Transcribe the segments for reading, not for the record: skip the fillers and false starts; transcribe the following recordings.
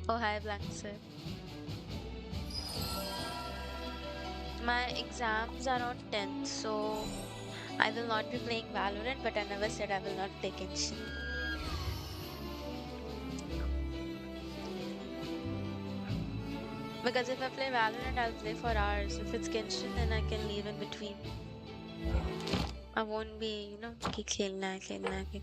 Oh, hi, Blank sir. My exams are on 10th, so I will not be playing Valorant, but I never said I will not play Genshin. Because if I play Valorant, I'll play for hours. If it's Genshin, then I can leave in between. I won't be, कि खेलना है खेलना है.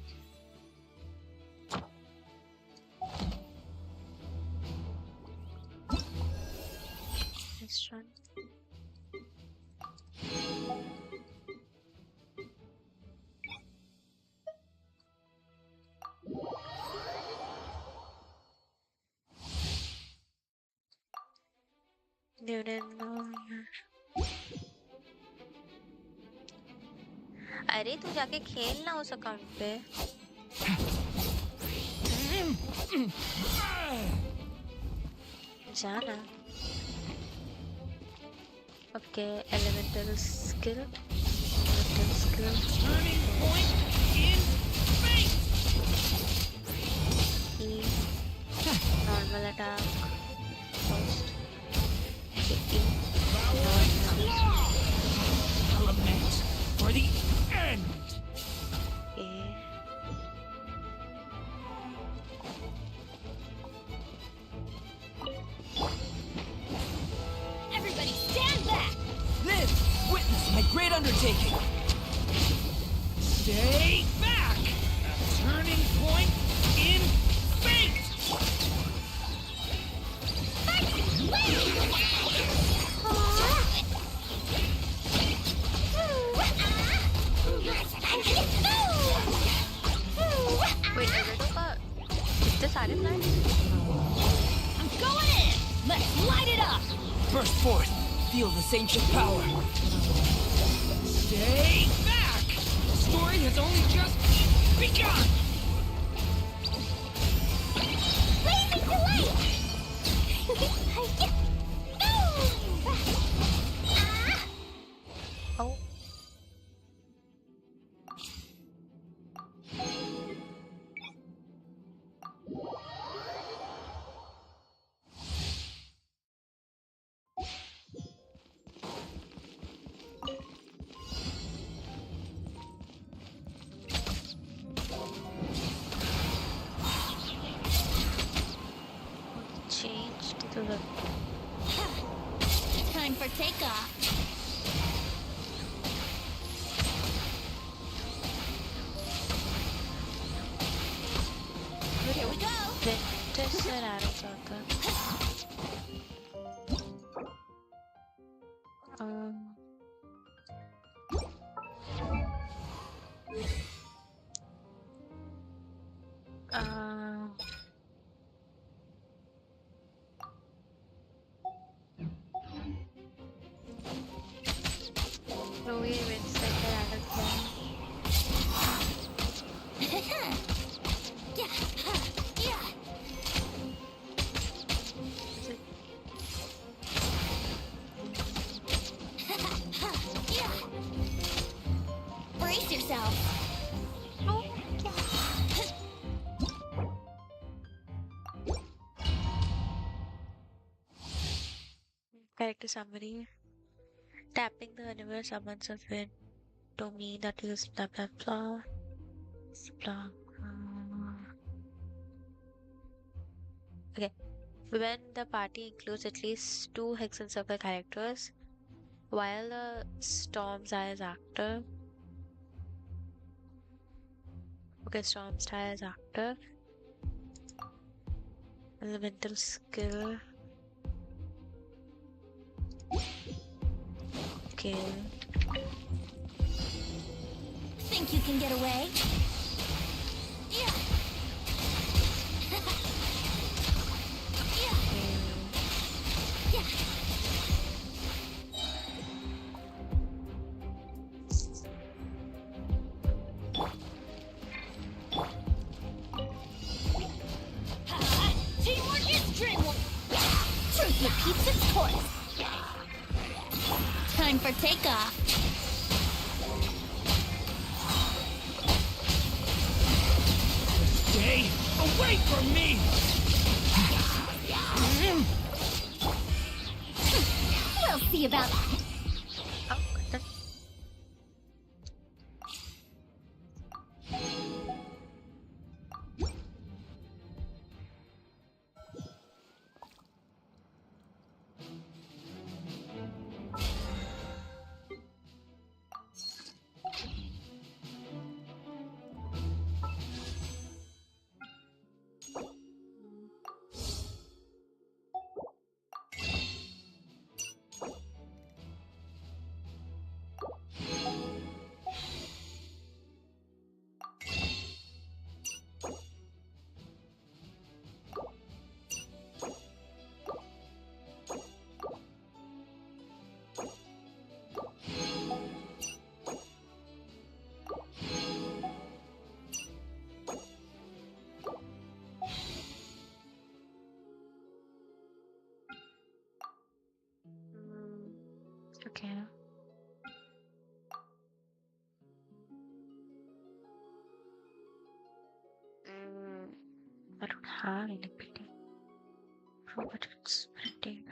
Next one. You didn't know. अरे तू जाके खेल ना उस अकाउंट पे. जाना. Okay, elemental skill. Elemental skill. Turning point in space. E. Normal attack. First. Okay, E. Normal. Lament for the end. Okay. Everybody stand back! Live! Witness my great undertaking! Stay back! A turning point in fate! Wait, Naruto का कितने सारे plans? I'm going in! Let's light it up! Burst forth! Feel this ancient power! Stay back! The story has only just begun! Blazing to light! Oh. Changed to the Time for takeoff. Here we go! winter से arrow जाता है. Um, Chloe wins like the other plan. Brace yourself. Character summary. Tapping the universe summons a wind to me that use blah blah blah. Blah. Okay. When the party includes at least 2 Hex and Circle characters, while the Storm's Eye is active. Okay, Storm's Eye is active. Elemental skill. Okay. Think you can get away? Yeah. Yeah. Teamwork is dreamwork. Truth repeats its course. Time for takeoff. Stay away from me! We'll see about that. Oh, good. Okay. I don't have any pity. Robotics printing.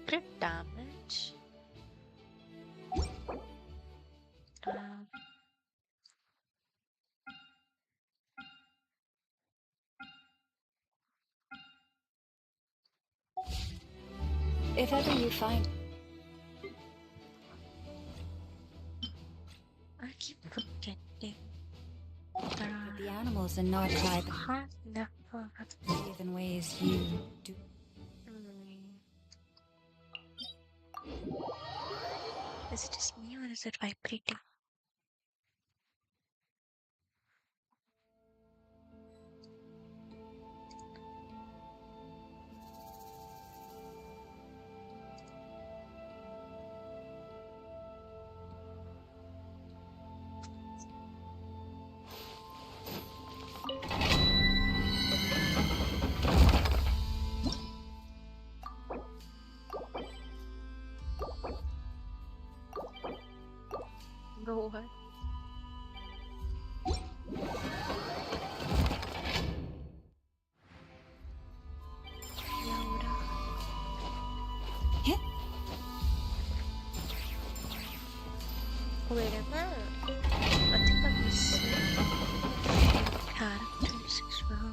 Crit damage. Um, If ever you find I keep forgetting. that the animals in our tribe Can't never. behave in ways you do, Is it just me or is it vibrating? No, what? Wait a minute. I think I'm missing characters as well.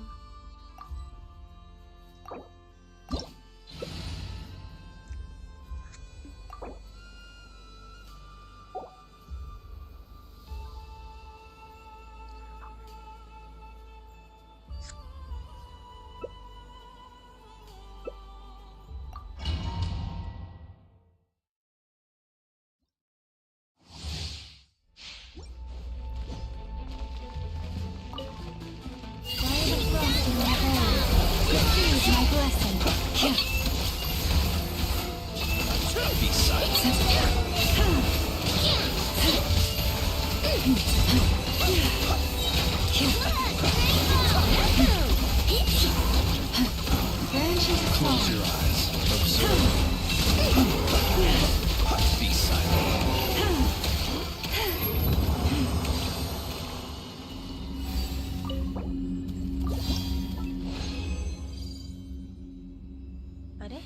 Quiet frost in my home. Receive my blessing. Be silent. Branches Close fall. your eyes. Observe. Be silent. अरे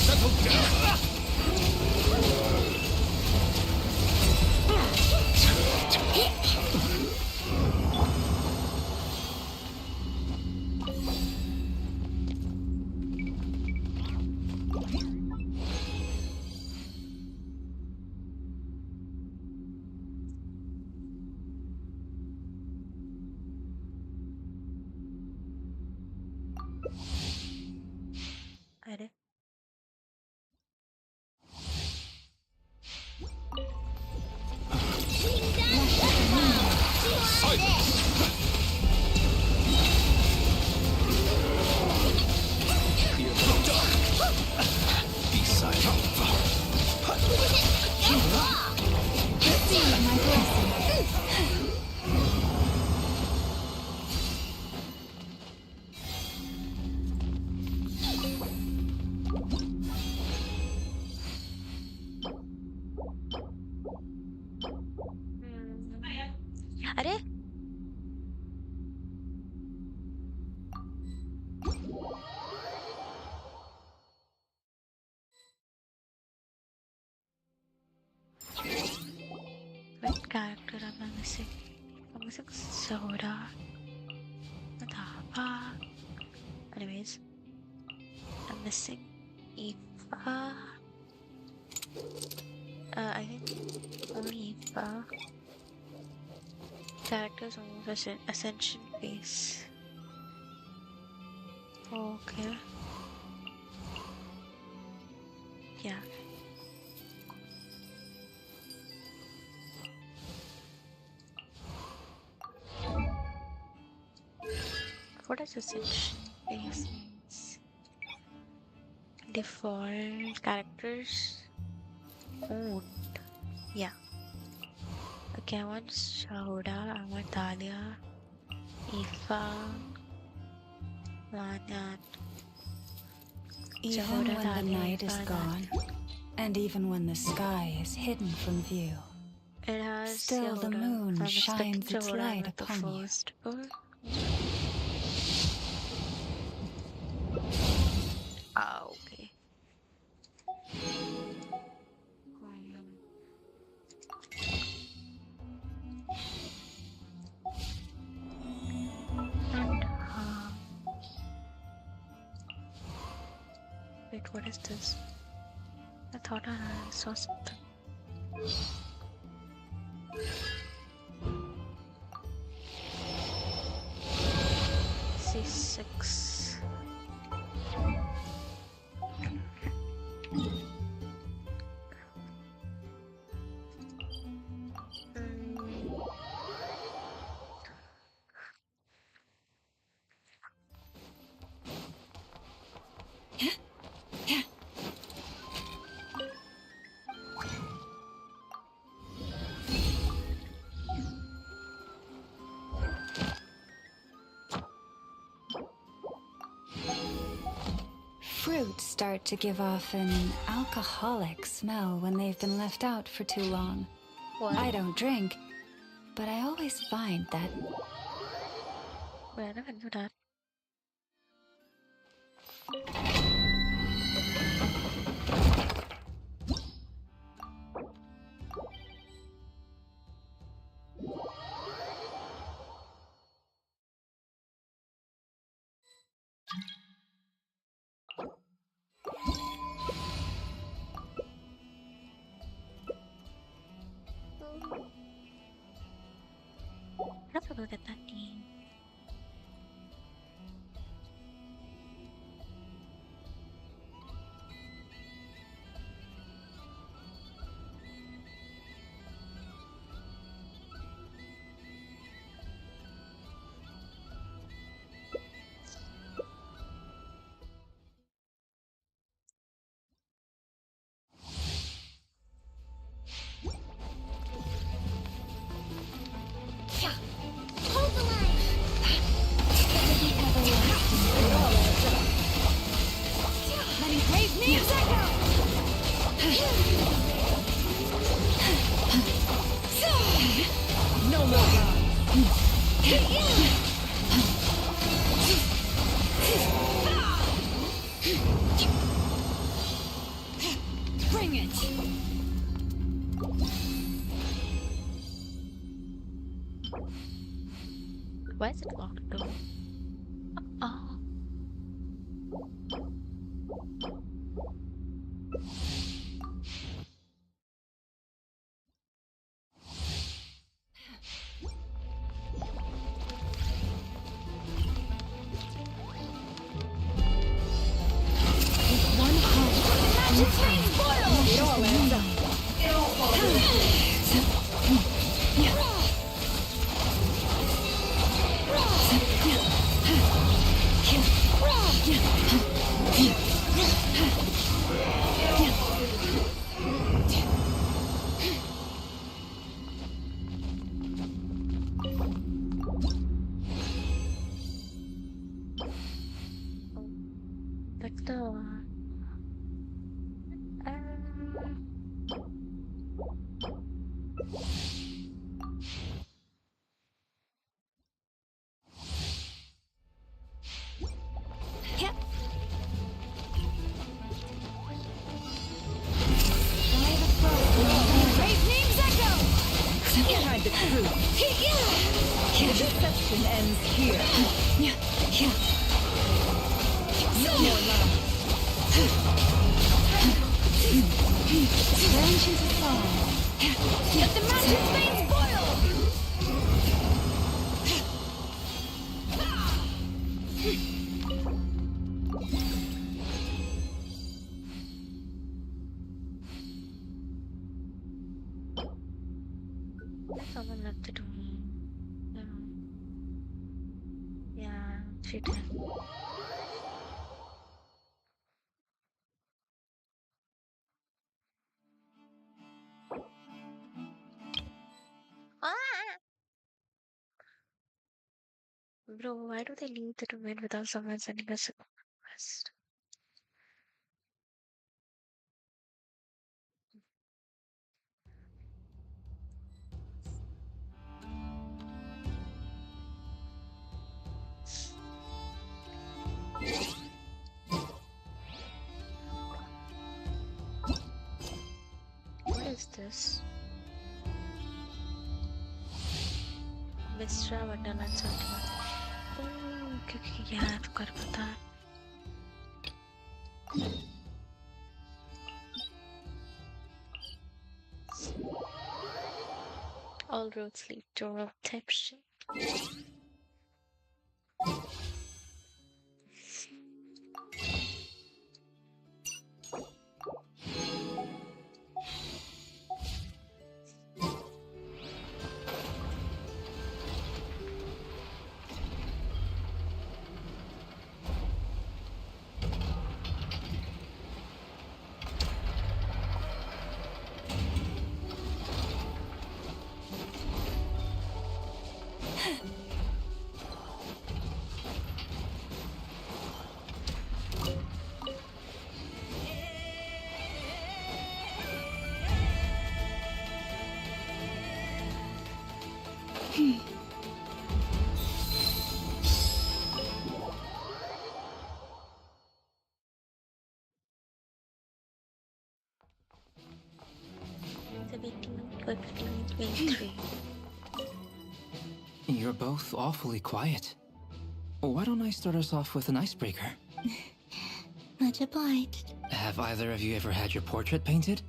Settle down. अरे Be silent. Receive my blessing. अरे what character am I missing? I'm missing Soda. Madhava. Anyways, I'm missing Eva. I think only Eva. Characters almost ascension phase. Okay. Yeah. What does ascension phase means? Default characters. Mode. Yeah. Okay, I want Shauda, I want Dahlia, Aoife, Lanyan. Even Jehoda, when the Dahlia, night is Aoife, gone, and even when the sky is hidden from view, It has still the Jehoda. moon I'm shines expecting its Jehoda light with the upon you. first book. Ah, okay. And, wait, what is this? I thought I saw something. C6. Fruits start to give off an alcoholic smell when they've been left out for too long. What? I don't drink, but I always find that Wait, I never knew that. I have to go get that name. Bring it! Why is it locked though? Oh, One heart. Magic flame boil! It all ends up. that's the uh, Yep. Great names echo! Behind the truth. The deception ends here. No more love. Branch into song. Let the magic flames boil! someone left it on. Yeah, she did. Ah! Bro, why do they leave the domain without someone sending us a request? What is this? Mr. Wonderland something. Oh, okay, yeah, I forgot about that. All roads lead to Road type shit. Seventeen, 15, 23. You're both awfully quiet. Why don't I start us off with an icebreaker? Much obliged. Have either of you ever had your portrait painted?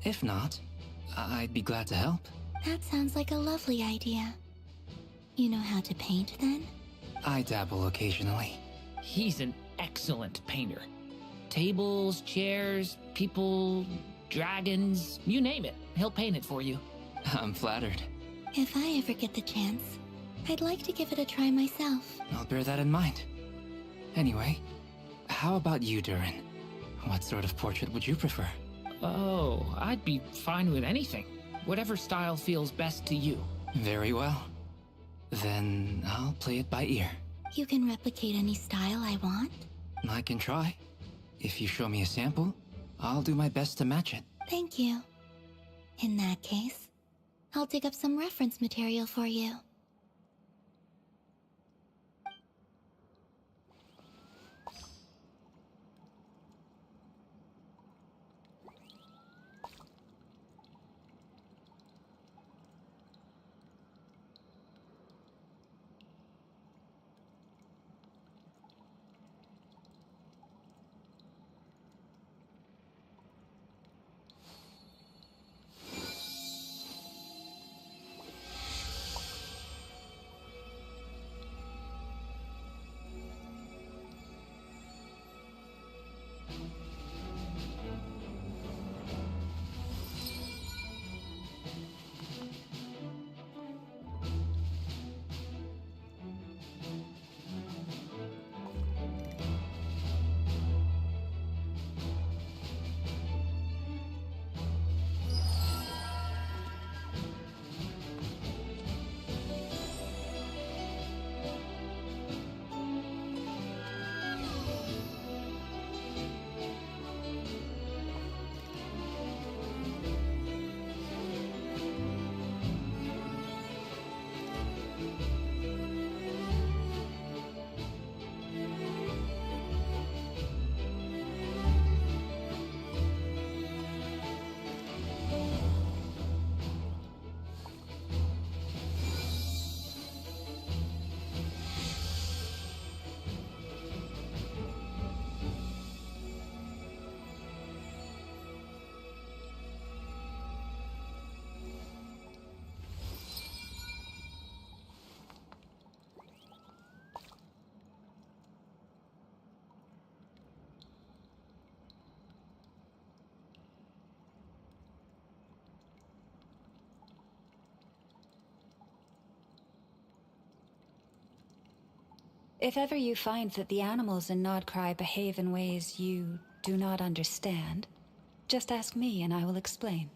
If not, I'd be glad to help. That sounds like a lovely idea. You know how to paint, then? I dabble occasionally. He's an excellent painter. Tables, chairs, people, dragons, you name it. He'll paint it for you. I'm flattered. If I ever get the chance, I'd like to give it a try myself. I'll bear that in mind. Anyway, how about you, Durin? What sort of portrait would you prefer? Oh, I'd be fine with anything. Whatever style feels best to you. Very well. Then I'll play it by ear. You can replicate any style I want? I can try. If you show me a sample, I'll do my best to match it. Thank you. In that case, I'll dig up some reference material for you. If ever you find that the animals in Nodcry behave in ways you do not understand, just ask me and I will explain.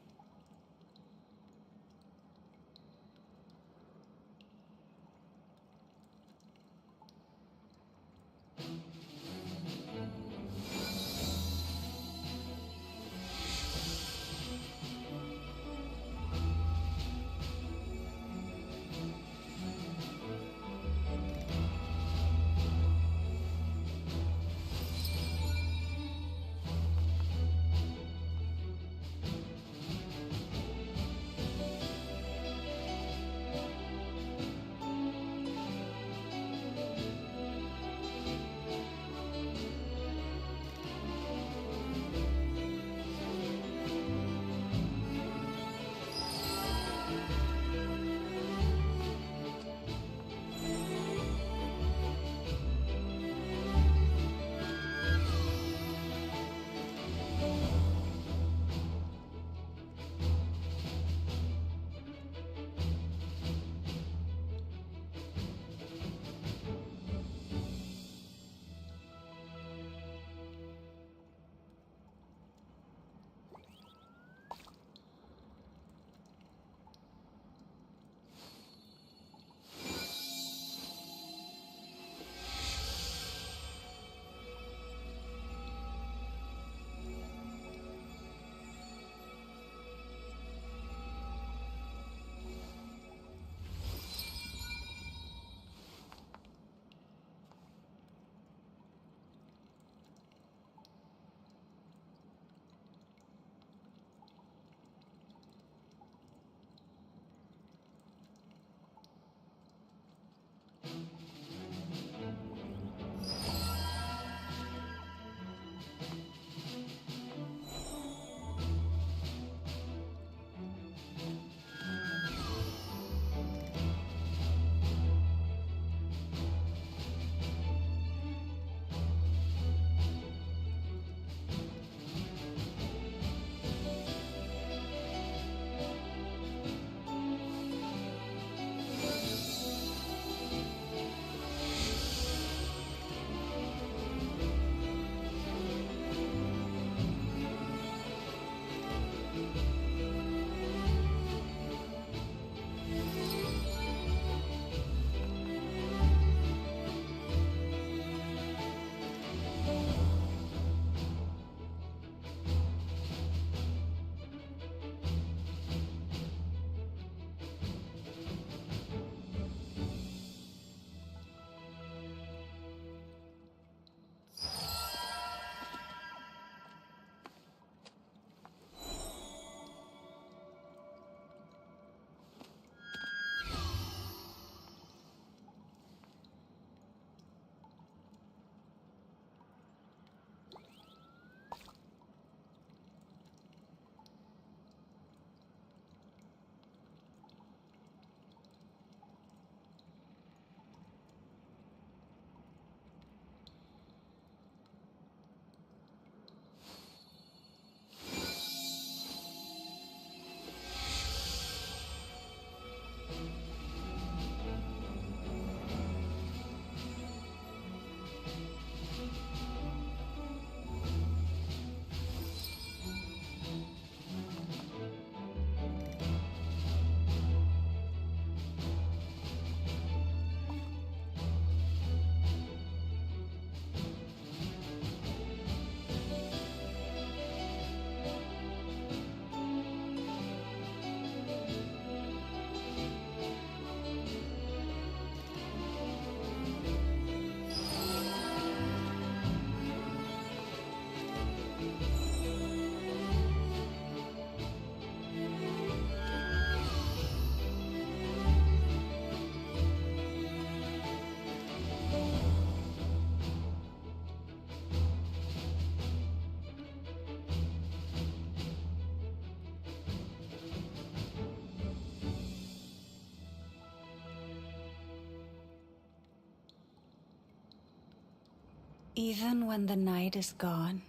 Even when the night is gone,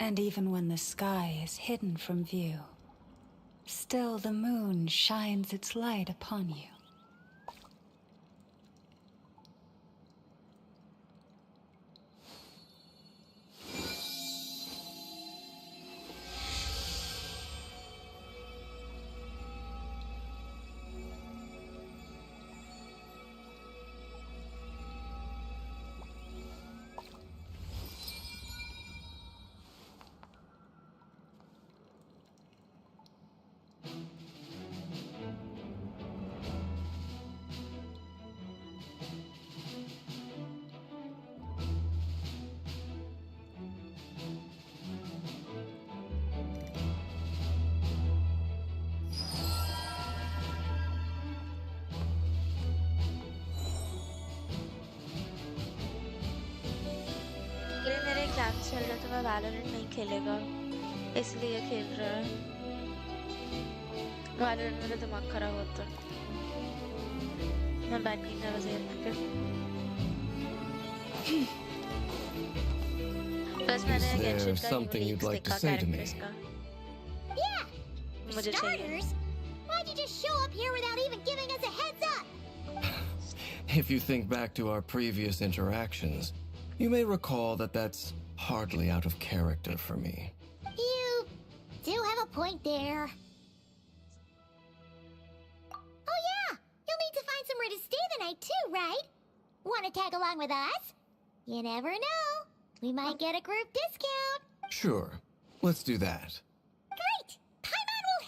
and even when the sky is hidden from view, still the moon shines its light upon you. Exams चल रहे तो मैं Valorant नहीं खेलेगा, इसलिए खेल रहा है। वैलोरेंट मेरा दिमाग खराब होता है, मैं बैठ नहीं कर सकती। बस मैंने Is there गेंशिन का something you'd Unix like to देखा say to me? कैरेक्टर्स का, Yeah, मुझे चाहिए। starters, why'd you just show up here without even giving us a heads up? If you think back to our previous interactions, you may recall that that's hardly out of character for me. You do have a point there. Oh yeah, you'll need to find somewhere to stay the night too, right? Want to tag along with us? You never know. We might get a group discount. Sure, let's do that. Great! Paimon will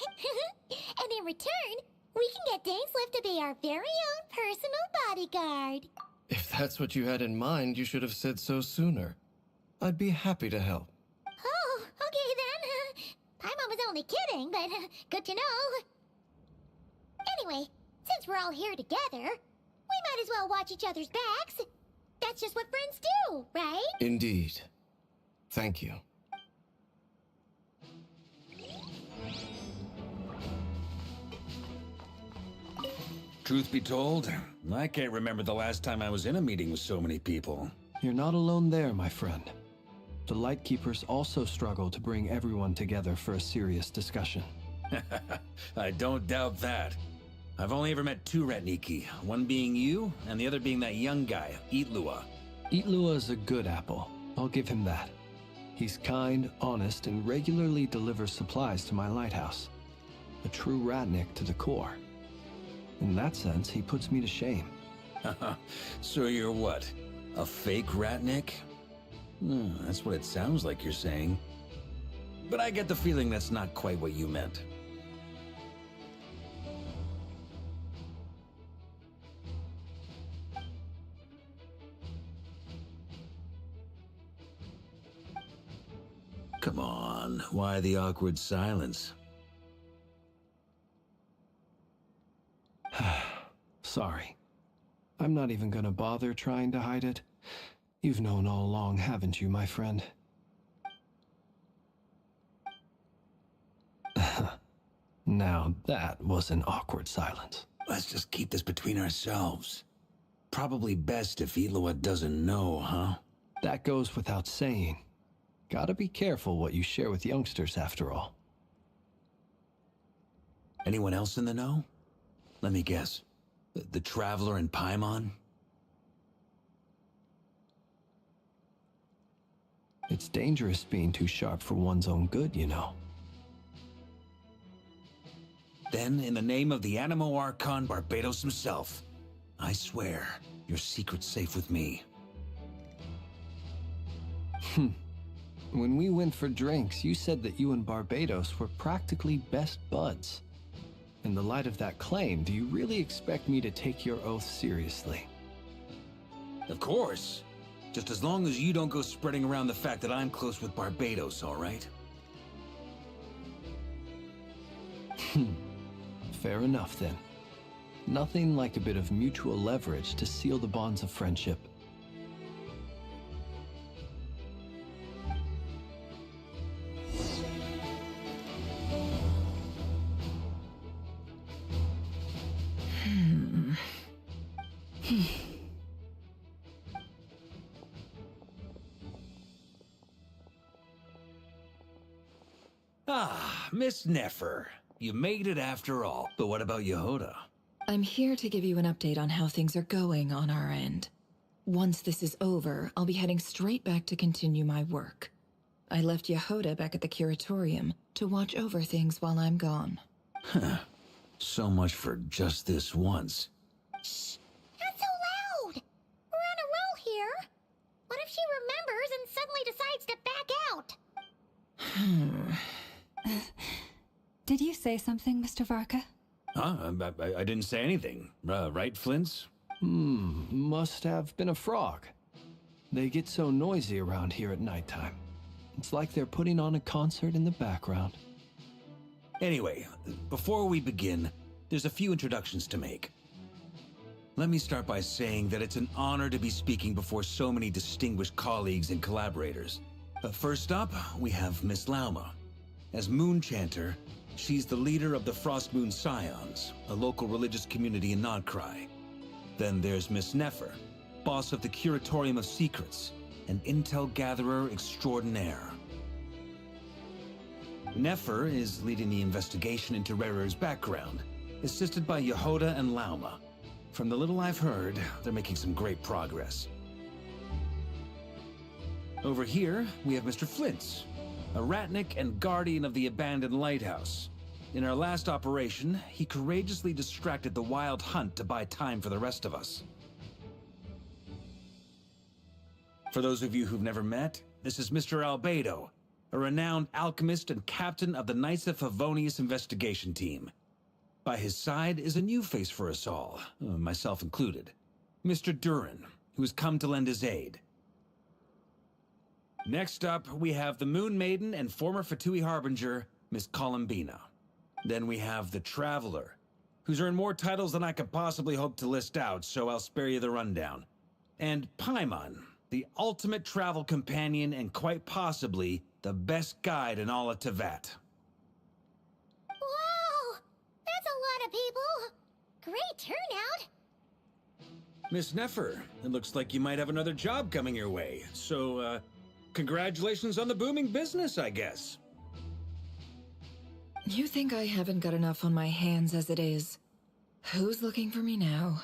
and in return, we can get Dainslift to be our very own personal bodyguard. If that's what you had in mind, you should have said so sooner. I'd be happy to help. Oh, okay then. Paimon was only kidding, but good to know. Anyway, since we're all here together, we might as well watch each other's backs. That's just what friends do, right? Indeed. Thank you. Truth be told, I can't remember the last time I was in a meeting with so many people. You're not alone there, my friend. The Lightkeepers also struggle to bring everyone together for a serious discussion. I don't doubt that. I've only ever met two Ratniki, one being you, and the other being that young guy, Eatlua. Eatlua is a good apple. I'll give him that. He's kind, honest, and regularly delivers supplies to my lighthouse. A true Ratnik to the core. In that sense, he puts me to shame. So you're what? A fake Ratnik? That's what it sounds like you're saying. But I get the feeling that's not quite what you meant. Come on, why the awkward silence? Sorry. I'm not even gonna bother trying to hide it. You've known all along, haven't you, my friend? Now that was an awkward silence. Let's just keep this between ourselves. Probably best if Eloa doesn't know, huh? That goes without saying. Gotta be careful what you share with youngsters, after all. Anyone else in the know? Let me guess. The Traveler and Paimon? It's dangerous being too sharp for one's own good, you know. Then, in the name of the Animo Archon Barbados himself, I swear, your secret's safe with me. When we went for drinks, you said that you and Barbados were practically best buds. In the light of that claim, do you really expect me to take your oath seriously? Of course. Just as long as you don't go spreading around the fact that I'm close with Barbados, all right? Fair enough, then. Nothing like a bit of mutual leverage to seal the bonds of friendship. Ah, Miss Nefer. You made it after all. But what about Yehoda? I'm here to give you an update on how things are going on our end. Once this is over, I'll be heading straight back to continue my work. I left Yehoda back at the curatorium to watch over things while I'm gone. Huh. So much for just this once. Shh! Not so loud! We're on a roll here. What if she remembers and suddenly decides to back out? Did you say something, Mr. Varka? Huh? I didn't say anything. Right, Flint's? Must have been a frog. They get so noisy around here at nighttime. It's like they're putting on a concert in the background. Anyway, before we begin, there's a few introductions to make. Let me start by saying that it's an honor to be speaking before so many distinguished colleagues and collaborators. First up, we have Miss Lauma. As Moon Chanter, she's the leader of the Frost Moon Scions, a local religious community in Nodcry. Then there's Miss Nefer, boss of the Curatorium of Secrets, an intel gatherer extraordinaire. Nefer is leading the investigation into Rerer's background, assisted by Yehoda and Lauma. From the little I've heard, they're making some great progress. Over here, we have Mr. Flintz, a Ratnik and guardian of the abandoned lighthouse. In our last operation, he courageously distracted the wild hunt to buy time for the rest of us. For those of you who've never met, this is Mr. Albedo, a renowned alchemist and captain of the Knights of Favonius investigation team. By his side is a new face for us all, myself included, Mr. Durin, who has come to lend his aid. Next up, we have the Moon Maiden and former Fatui Harbinger, Miss Columbina. Then we have the Traveler, who's earned more titles than I could possibly hope to list out, so I'll spare you the rundown. And Paimon, the ultimate travel companion and quite possibly the best guide in all of Tevat. Wow! That's a lot of people! Great turnout! Miss Nefer, it looks like you might have another job coming your way, so, congratulations on the booming business, I guess. You think I haven't got enough on my hands as it is? Who's looking for me now?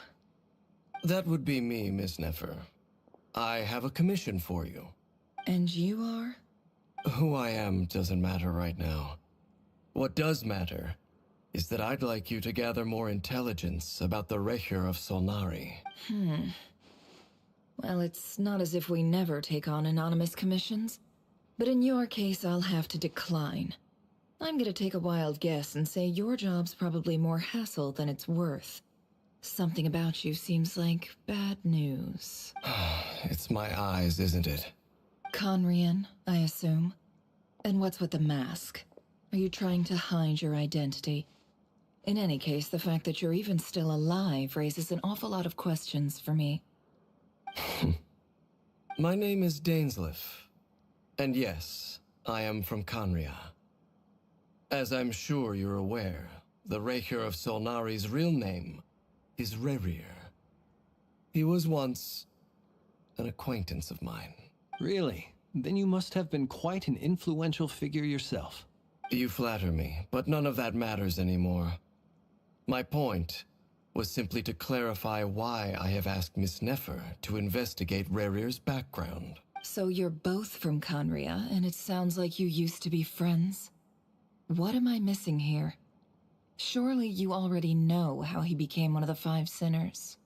That would be me, Miss Nefer. I have a commission for you. And you are? Who I am doesn't matter right now. What does matter is that I'd like you to gather more intelligence about the Recher of Solnari. Well, it's not as if we never take on anonymous commissions. But in your case, I'll have to decline. I'm gonna take a wild guess and say your job's probably more hassle than it's worth. Something about you seems like bad news. It's my eyes, isn't it? Conrian, I assume. And what's with the mask? Are you trying to hide your identity? In any case, the fact that you're even still alive raises an awful lot of questions for me. My name is Dainsleif. And yes, I am from Conria. As I'm sure you're aware, the Recher of Solnari's real name is Rerir. He was once an acquaintance of mine. Really? Then you must have been quite an influential figure yourself. You flatter me, but none of that matters anymore. My point was simply to clarify why I have asked Miss Nefer to investigate Rerir's background. So you're both from Conria, and it sounds like you used to be friends? What am I missing here? Surely you already know how he became one of the Five Sinners.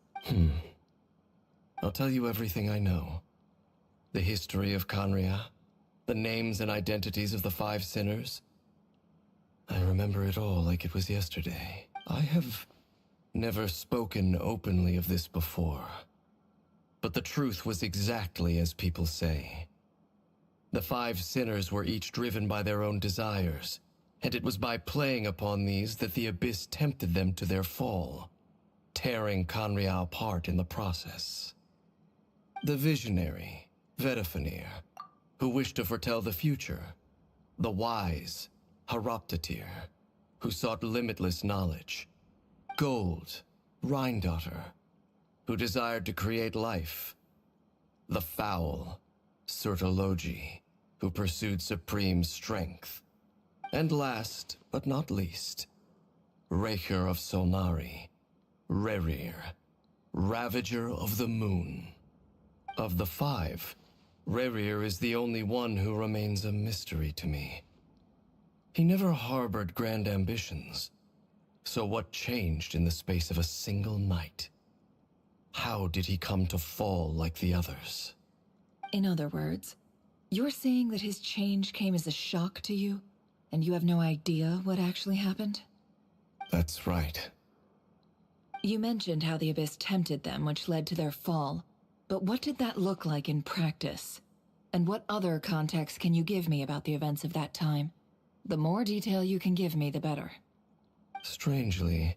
I'll tell you everything I know. The history of Conria, the names and identities of the Five Sinners. I remember it all like it was yesterday. I have never spoken openly of this before. But the truth was exactly as people say. The Five Sinners were each driven by their own desires, and it was by playing upon these that the Abyss tempted them to their fall, tearing Conria apart in the process. The visionary, Vedafinir, who wished to foretell the future. The wise, Haroptatir, who sought limitless knowledge. Gold, Rhindaughter, who desired to create life. The foul, Surtologi, who pursued supreme strength. And last, but not least, Recher of Solnari, Rerir, Ravager of the Moon. Of the five, Rerir is the only one who remains a mystery to me. He never harbored grand ambitions. So what changed in the space of a single night? How did he come to fall like the others? In other words, you're saying that his change came as a shock to you, and you have no idea what actually happened? That's right. You mentioned how the Abyss tempted them, which led to their fall. But what did that look like in practice? And what other context can you give me about the events of that time? The more detail you can give me, the better. Strangely,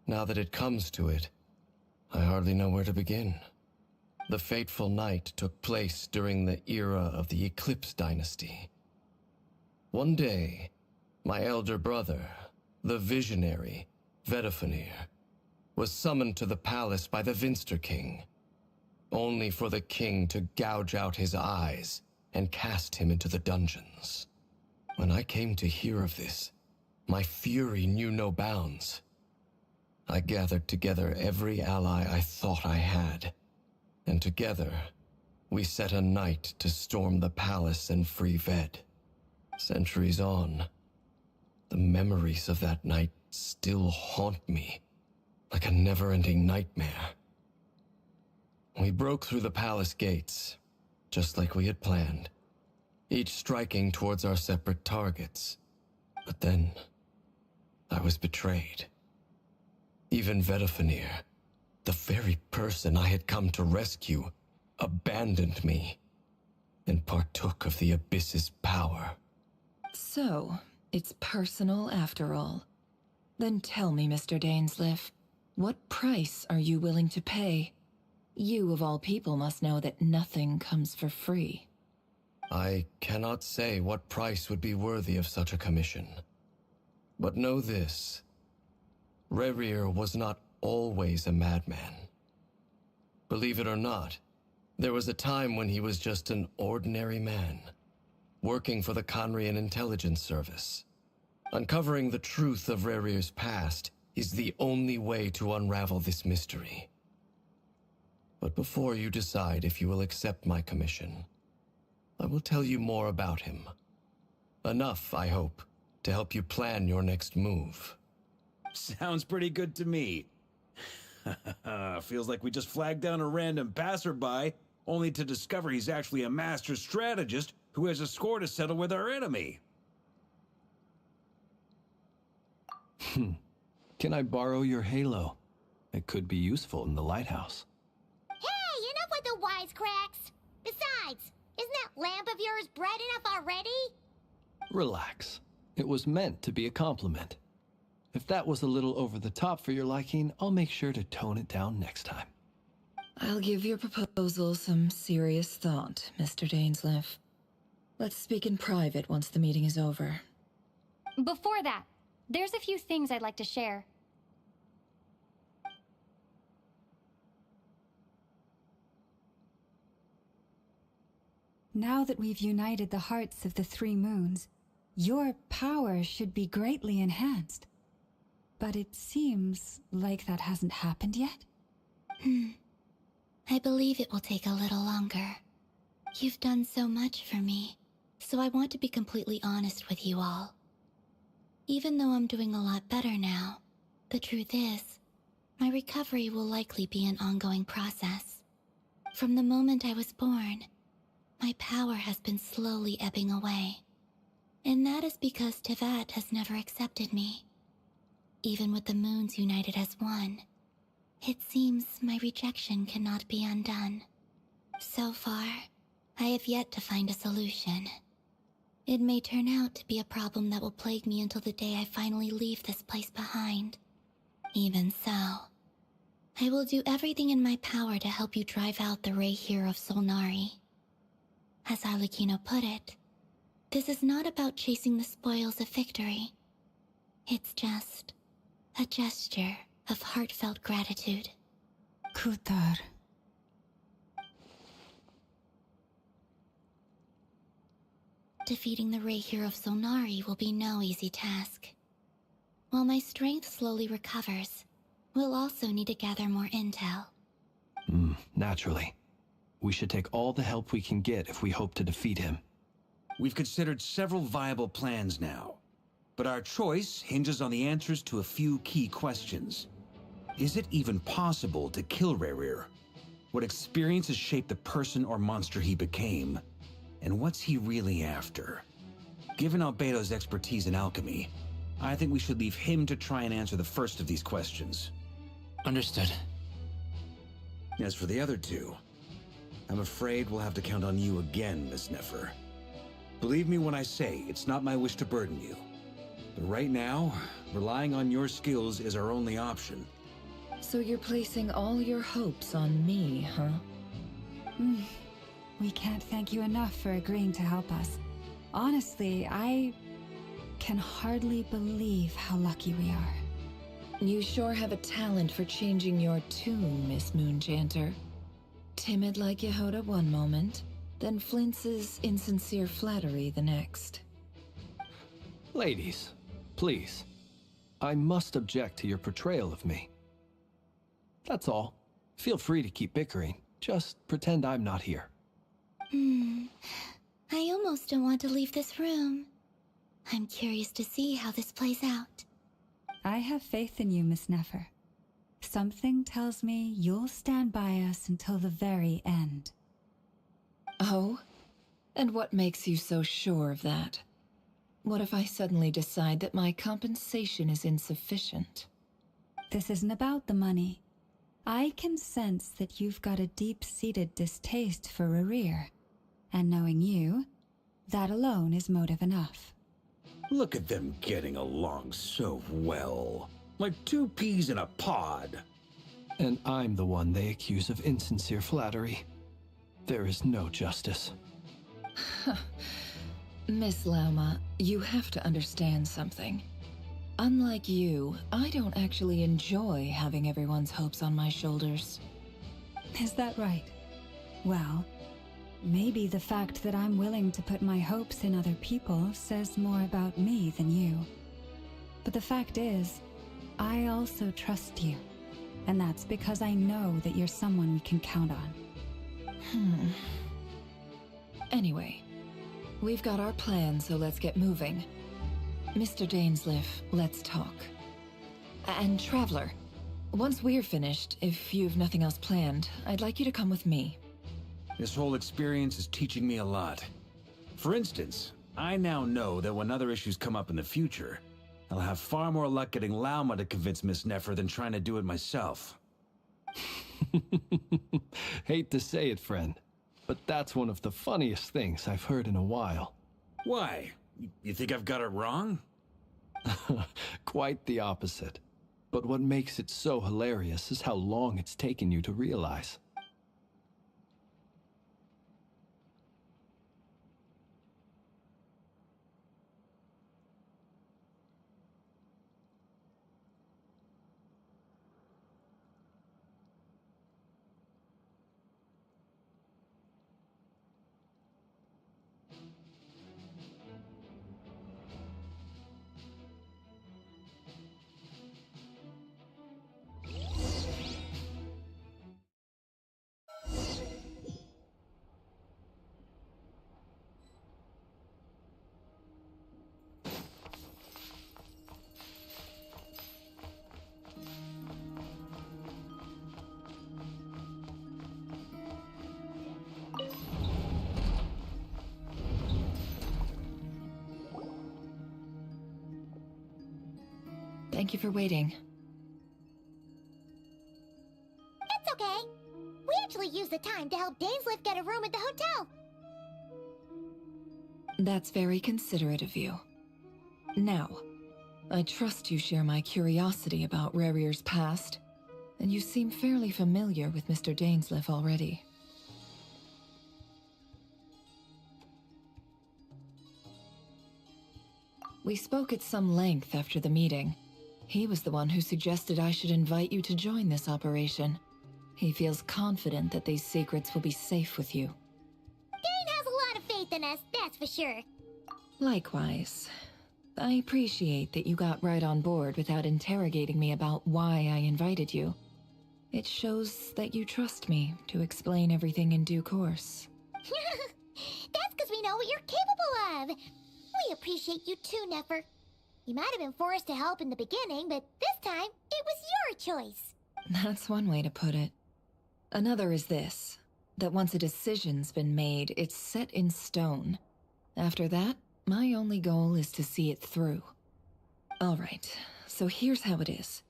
now that it comes to it, I hardly know where to begin. The fateful night took place during the era of the Eclipse Dynasty. One day, my elder brother, the visionary, Vedifenir, was summoned to the palace by the Vinster King, only for the king to gouge out his eyes and cast him into the dungeons. When I came to hear of this, my fury knew no bounds. I gathered together every ally I thought I had, and together, we set a night to storm the palace and free Ved. Centuries on, the memories of that night still haunt me like a never-ending nightmare. We broke through the palace gates, just like we had planned, each striking towards our separate targets. But then, I was betrayed. Even Vedifenir, the very person I had come to rescue, abandoned me and partook of the Abyss's power. So, it's personal after all. Then tell me, Mr. Dainsleif, what price are you willing to pay? You, of all people, must know that nothing comes for free. I cannot say what price would be worthy of such a commission. But know this. Rerir was not always a madman. Believe it or not, there was a time when he was just an ordinary man, working for the Conrian Intelligence Service. Uncovering the truth of Rerir's past is the only way to unravel this mystery. But before you decide if you will accept my commission, I will tell you more about him. Enough, I hope, to help you plan your next move. Sounds pretty good to me. Feels like we just flagged down a random passerby, only to discover he's actually a master strategist who has a score to settle with our enemy. Can I borrow your halo? It could be useful in the lighthouse. Hey, enough with the wisecracks! Besides, isn't that lamp of yours bright enough already? Relax. It was meant to be a compliment. If that was a little over the top for your liking, I'll make sure to tone it down next time. I'll give your proposal some serious thought, Mr. Dainsleif. Let's speak in private once the meeting is over. Before that, there's a few things I'd like to share. Now that we've united the hearts of the three moons, your power should be greatly enhanced. But it seems like that hasn't happened yet. I believe it will take a little longer. You've done so much for me, so I want to be completely honest with you all. Even though I'm doing a lot better now, the truth is, my recovery will likely be an ongoing process. From the moment I was born, my power has been slowly ebbing away. And that is because Tevat has never accepted me. Even with the moons united as one, it seems my rejection cannot be undone. So far, I have yet to find a solution. It may turn out to be a problem that will plague me until the day I finally leave this place behind. Even so, I will do everything in my power to help you drive out the Hehe of Solnari. As Arlecchino put it, this is not about chasing the spoils of victory. It's just a gesture of heartfelt gratitude. Kutar. Defeating the Hehe of Solnari will be no easy task. While my strength slowly recovers, we'll also need to gather more intel. Naturally. We should take all the help we can get if we hope to defeat him. We've considered several viable plans now, but our choice hinges on the answers to a few key questions. Is it even possible to kill Rerir? What experiences shaped the person or monster he became? And what's he really after? Given Albedo's expertise in alchemy, I think we should leave him to try and answer the first of these questions. Understood. As for the other two, I'm afraid we'll have to count on you again, Miss Nefer. Believe me when I say it's not my wish to burden you. But right now, relying on your skills is our only option. So you're placing all your hopes on me, huh? We can't thank you enough for agreeing to help us. Honestly, I can hardly believe how lucky we are. You sure have a talent for changing your tune, Miss Moonchanter. Timid like Yehoda one moment, then flinches insincere flattery the next. Ladies, please. I must object to your portrayal of me. That's all. Feel free to keep bickering. Just pretend I'm not here. I almost don't want to leave this room. I'm curious to see how this plays out. I have faith in you, Miss Nefer. Something tells me you'll stand by us until the very end. Oh? And what makes you so sure of that? What if I suddenly decide that my compensation is insufficient? This isn't about the money. I can sense that you've got a deep-seated distaste for Rerir. And knowing you, that alone is motive enough. Look at them getting along so well. Like two peas in a pod. And I'm the one they accuse of insincere flattery. There is no justice. Miss Lauma, you have to understand something. Unlike you, I don't actually enjoy having everyone's hopes on my shoulders. Is that right? Well, maybe the fact that I'm willing to put my hopes in other people says more about me than you. But the fact is, I also trust you. And that's because I know that you're someone we can count on. Anyway, we've got our plan, so let's get moving. Mr. Dainsleif, let's talk. And Traveler, once we're finished, if you've nothing else planned, I'd like you to come with me. This whole experience is teaching me a lot. For instance, I now know that when other issues come up in the future, I'll have far more luck getting Lauma to convince Miss Nefer than trying to do it myself. Hate to say it, friend, but that's one of the funniest things I've heard in a while. Why? You think I've got it wrong? Quite the opposite. But what makes it so hilarious is how long it's taken you to realize. Thank you for waiting. It's okay. We actually used the time to help Dainsleif get a room at the hotel. That's very considerate of you. Now, I trust you share my curiosity about Rerir's past, and you seem fairly familiar with Mr. Dainsleif already. We spoke at some length after the meeting. He was the one who suggested I should invite you to join this operation. He feels confident that these secrets will be safe with you. Dane has a lot of faith in us, that's for sure. Likewise. I appreciate that you got right on board without interrogating me about why I invited you. It shows that you trust me to explain everything in due course. That's because we know what you're capable of. We appreciate you too, Nefer. You might have been forced to help in the beginning, but this time, it was your choice. That's one way to put it. Another is this, that once a decision's been made, it's set in stone. After that, my only goal is to see it through. Alright, so here's how it is.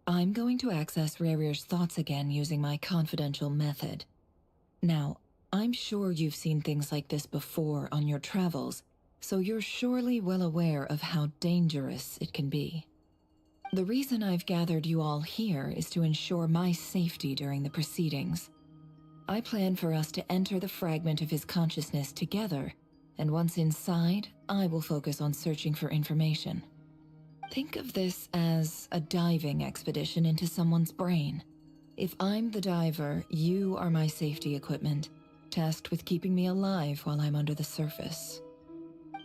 I'm going to access Rerir's thoughts again using my confidential method. Now, I'm sure you've seen things like this before on your travels, so you're surely well aware of how dangerous it can be. The reason I've gathered you all here is to ensure my safety during the proceedings. I plan for us to enter the fragment of his consciousness together, and once inside, I will focus on searching for information. Think of this as a diving expedition into someone's brain. If I'm the diver, you are my safety equipment, tasked with keeping me alive while I'm under the surface.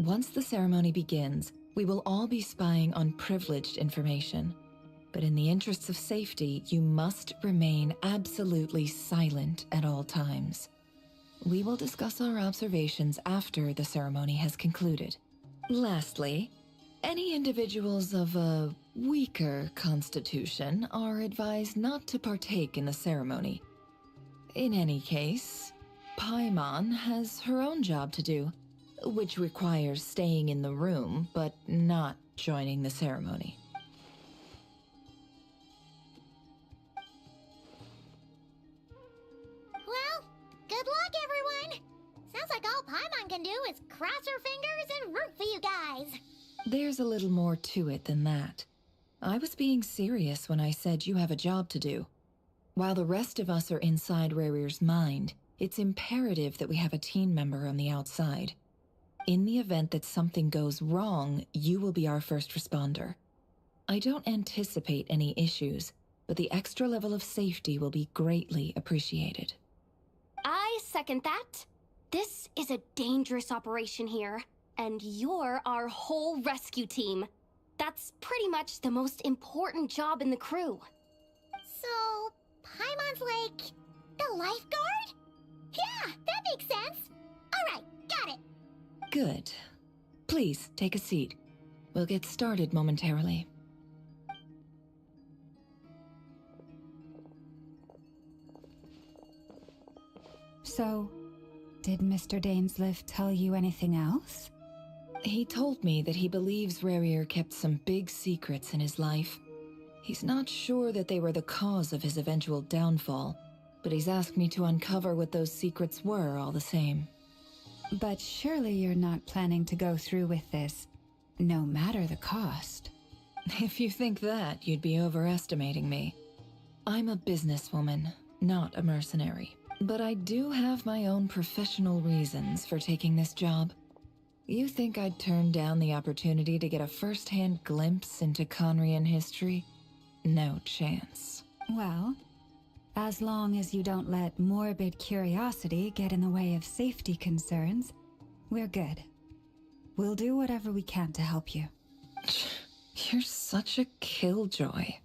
Once the ceremony begins, we will all be spying on privileged information. But in the interests of safety, you must remain absolutely silent at all times. We will discuss our observations after the ceremony has concluded. Lastly, any individuals of a weaker constitution are advised not to partake in the ceremony. In any case, Paimon has her own job to do, which requires staying in the room but not joining the ceremony. Well, good luck, everyone. Sounds like all Paimon can do is cross her fingers and root for you guys. There's a little more to it than that. I was being serious when I said you have a job to do. While the rest of us are inside Rarir's mind, it's imperative that we have a team member on the outside. In the event that something goes wrong, you will be our first responder. I don't anticipate any issues, but the extra level of safety will be greatly appreciated. I second that. This is a dangerous operation here, and you're our whole rescue team. That's pretty much the most important job in the crew. So, Paimon's like the lifeguard? Yeah, that makes sense. All right, got it. Good. Please, take a seat. We'll get started momentarily. So, did Mr. Dainsliff tell you anything else? He told me that he believes Rarir kept some big secrets in his life. He's not sure that they were the cause of his eventual downfall, but he's asked me to uncover what those secrets were all the same. But surely you're not planning to go through with this, no matter the cost. If you think that, you'd be overestimating me. I'm a businesswoman, not a mercenary. But I do have my own professional reasons for taking this job. You think I'd turn down the opportunity to get a first-hand glimpse into Conrian history? No chance. Well, as long as you don't let morbid curiosity get in the way of safety concerns, we're good. We'll do whatever we can to help you. You're such a killjoy.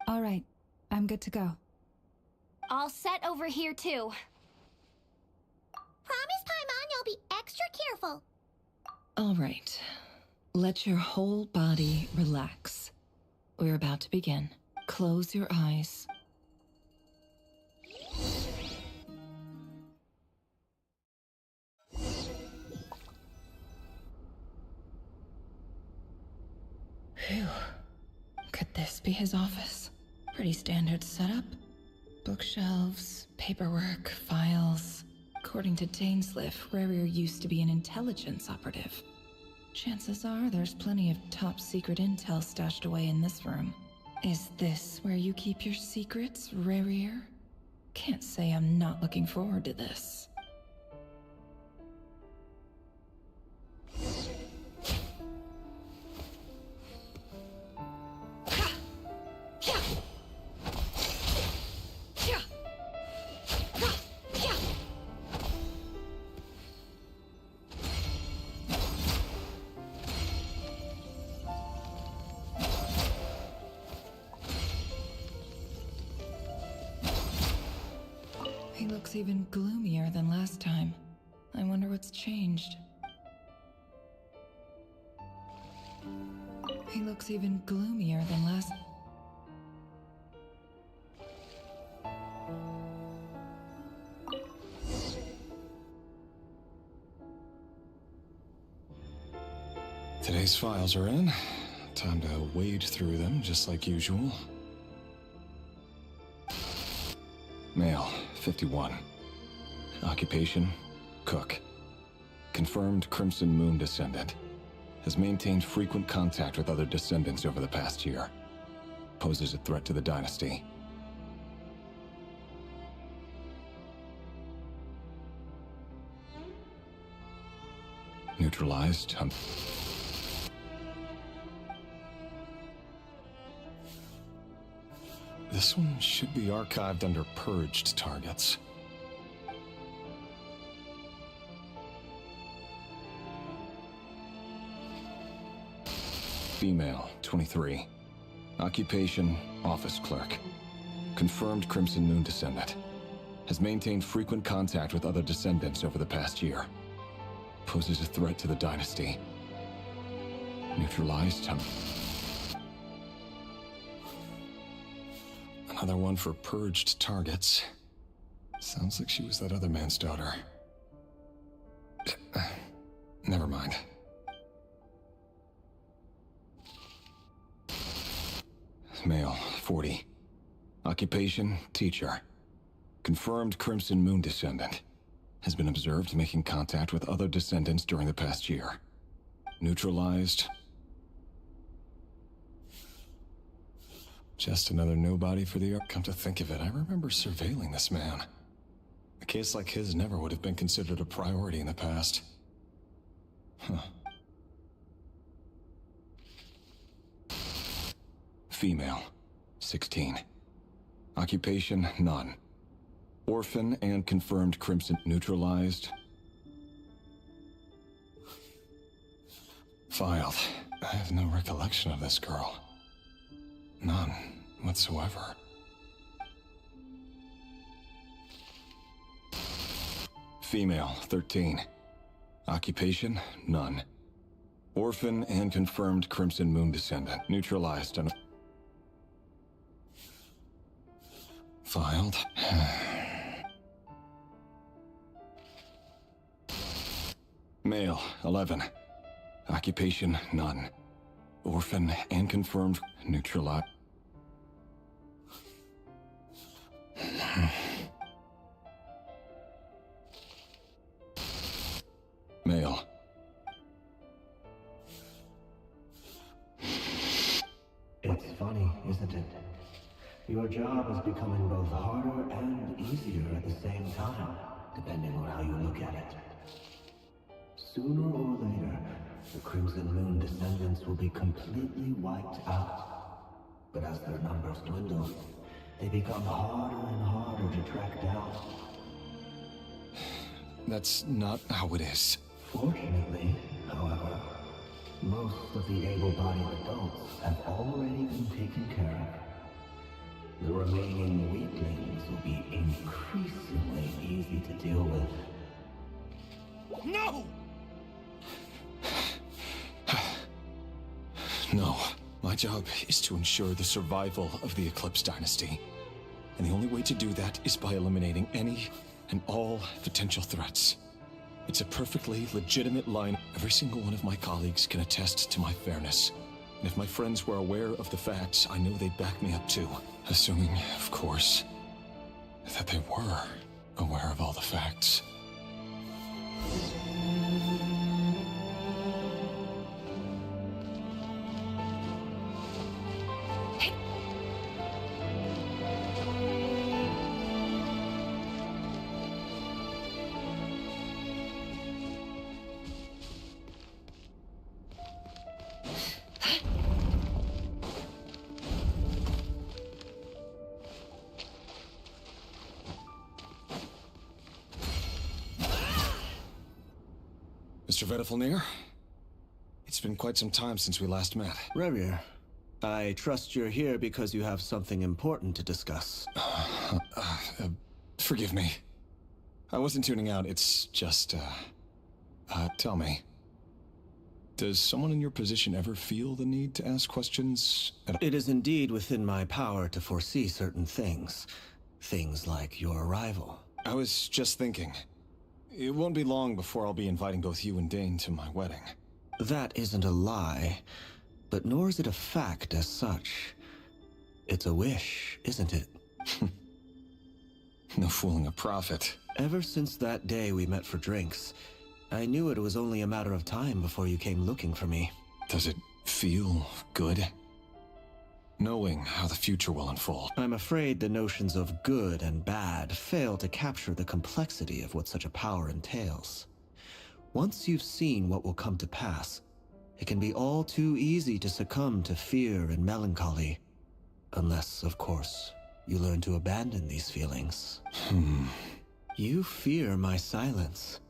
All right, I'm good to go. All set over here, too. Promise, Paimon, you'll be extra careful. All right. Let your whole body relax. We're about to begin. Close your eyes. Phew. Could this be his office? Pretty standard setup. Bookshelves, paperwork, files. According to Dainsliff, Rarir used to be an intelligence operative. Chances are there's plenty of top-secret intel stashed away in this room. Is this where you keep your secrets, Rarir? Can't say I'm not looking forward to this. He looks even gloomier than last time. I wonder what's changed. He looks even gloomier than last... Today's files are in. Time to wade through them, just like usual. Male, 51. Occupation, cook. Confirmed Crimson Moon descendant. Has maintained frequent contact with other descendants over the past year. Poses a threat to the dynasty. Neutralized. This one should be archived under purged targets. Female, 23. Occupation, office clerk. Confirmed Crimson Moon descendant. Has maintained frequent contact with other descendants over the past year. Poses a threat to the dynasty. Neutralized. Another one for purged targets. Sounds like she was that other man's daughter. Never mind. Male, 40. Occupation, teacher. Confirmed Crimson Moon descendant. Has been observed making contact with other descendants during the past year. Neutralized. Just another nobody for the... Come to think of it, I remember surveilling this man. A case like his never would have been considered a priority in the past. Huh. Female, 16. Occupation, none. Orphan and confirmed Crimson neutralized. Filed. I have no recollection of this girl. None whatsoever. Female, 13. Occupation, none. Orphan and confirmed Crimson Moon descendant. Neutralized and... Filed. Male, 11. Occupation, none. Orphan and confirmed neutralized. Male. It's funny, isn't it? Your job is becoming both harder and easier at the same time, depending on how you look at it. Sooner or later, the Crimson Moon descendants will be completely wiped out. But as their numbers dwindle, they become harder and harder to track down. That's not how it is. Fortunately, however, most of the able-bodied adults have already been taken care of. The remaining weaklings will be increasingly easy to deal with. No! No. My job is to ensure the survival of the Eclipse Dynasty. And the only way to do that is by eliminating any and all potential threats. It's a perfectly legitimate line. Every single one of my colleagues can attest to my fairness. And if my friends were aware of the facts, I know they'd back me up too. Assuming, of course, that they were aware of all the facts. Mr. Vedifalnir? It's been quite some time since we last met. Revier, I trust you're here because you have something important to discuss. Forgive me. I wasn't tuning out, it's just, tell me. Does someone in your position ever feel the need to ask questions? It is indeed within my power to foresee certain things. Things like your arrival. I was just thinking. It won't be long before I'll be inviting both you and Dane to my wedding. That isn't a lie, but nor is it a fact as such. It's a wish, isn't it? No fooling a prophet. Ever since that day we met for drinks, I knew it was only a matter of time before you came looking for me. Does it feel good? Knowing how the future will unfold. I'm afraid the notions of good and bad fail to capture the complexity of what such a power entails. Once you've seen what will come to pass, it can be all too easy to succumb to fear and melancholy. Unless, of course, you learn to abandon these feelings. You fear my silence,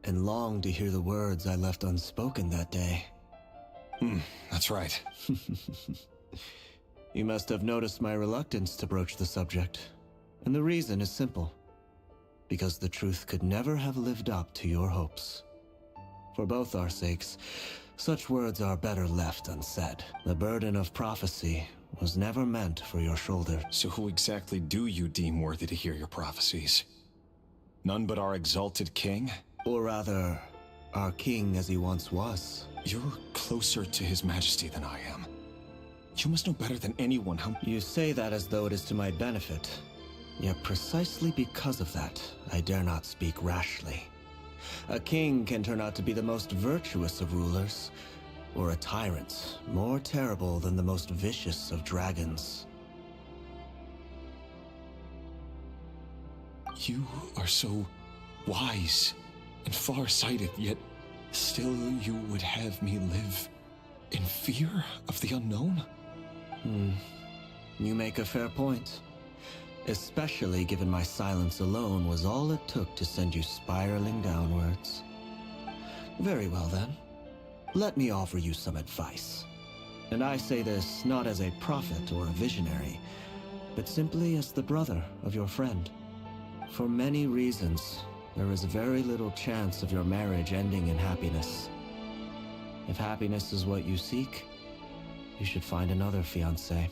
and long to hear the words I left unspoken that day. That's right. You must have noticed my reluctance to broach the subject, and the reason is simple. Because the truth could never have lived up to your hopes. For both our sakes, such words are better left unsaid. The burden of prophecy was never meant for your shoulder. So who exactly do you deem worthy to hear your prophecies? None but our exalted king? Or rather, our king as he once was. You're closer to his majesty than I am. You must know better than anyone how— You say that as though it is to my benefit. Yet precisely because of that, I dare not speak rashly. A king can turn out to be the most virtuous of rulers, or a tyrant more terrible than the most vicious of dragons. You are so wise and far-sighted, yet still you would have me live in fear of the unknown? You make a fair point. Especially given my silence alone was all it took to send you spiraling downwards. Very well then. Let me offer you some advice. And I say this not as a prophet or a visionary, but simply as the brother of your friend. For many reasons, there is very little chance of your marriage ending in happiness. If happiness is what you seek, you should find another fiancé.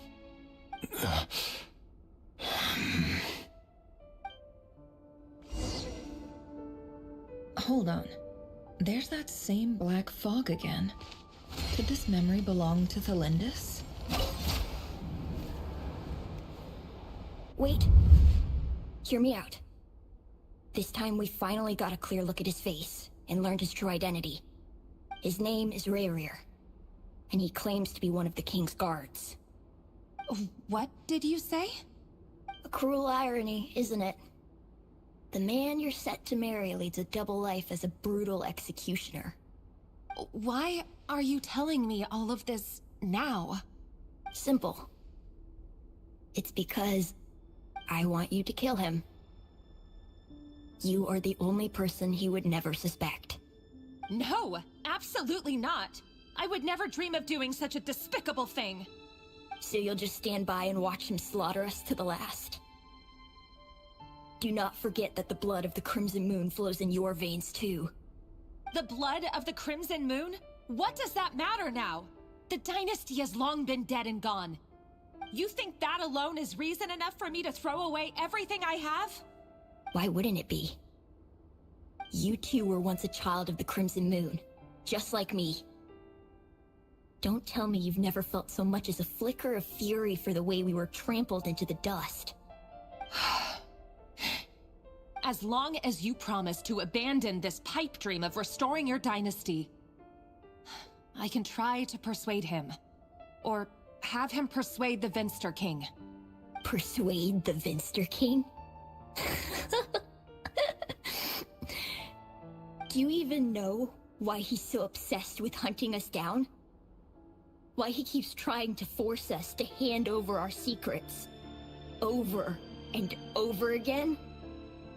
Hold on. There's that same black fog again. Could this memory belong to Thelindis? Wait. Hear me out. This time we finally got a clear look at his face and learned his true identity. His name is Rayrir, and he claims to be one of the king's guards. What did you say? A cruel irony, isn't it? The man you're set to marry leads a double life as a brutal executioner. Why are you telling me all of this now? Simple. It's because I want you to kill him. You are the only person he would never suspect. No, absolutely not. I would never dream of doing such a despicable thing. So you'll just stand by and watch him slaughter us to the last? Do not forget that the blood of the Crimson Moon flows in your veins too. The blood of the Crimson Moon? What does that matter now? The dynasty has long been dead and gone. You think that alone is reason enough for me to throw away everything I have? Why wouldn't it be? You two were once a child of the Crimson Moon, just like me. Don't tell me you've never felt so much as a flicker of fury for the way we were trampled into the dust. As long as you promise to abandon this pipe dream of restoring your dynasty, I can try to persuade him. Or have him persuade the Vinster King. Persuade the Vinster King? Do you even know why he's so obsessed with hunting us down? Why he keeps trying to force us to hand over our secrets over and over again?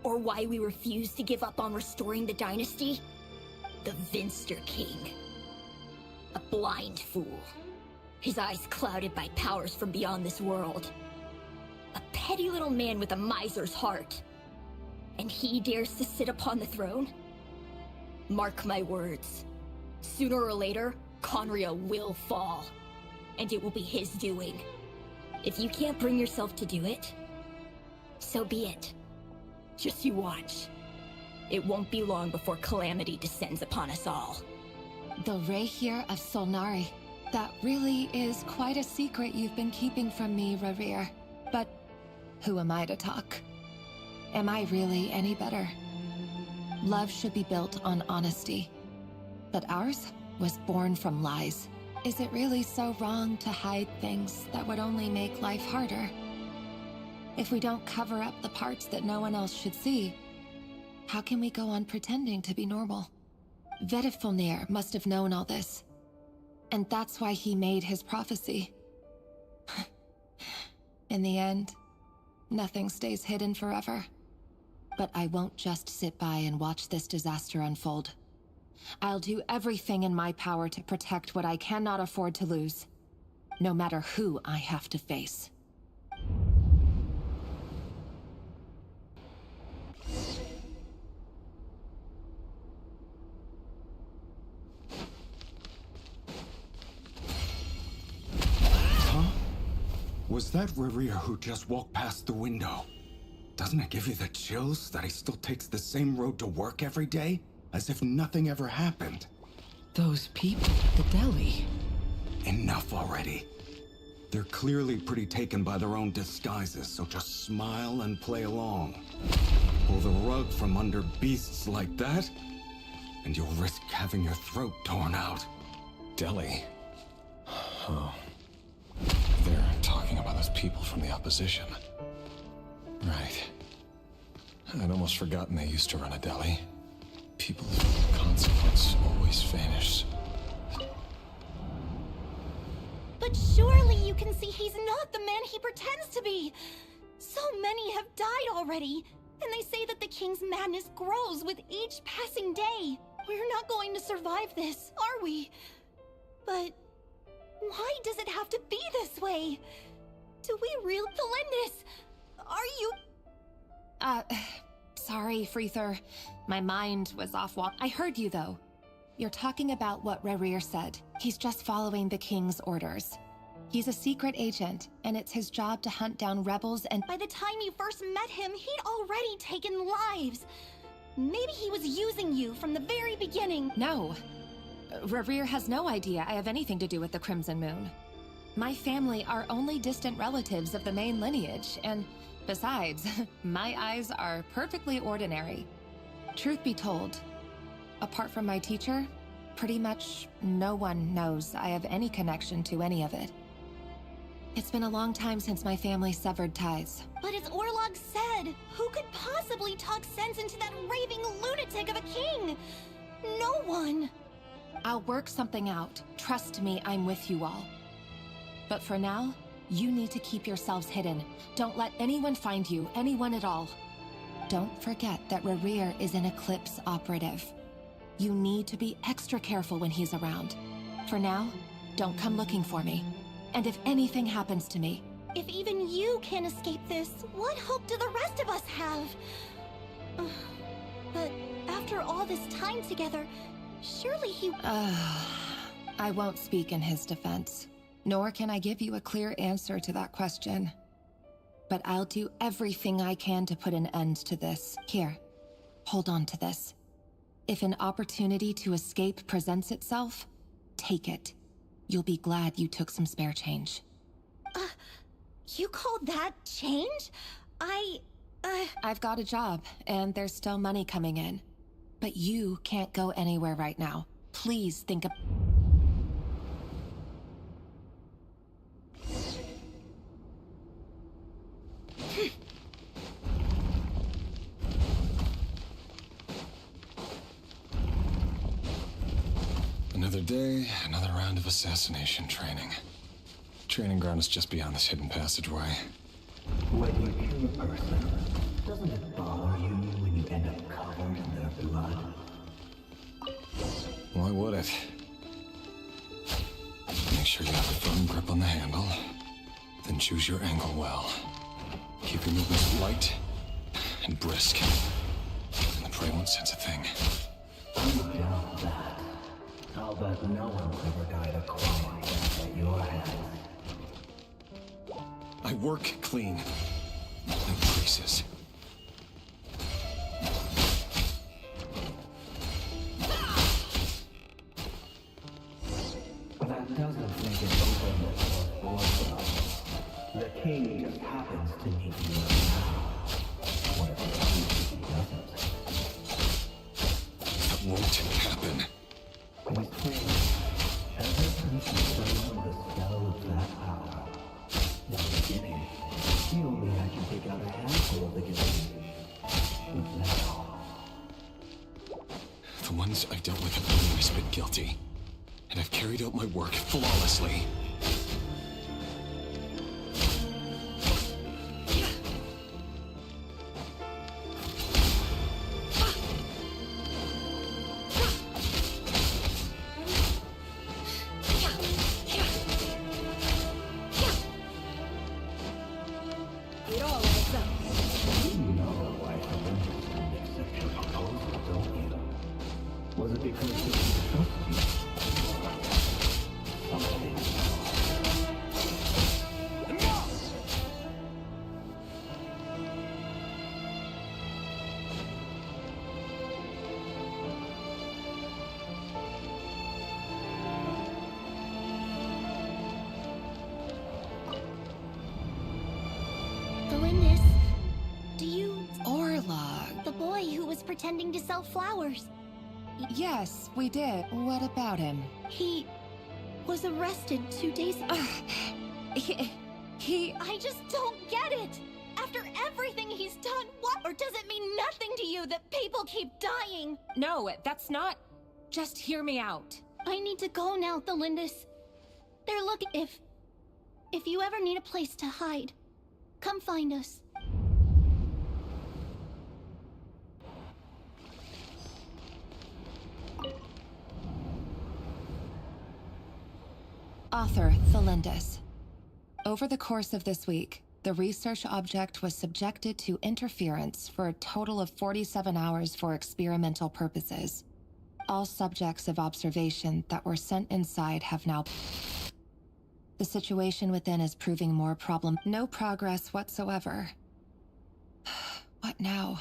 Or why we refuse to give up on restoring the dynasty? The Vinster King. A blind fool. His eyes clouded by powers from beyond this world. A petty little man with a miser's heart. And he dares to sit upon the throne? Mark my words. Sooner or later, Conria will fall. And it will be his doing. If you can't bring yourself to do it, so be it. Just you watch. It won't be long before calamity descends upon us all. The Rayrir of Solnari. That really is quite a secret you've been keeping from me, Rayrir. But who am I to talk? Am I really any better? Love should be built on honesty. But ours was born from lies. Is it really so wrong to hide things that would only make life harder? If we don't cover up the parts that no one else should see, how can we go on pretending to be normal? Vedifulnir must have known all this. And that's why he made his prophecy. In the end, nothing stays hidden forever. But I won't just sit by and watch this disaster unfold. I'll do everything in my power to protect what I cannot afford to lose, no matter who I have to face. Huh? Was that Rerir who just walked past the window? Doesn't it give you the chills that he still takes the same road to work every day? As if nothing ever happened. Those people at the deli. Enough already. They're clearly pretty taken by their own disguises, so just smile and play along. Pull the rug from under beasts like that, and you'll risk having your throat torn out. Deli? Oh. They're talking about those people from the opposition. Right. I'd almost forgotten they used to run a deli. People of consequence always vanish. But surely you can see he's not the man he pretends to be! So many have died already, and they say that the king's madness grows with each passing day. We're not going to survive this, are we? But why does it have to be this way? Do we really... Felindis, are you... Sorry, Freether. My mind was off walk. I heard you, though. You're talking about what Rerir said. He's just following the king's orders. He's a secret agent, and it's his job to hunt down rebels and— By the time you first met him, he'd already taken lives. Maybe he was using you from the very beginning. No. Rerir has no idea I have anything to do with the Crimson Moon. My family are only distant relatives of the main lineage, and besides, my eyes are perfectly ordinary. Truth be told, apart from my teacher, pretty much no one knows I have any connection to any of it. It's been a long time since my family severed ties. But as Orlog said, who could possibly talk sense into that raving lunatic of a king? No one. I'll work something out. Trust me, I'm with you all. But for now, you need to keep yourselves hidden. Don't let anyone find you, anyone at all. Don't forget that Rerir is an Eclipse operative. You need to be extra careful when he's around. For now, don't come looking for me. And if anything happens to me... If even you can't escape this, what hope do the rest of us have? But after all this time together, surely he... I won't speak in his defense. Nor can I give you a clear answer to that question. But I'll do everything I can to put an end to this. Here, hold on to this. If an opportunity to escape presents itself, take it. You'll be glad you took some spare change. You call that change? I've got a job, and there's still money coming in. But you can't go anywhere right now. Please think of... Another day, another round of assassination training. Training ground is just beyond this hidden passageway. When you kill a person, doesn't it bother you when you end up covered in their blood? Why would it? Make sure you have a firm grip on the handle, then choose your angle well. Keep your movements light and brisk, and the prey won't sense a thing. You doubt that. I'll bet no one's ever died a quiet death at your hands. I work clean. No creases. That doesn't make it openness or boredom. The king just happens to need you now. What if won't happen. These things, ever since you fell under the spell of that power. In the beginning, you only had to take out a handful of the guilty. But now... The ones I've dealt with have always been guilty. And I've carried out my work flawlessly. It all adds up. You know why Olympus didn't accept your proposal, don't you? Was it because they didn't trust you? Something else. Belindas, do you... Orla. The boy who was pretending to sell flowers. Yes, we did. What about him? He was arrested 2 days ago. He... I just don't get it! After everything he's done, what? Or does it mean nothing to you that people keep dying? No, that's not... Just hear me out. I need to go now, Thelindis. They're looking... If you ever need a place to hide, come find us. Author Thelindis. Over the course of this week, the research object was subjected to interference for a total of 47 hours for experimental purposes. All subjects of observation that were sent inside have now... The situation within is proving more no progress whatsoever. What now?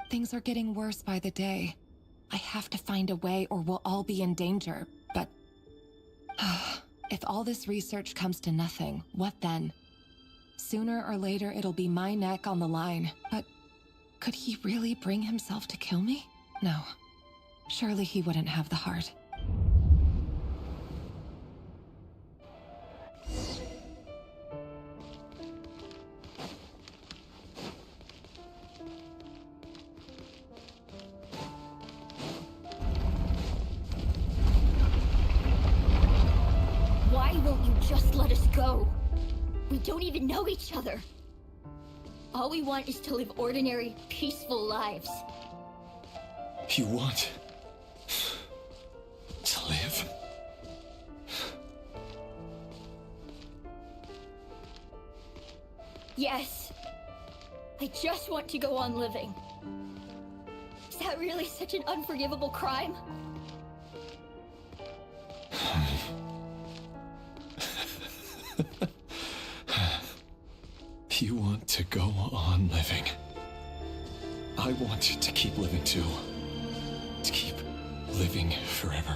Things are getting worse by the day. I have to find a way or we'll all be in danger, but... If all this research comes to nothing, what then? Sooner or later, it'll be my neck on the line. But could he really bring himself to kill me? No. Surely he wouldn't have the heart. Why won't you just let us go? We don't even know each other. All we want is to live ordinary, peaceful lives. You want... to live? Yes. I just want to go on living. Is that really such an unforgivable crime? You want to go on living. I want to keep living too. To keep living forever.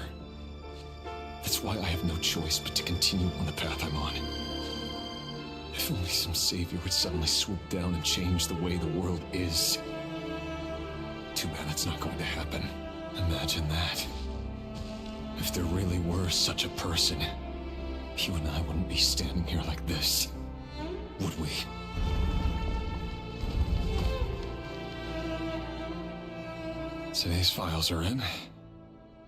That's why I have no choice but to continue on the path I'm on. If only some savior would suddenly swoop down and change the way the world is. Too bad that's not going to happen. Imagine that. If there really were such a person, you and I wouldn't be standing here like this, would we? Today's files are in.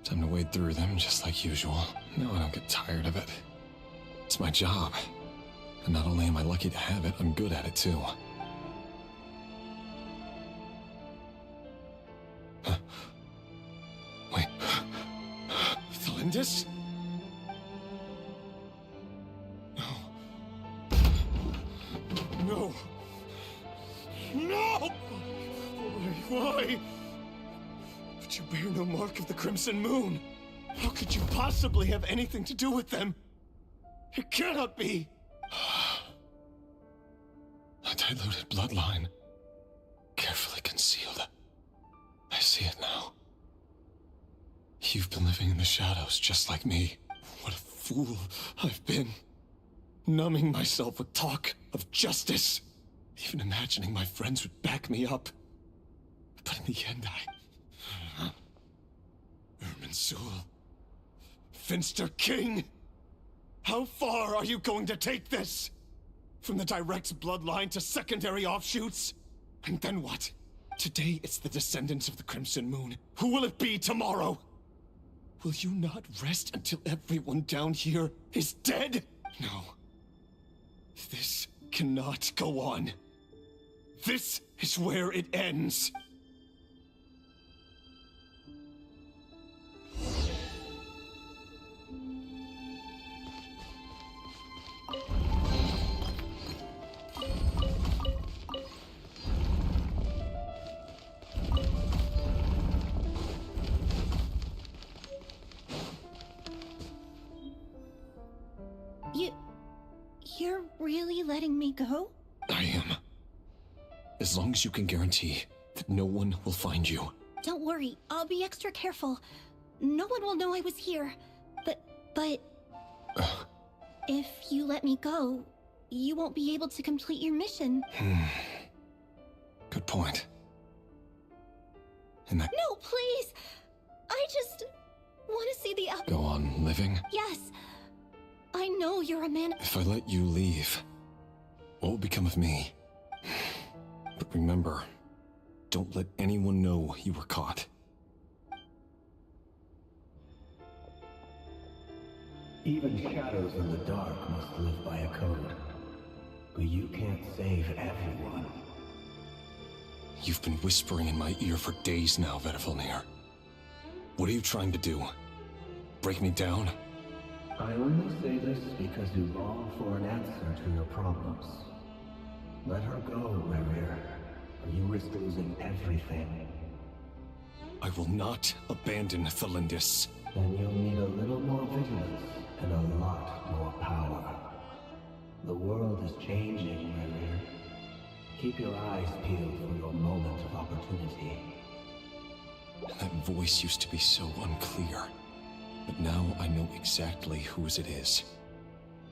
Time to wade through them just like usual. No, I don't get tired of it. It's my job. And not only am I lucky to have it, I'm good at it too. Wait. Thelindis? No. No! Why? But you bear no mark of the Crimson Moon. How could you possibly have anything to do with them? It cannot be! A diluted bloodline. Carefully concealed. I see it now. You've been living in the shadows just like me. What a fool I've been. Numbing myself with talk of justice. Even imagining my friends would back me up. But in the end, Irminsul. Finster King! How far are you going to take this? From the direct bloodline to secondary offshoots? And then what? Today it's the descendants of the Crimson Moon. Who will it be tomorrow? Will you not rest until everyone down here is dead? No. This cannot go on. This is where it ends. You're really letting me go? I am. As long as you can guarantee that no one will find you. Don't worry, I'll be extra careful. No one will know I was here. But... if you let me go, you won't be able to complete your mission. Good point. And that... No, please! I just want to see the out... Go on living? Yes. I know you're a man... If I let you leave, what will become of me? But remember, don't let anyone know you were caught. Even shadows in the dark must live by a code. But you can't save everyone. You've been whispering in my ear for days now, Vedifalnir. What are you trying to do? Break me down? I only say this because you long for an answer to your problems. Let her go, Rerir, or you risk losing everything. I will not abandon Thalindis. Then you'll need a little more vigilance and a lot more power. The world is changing, Rerir. Keep your eyes peeled for your moment of opportunity. That voice used to be so unclear. But now I know exactly whose it is.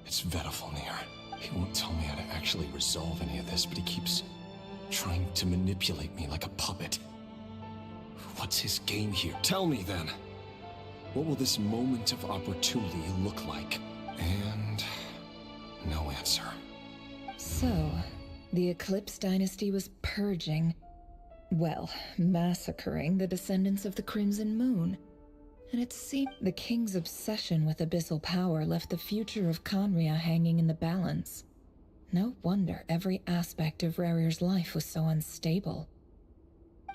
It's Vedifalnir. He won't tell me how to actually resolve any of this, but he keeps trying to manipulate me like a puppet. What's his game here? Tell me then. What will this moment of opportunity look like? And no answer. So, the Eclipse Dynasty was purging, well, massacring the descendants of the Crimson Moon. And it seemed the king's obsession with abyssal power left the future of Conria hanging in the balance. No wonder every aspect of Rerir's life was so unstable.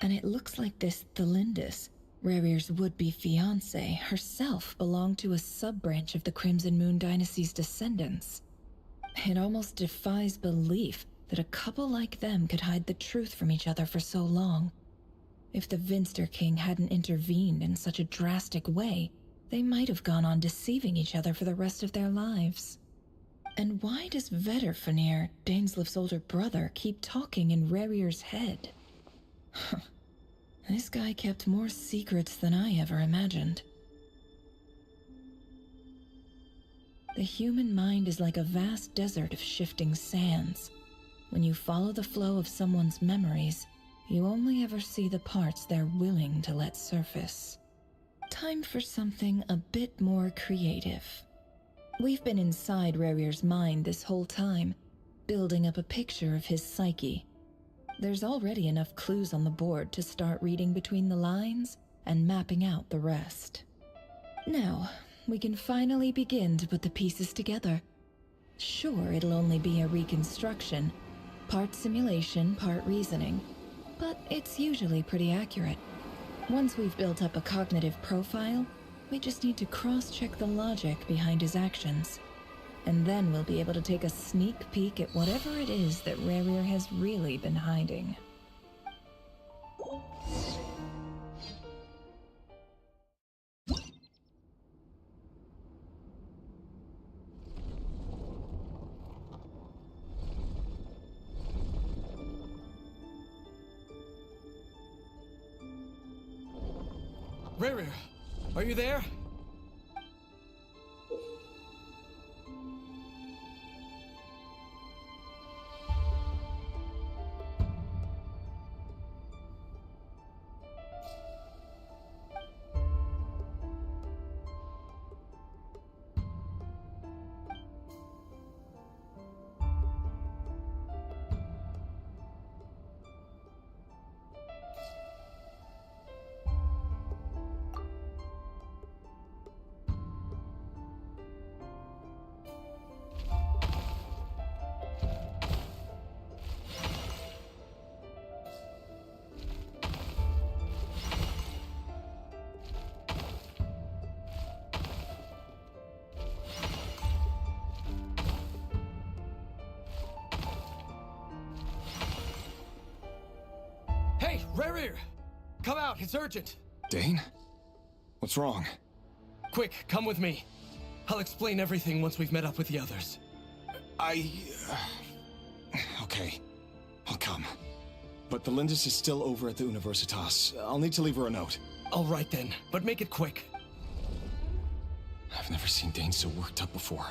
And it looks like this Thalindis, Rerir's would-be fiancée, herself belonged to a sub-branch of the Crimson Moon Dynasty's descendants. It almost defies belief that a couple like them could hide the truth from each other for so long. If the Vinster King hadn't intervened in such a drastic way, they might have gone on deceiving each other for the rest of their lives. And why does Vedifalnir, Daneslif's older brother, keep talking in Rerir's head? This guy kept more secrets than I ever imagined. The human mind is like a vast desert of shifting sands. When you follow the flow of someone's memories, you only ever see the parts they're willing to let surface. Time for something a bit more creative. We've been inside Rerir's mind this whole time, building up a picture of his psyche. There's already enough clues on the board to start reading between the lines and mapping out the rest. Now, we can finally begin to put the pieces together. Sure, it'll only be a reconstruction, part simulation, part reasoning, but it's usually pretty accurate. Once we've built up a cognitive profile, we just need to cross-check the logic behind his actions. And then we'll be able to take a sneak peek at whatever it is that Rerir has really been hiding. Rerir, are you there? Warrior! Come out, it's urgent! Dane? What's wrong? Quick, come with me. I'll explain everything once we've met up with the others. Okay. I'll come. But Belindis is still over at the Universitas. I'll need to leave her a note. All right then, but make it quick. I've never seen Dane so worked up before.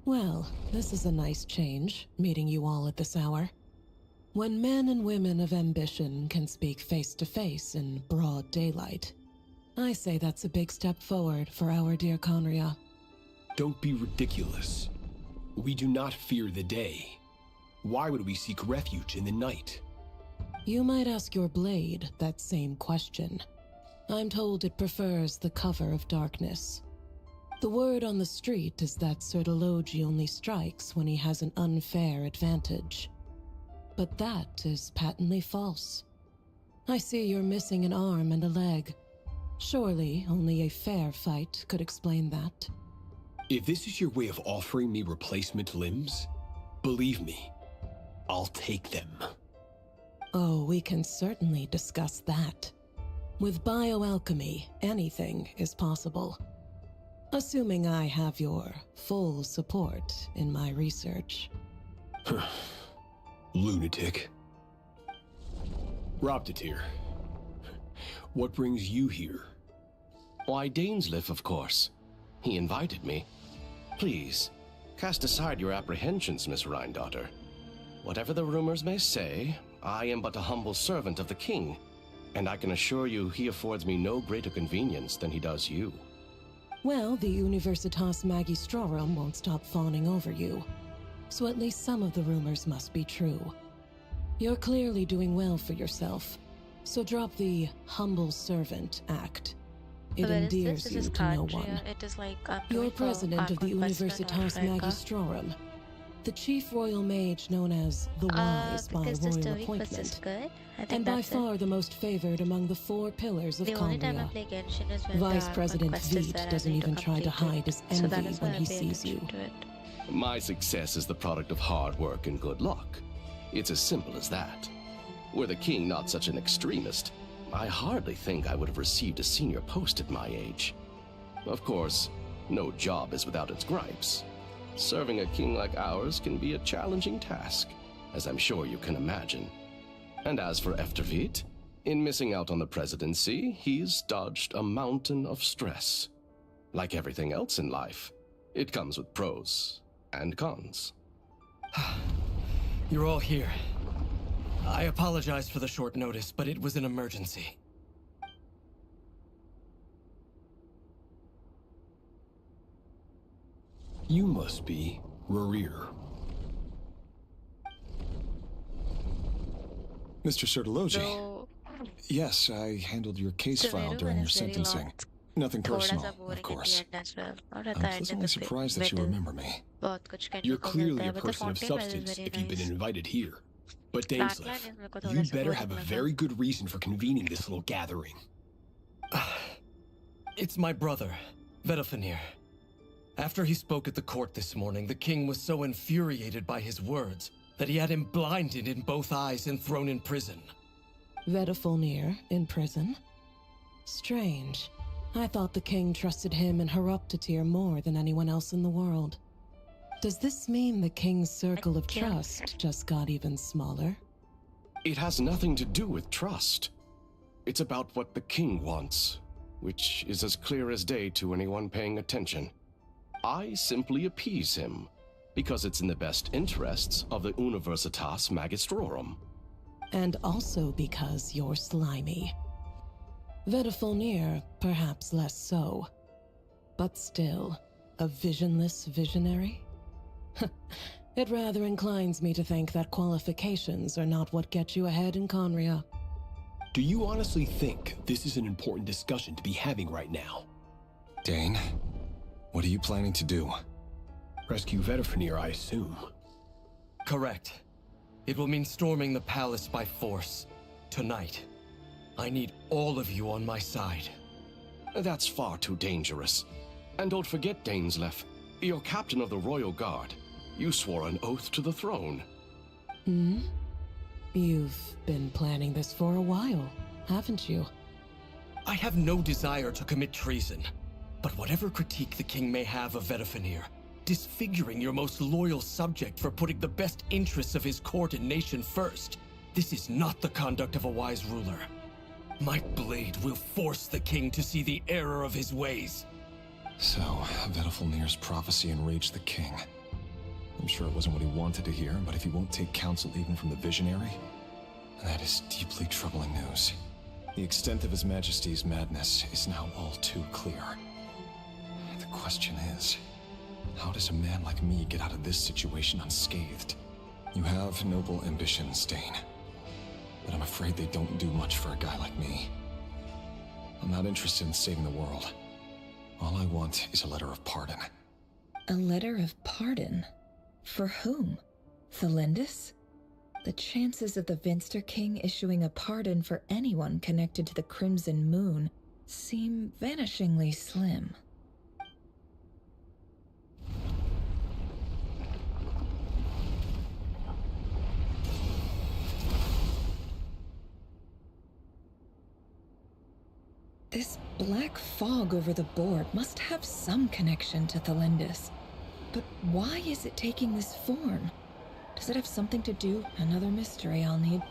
Well, this is a nice change, meeting you all at this hour. When men and women of ambition can speak face to face in broad daylight, I say that's a big step forward for our dear Conria. Don't be ridiculous. We do not fear the day. Why would we seek refuge in the night? You might ask your blade that same question. I'm told it prefers the cover of darkness. The word on the street is that Sertologi only strikes when he has an unfair advantage. But that is patently false. I see you're missing an arm and a leg. Surely only a fair fight could explain that. If this is your way of offering me replacement limbs, believe me, I'll take them. Oh, we can certainly discuss that. With bioalchemy, anything is possible. Assuming I have your full support in my research. Lunatic. Robtatir, what brings you here? Why, Dainsleif, of course. He invited me. Please, cast aside your apprehensions, Miss Rhindaughter. Whatever the rumors may say, I am but a humble servant of the king, and I can assure you he affords me no greater convenience than he does you. Well, the Universitas Magistrorum won't stop fawning over you, so at least some of the rumors must be true. You're clearly doing well for yourself, so drop the humble servant act. It endears you to no one. It is like You're president of the Universitas Magistrorum, the chief royal mage known as the Wise by royal appointment, and by far the most favored among the 4 pillars of Conria. Vice President Veit doesn't even try to hide his envy when he sees you. My success is the product of hard work and good luck. It's as simple as that. Were the king not such an extremist, I hardly think I would have received a senior post at my age. Of course, no job is without its gripes. Serving a king like ours can be a challenging task, as I'm sure you can imagine. And as for Efterveit, in missing out on the presidency, he's dodged a mountain of stress. Like everything else in life, it comes with pros and cons. You're all here. I apologize for the short notice, but it was an emergency. You must be Rerir. Mr. Sertologi. Yes, I handled your case file during your sentencing. Nothing थोड़ा personal, सा of boring at the course. end as well. और I'm रहता है pleasantly surprised that you middle. remember me. बहुत कुछ कहने You're को clearly मिलता a है, but the person of fountain well is substance very if you've been nice. invited here. But Flatline Dainsleif, is मेरे को you थोड़ा सा better boring have a लगा. very good reason for convening this little gathering. It's my brother, Vedafenir. After he spoke at the court this morning, the king was so infuriated by his words that he had him blinded in both eyes and thrown in prison. Vedafenir in prison? Strange. I thought the king trusted him and Heroptatir more than anyone else in the world. Does this mean the king's circle of trust just got even smaller? It has nothing to do with trust. It's about what the king wants, which is as clear as day to anyone paying attention. I simply appease him, because it's in the best interests of the Universitas Magistrorum. And also because you're slimy. Vedafenir, perhaps less so. But still, a visionless visionary? It rather inclines me to think that qualifications are not what get you ahead in Conria. Do you honestly think this is an important discussion to be having right now? Dane, what are you planning to do? Rescue Vedafenir, I assume. Correct. It will mean storming the palace by force. Tonight. I need all of you on my side. That's far too dangerous. And don't forget, Dainsleif, you're captain of the Royal Guard. You swore an oath to the throne. Hmm? You've been planning this for a while, haven't you? I have no desire to commit treason. But whatever critique the king may have of Vedafenir, disfiguring your most loyal subject for putting the best interests of his court and nation first, this is not the conduct of a wise ruler. My blade will force the king to see the error of his ways. So, Vedafenir's prophecy enraged the king. I'm sure it wasn't what he wanted to hear, but if he won't take counsel even from the visionary, that is deeply troubling news. The extent of His Majesty's madness is now all too clear. The question is, how does a man like me get out of this situation unscathed? You have noble ambitions, Dane, but I'm afraid they don't do much for a guy like me. I'm not interested in saving the world. All I want is a letter of pardon. A letter of pardon? For whom? Thelindis? The chances of the Vinster King issuing a pardon for anyone connected to the Crimson Moon seem vanishingly slim. This black fog over the board must have some connection to Thelindis. But why is it taking this form? Does it have something to do? Another mystery I'll need.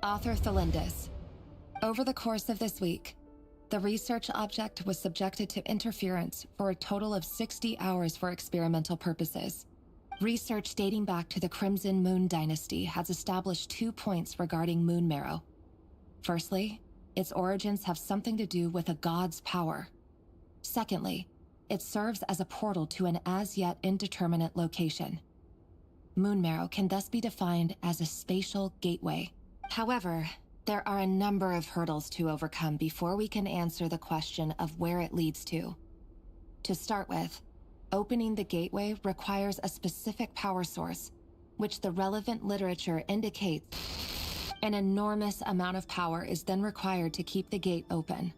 Author Thelindis. Over the course of this week, the research object was subjected to interference for a total of 60 hours for experimental purposes. Research dating back to the Crimson Moon Dynasty has established 2 points regarding moon marrow. Firstly, its origins have something to do with a god's power. Secondly, it serves as a portal to an as-yet indeterminate location. Moon marrow can thus be defined as a spatial gateway. However, there are a number of hurdles to overcome before we can answer the question of where it leads to. To start with, opening the gateway requires a specific power source, which the relevant literature indicates an enormous amount of power is then required to keep the gate open.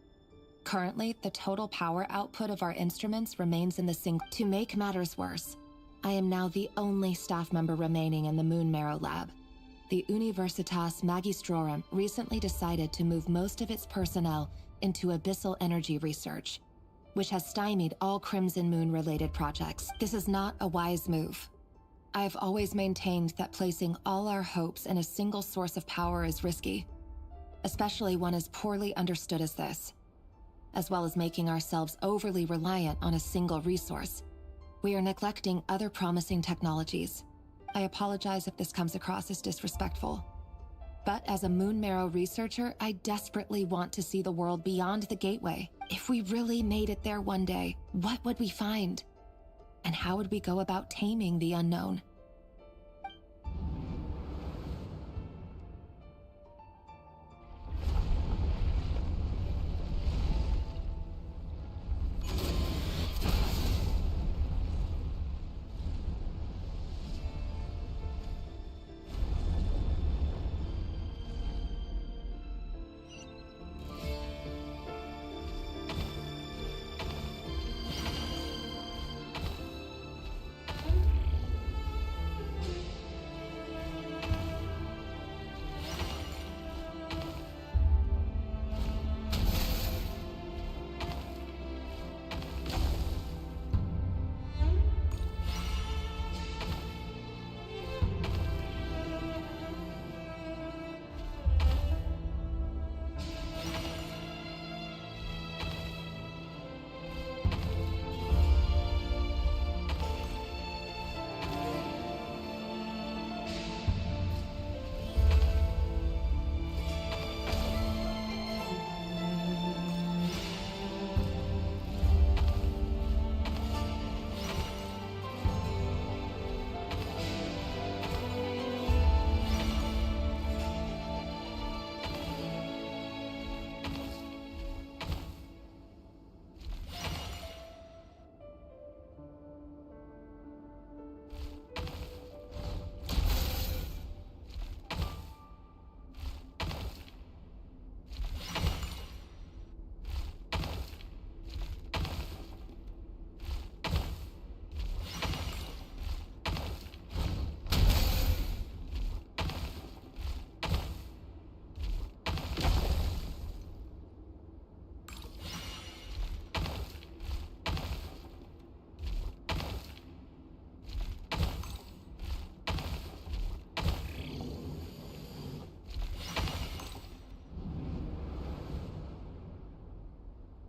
Currently, the total power output of our instruments remains in the single. To make matters worse, I am now the only staff member remaining in the Moon Marrow Lab. The Universitas Magistrorum recently decided to move most of its personnel into abyssal energy research, which has stymied all Crimson Moon-related projects. This is not a wise move. I've always maintained that placing all our hopes in a single source of power is risky, especially one as poorly understood as this, as well as making ourselves overly reliant on a single resource. We are neglecting other promising technologies. I apologize if this comes across as disrespectful. But as a Moon Marrow researcher, I desperately want to see the world beyond the gateway. If we really made it there one day, what would we find? And how would we go about taming the unknown?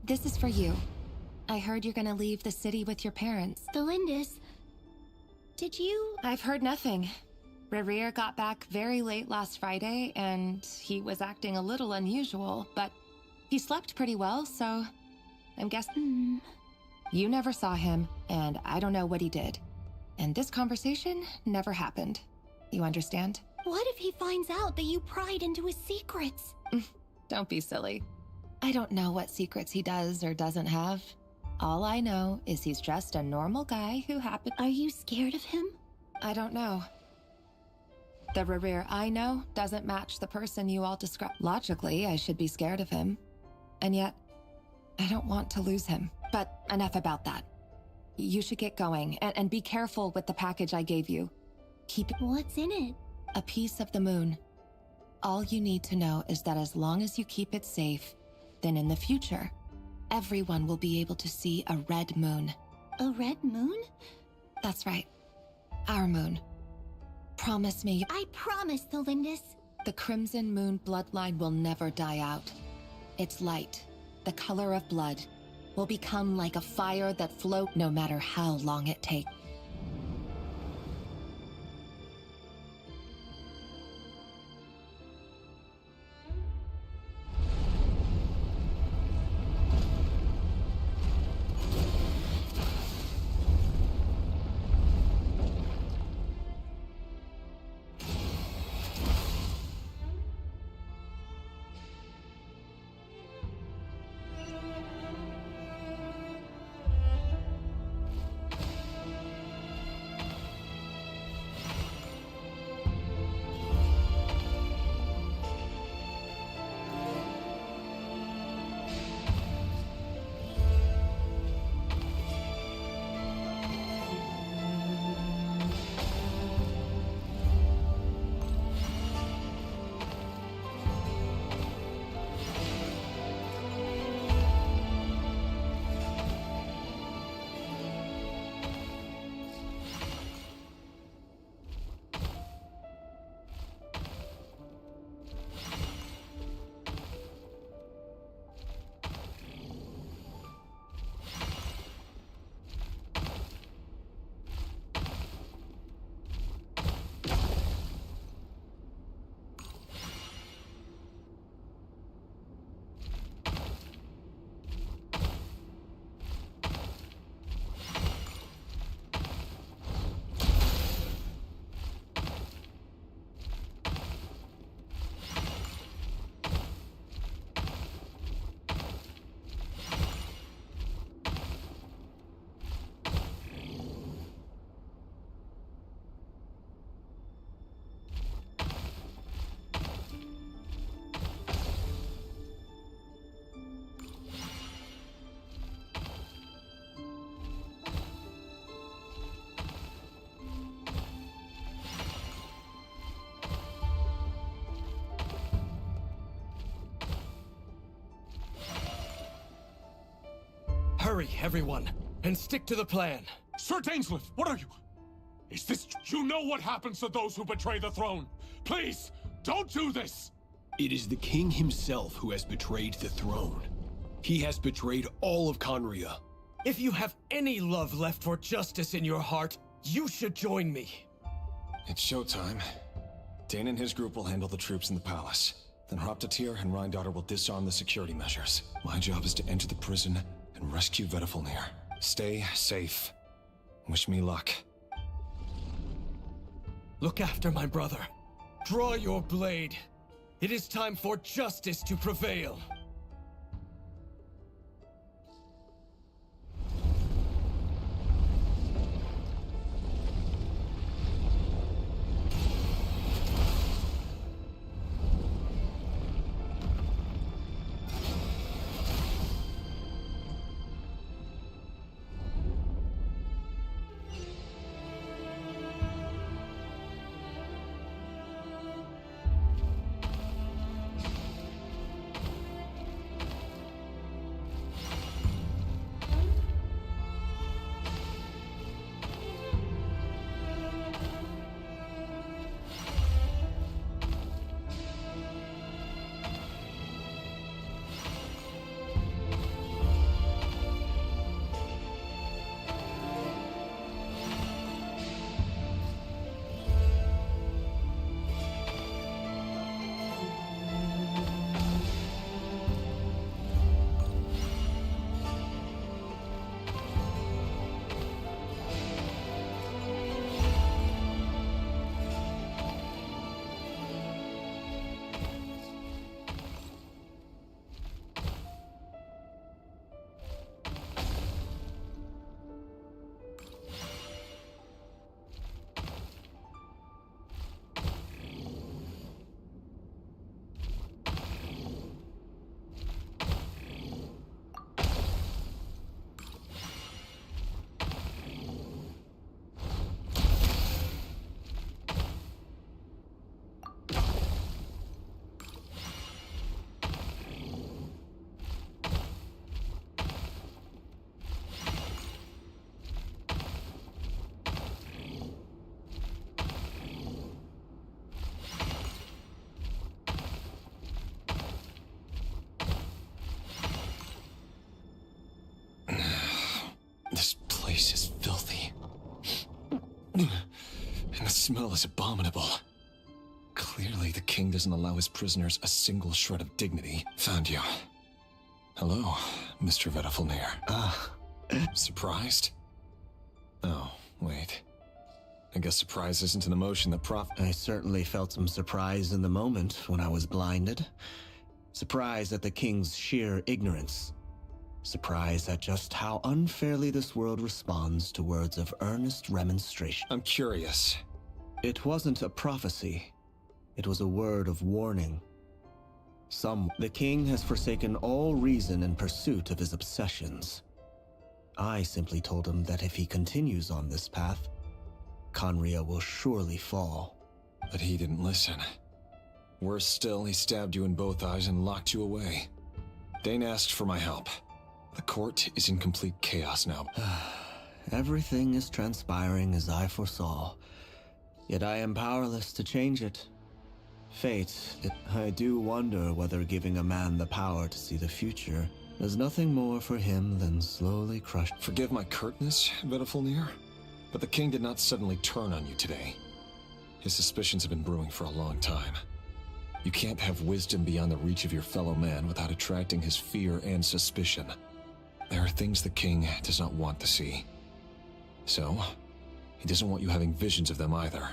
This is for you. I heard you're gonna leave the city with your parents. Thelindis, did you? I've heard nothing. Rerir got back very late last Friday, and he was acting a little unusual, but he slept pretty well, so I'm guessing. You never saw him, and I don't know what he did. And this conversation never happened. You understand? What if he finds out that you pried into his secrets? Don't be silly. I don't know what secrets he does or doesn't have. All I know is he's just a normal guy who happened— Are you scared of him? I don't know. The Rerir I know doesn't match the person you all describe. Logically, I should be scared of him. And yet, I don't want to lose him. But enough about that. You should get going, and be careful with the package I gave you. Keep it— What's in it? A piece of the moon. All you need to know is that as long as you keep it safe, then in the future, everyone will be able to see a red moon. A red moon? That's right. Our moon. Promise me— I promise, Thelindis. The Crimson Moon bloodline will never die out. Its light, the color of blood, will become like a fire that floats no matter how long it takes. Hurry, everyone, and stick to the plan. Sir Dainsleif, what are you? Is this... You know what happens to those who betray the throne. Please, don't do this! It is the king himself who has betrayed the throne. He has betrayed all of Conria. If you have any love left for justice in your heart, you should join me. It's showtime. Dane and his group will handle the troops in the palace. Then Hraptatir and Rheindotter will disarm the security measures. My job is to enter the prison and rescue Vedifalnir. Stay safe. Wish me luck. Look after my brother. Draw your blade. It is time for justice to prevail. This place is filthy. And the smell is abominable. Clearly, the king doesn't allow his prisoners a single shred of dignity. Found you. Hello, Mr. Vedafilnir. Surprised? Oh, wait. I guess surprise isn't an emotion that I certainly felt some surprise in the moment when I was blinded. Surprise at the king's sheer ignorance. Surprise at just how unfairly this world responds to words of earnest remonstration. I'm curious. It wasn't a prophecy. It was a word of warning. The king has forsaken all reason in pursuit of his obsessions. I simply told him that if he continues on this path, Conria will surely fall. But he didn't listen. Worse still, he stabbed you in both eyes and locked you away. Dane asked for my help. The court is in complete chaos now. Everything is transpiring as I foresaw, yet I am powerless to change it. I do wonder whether giving a man the power to see the future does nothing more for him than slowly crush. Forgive my curtness, Vedafilnir, but the king did not suddenly turn on you today. His suspicions have been brewing for a long time. You can't have wisdom beyond the reach of your fellow man without attracting his fear and suspicion. There are things the king does not want to see. So, he doesn't want you having visions of them either.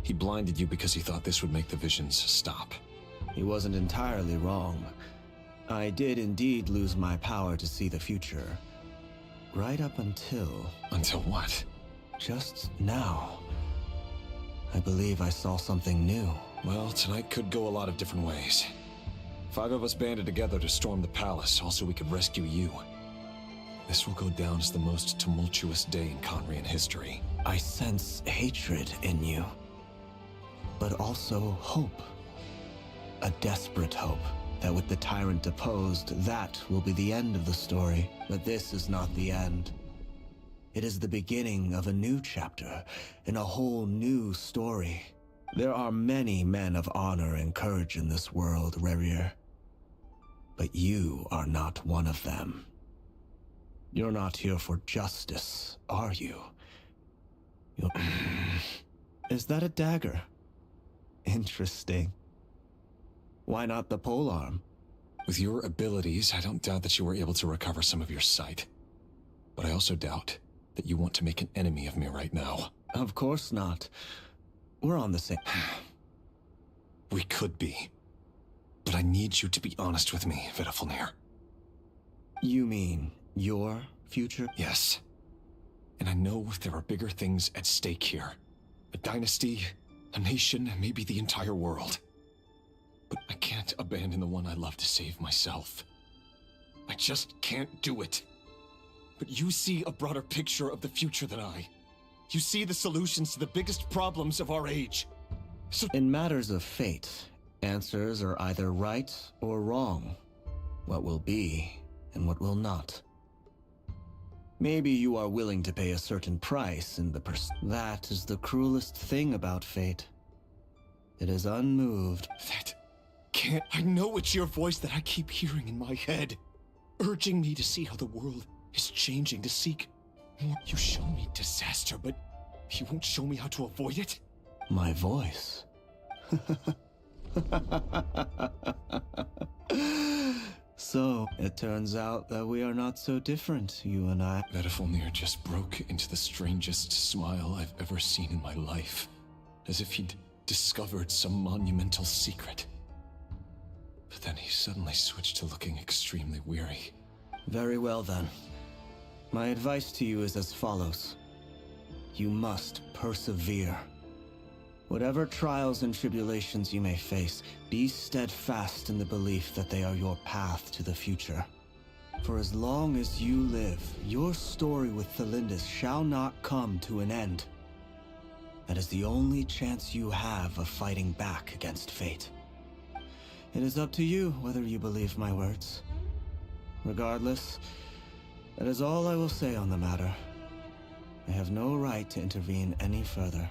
He blinded you because he thought this would make the visions stop. He wasn't entirely wrong. I did indeed lose my power to see the future. Right up until... Until what? Just now. I believe I saw something new. Well, tonight could go a lot of different ways. 5 of us banded together to storm the palace, also we could rescue you. This will go down as the most tumultuous day in Conrian history. I sense hatred in you, but also hope. A desperate hope that with the tyrant deposed, that will be the end of the story. But this is not the end. It is the beginning of a new chapter, in a whole new story. There are many men of honor and courage in this world, Rerir. But you are not one of them. You're not here for justice, are you? Is that a dagger? Interesting. Why not the polearm? With your abilities, I don't doubt that you were able to recover some of your sight. But I also doubt that you want to make an enemy of me right now. Of course not. We're on the same... We could be. But I need you to be honest with me, Vedafilnir. You mean your future? Yes. And I know there are bigger things at stake here. A dynasty, a nation, maybe the entire world. But I can't abandon the one I love to save myself. I just can't do it. But you see a broader picture of the future than I. You see the solutions to the biggest problems of our age. So in matters of fate, answers are either right or wrong. What will be and what will not. Maybe you are willing to pay a certain price in the That is the cruelest thing about fate. It is unmoved. That can't... I know it's your voice that I keep hearing in my head, urging me to see how the world is changing, to seek more. You show me disaster, but you won't show me how to avoid it? My voice? So, it turns out that we are not so different, you and I. Vedafilnir just broke into the strangest smile I've ever seen in my life. As if he'd discovered some monumental secret. But then he suddenly switched to looking extremely weary. Very well then. My advice to you is as follows. You must persevere. Whatever trials and tribulations you may face, be steadfast in the belief that they are your path to the future. For as long as you live, your story with Thelindis shall not come to an end. That is the only chance you have of fighting back against fate. It is up to you whether you believe my words. Regardless, that is all I will say on the matter. I have no right to intervene any further.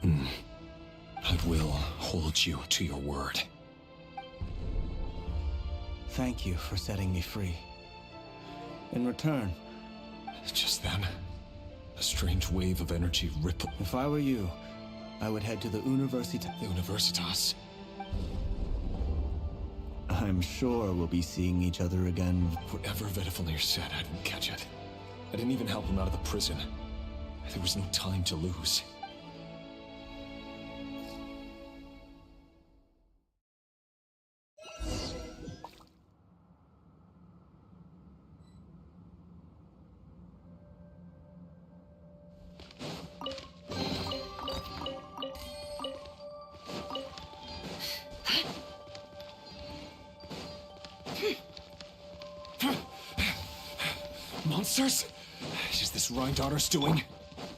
I will hold you to your word. Thank you for setting me free. In return, Just then, a strange wave of energy rippled. If I were you, I would head to the Universitas. The Universitas? I'm sure we'll be seeing each other again. Whatever Vedifalnir said, I didn't catch it. I didn't even help him out of the prison. There was no time to lose. Monsters? Is this Rheindarter's doing?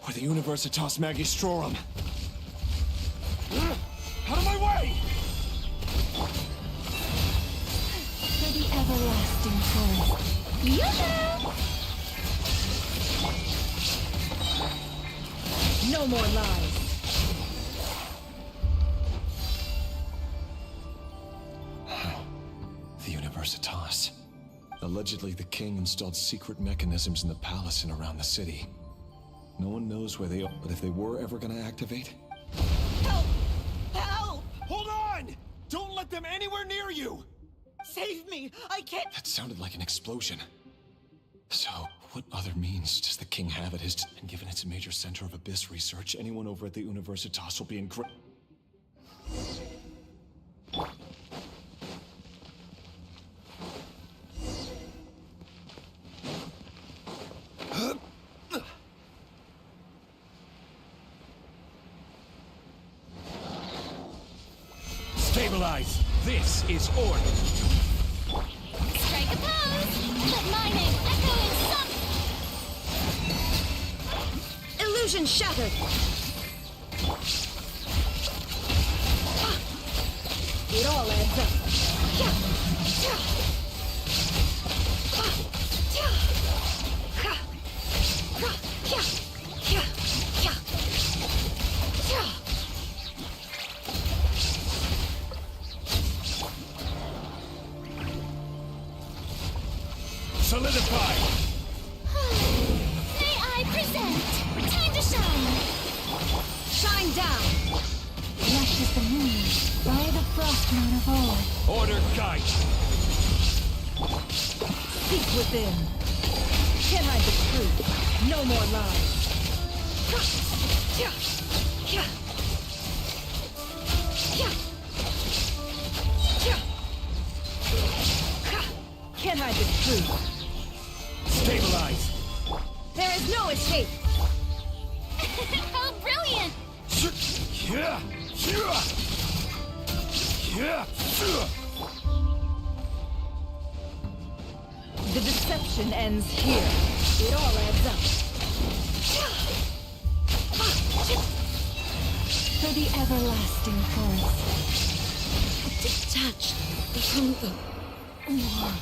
Or the Universitas Magistrorum? Out of my way! For the everlasting forest. Yoo-hoo! No more lies. The Universitas. Allegedly, the king installed secret mechanisms in the palace and around the city. No one knows where they are, but if they were ever gonna activate... Help! Help! Hold on! Don't let them anywhere near you! Save me! I can't... That sounded like an explosion. So, what other means does the king have at his... And given it's a major center of abyss research, anyone over at the Universitas will be in great... Stabilize! This is order! Strike a pose! Let my name echo in some... Illusion shattered! It all adds up. Solidify! May I present? Time to shine! Shine down! Lush as the moon, by the frost moon of old. Order guide! Seek within. Can't hide the truth. No more lies. Can't hide the truth. Stabilize! There is no escape. How brilliant! The deception ends here. It all adds up. For the everlasting forest. Detached from the world.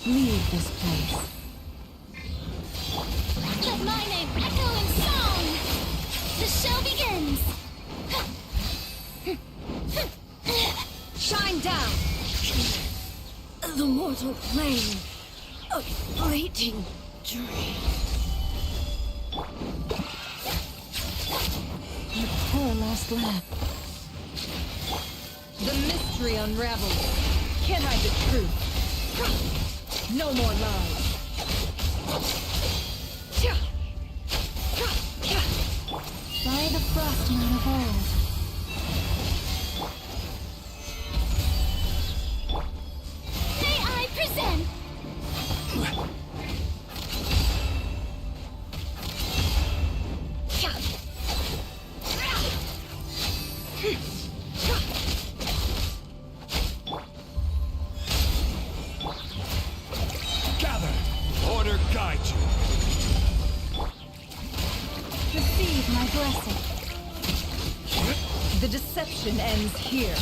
Leave this place. Let my name echo in song! The show begins! Shine down! The mortal plane. A fleeting dream. Your poor lost lamp. The mystery unravels. Can't hide the truth. No more lies. By the frost moon of old. May I present? Gather! Order guide you! Receive my blessing. The deception ends here.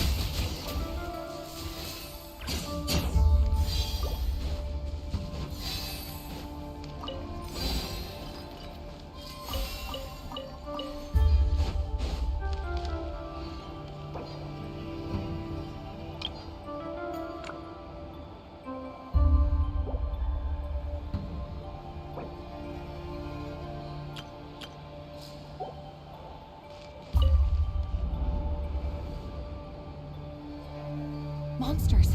Monsters.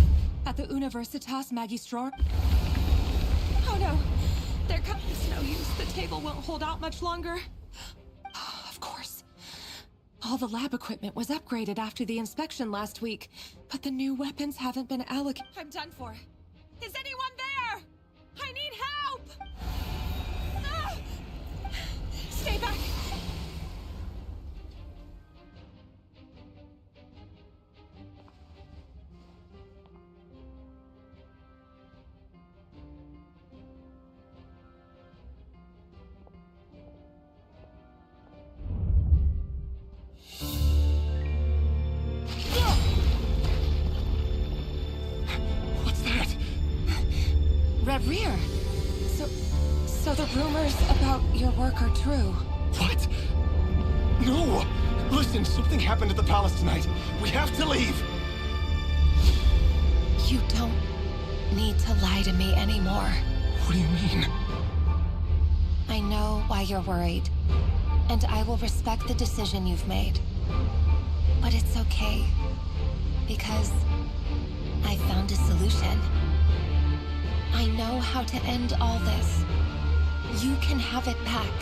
At the Universitas Magistrar. Oh no! They're coming. It's no use. The table won't hold out much longer. Of course. All the lab equipment was upgraded after the inspection last week, but the new weapons haven't been allocated. I'm done for. Is anyone there? I need help! Ah! Stay back! What's that? Red Rear. So the rumors about your work are true. What? No! Listen, something happened at the palace tonight. We have to leave! You don't need to lie to me anymore. What do you mean? I know why you're worried, and I will respect the decision you've made. But it's okay, because I found a solution. I know how to end all this. You can have it back.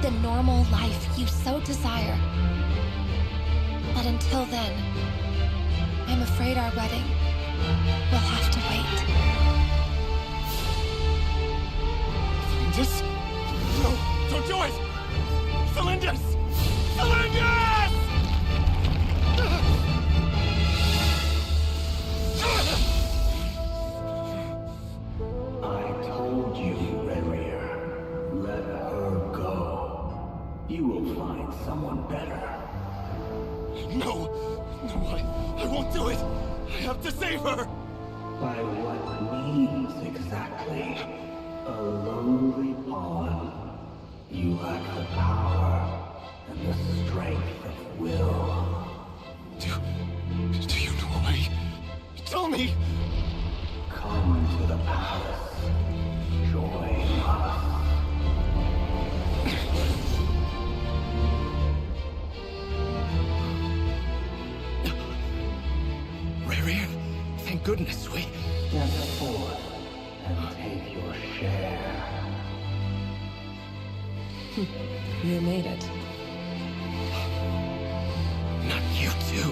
The normal life you so desire. But until then, I'm afraid our wedding will have to wait. Felindus? No, don't do it! Felindus! Felindus! I told you, Renrier. Let her go. You will find someone better. No! No, I won't do it! I have to save her! By what means exactly? A lowly pawn. You lack the power and the strength of will. Do you know a way? Tell me! Come to the palace. Join us. Riri, thank goodness we... Step forth and take your share. You made it. Not you too.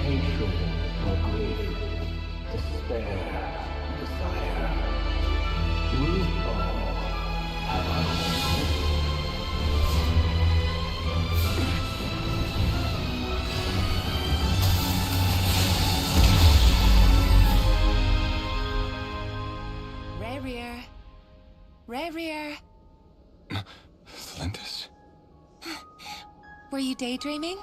Hatred or grief, despair, desire. We all have our own. Rear. Rear. Felindus? Were you daydreaming?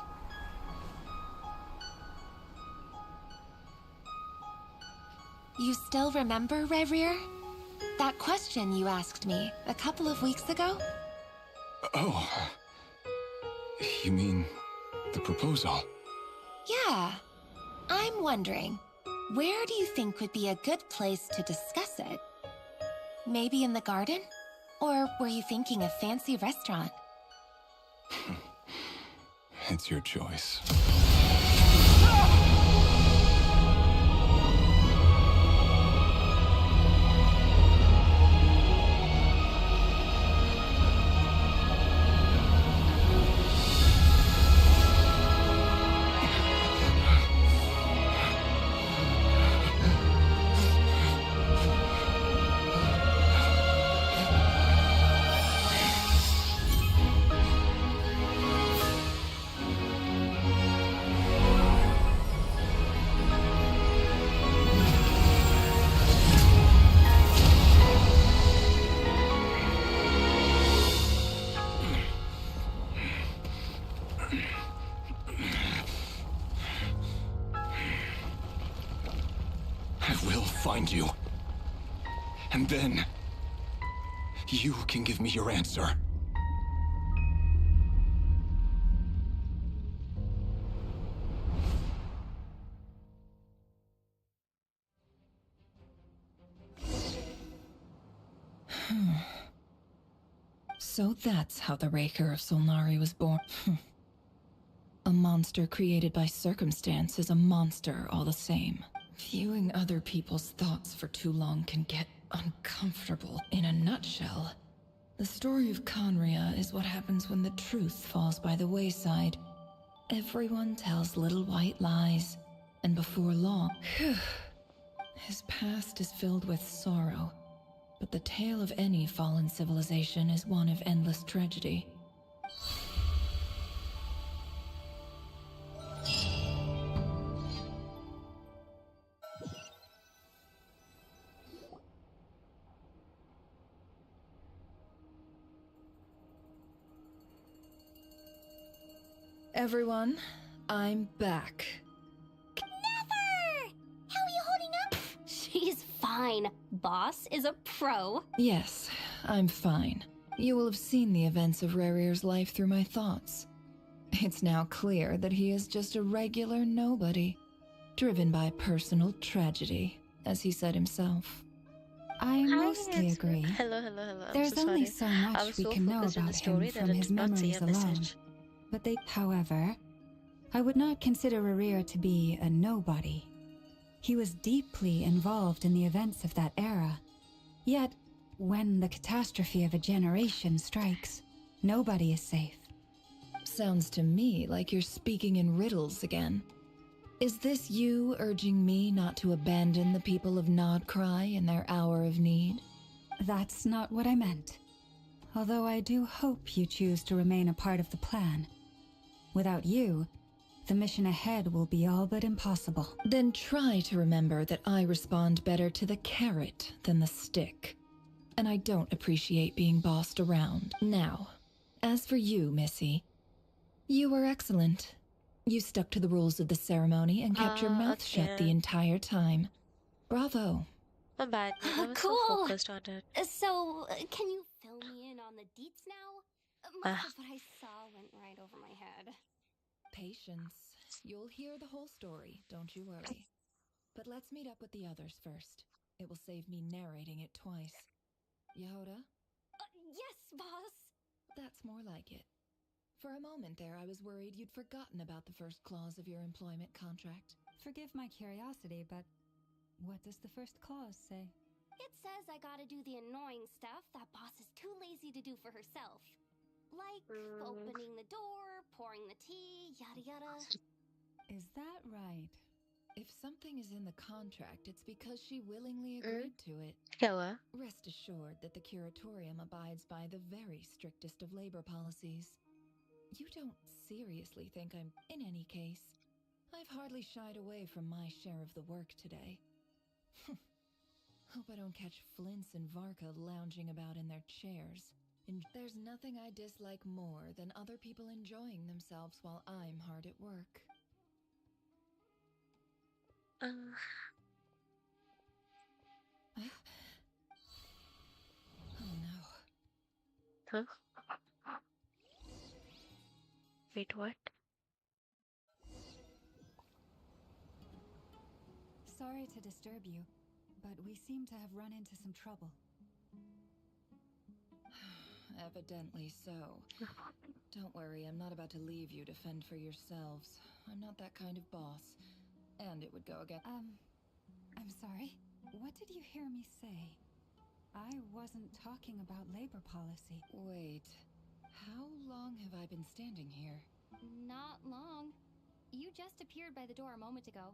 You still remember, Rear? That question you asked me a couple of weeks ago? Oh. You mean the proposal? Yeah. I'm wondering, where do you think would be a good place to discuss it? Maybe in the garden? Or were you thinking a fancy restaurant? It's your choice. I will find you. And then... you can give me your answer. So that's how the Raker of Solnari was born. A monster created by circumstance is a monster all the same. Viewing other people's thoughts for too long can get uncomfortable. In a nutshell, the story of Conria is what happens when the truth falls by the wayside. Everyone tells little white lies, and before long, his past is filled with sorrow. But the tale of any fallen civilization is one of endless tragedy. Everyone, I'm back. Never! How are you holding up? She's fine. Boss is a pro. Yes, I'm fine. You will have seen the events of Rarir's life through my thoughts. It's now clear that he is just a regular nobody, driven by personal tragedy, as he said himself. I mostly agree. Hello, hello, hello. There's I'm so only sorry. so I much was we so can know focused in the about story him that from I his did not see memories a alone. message. However, I would not consider Rarir to be a nobody. He was deeply involved in the events of that era. Yet, when the catastrophe of a generation strikes, nobody is safe. Sounds to me like you're speaking in riddles again. Is this you urging me not to abandon the people of Nodcry in their hour of need? That's not what I meant. Although I do hope you choose to remain a part of the plan. Without you, the mission ahead will be all but impossible. Then try to remember that I respond better to the carrot than the stick. And I don't appreciate being bossed around. Now, as for you, Missy, you were excellent. You stuck to the rules of the ceremony and kept your mouth shut the entire time. Bravo. My bad. I was so Cool. focused on it. So, can you fill me in on the deets now? Most of what I saw went right over my head. Patience. You'll hear the whole story, don't you worry. But let's meet up with the others first. It will save me narrating it twice. Yehoda? Yes, boss. That's more like it. For a moment there, I was worried you'd forgotten about the first clause of your employment contract. Forgive my curiosity, but what does the first clause say? It says I gotta do the annoying stuff that boss is too lazy to do for herself. Like opening the door, pouring the tea, yada yada. Is that right? If something is in the contract, it's because she willingly agreed to it. Hello. Rest assured that the Curatorium abides by the very strictest of labor policies. You don't seriously think I'm... In any case, I've hardly shied away from my share of the work today. Hope I don't catch Flints and Varka lounging about in their chairs. There's nothing I dislike more than other people enjoying themselves while I'm hard at work. Oh no. Huh? Wait, what? Sorry to disturb you, but we seem to have run into some trouble. Evidently so. Don't worry, I'm not about to leave you to fend for yourselves. I'm not that kind of boss. And it would go against... I'm sorry. What did you hear me say? I wasn't talking about labor policy. Wait. How long have I been standing here? Not long. You just appeared by the door a moment ago.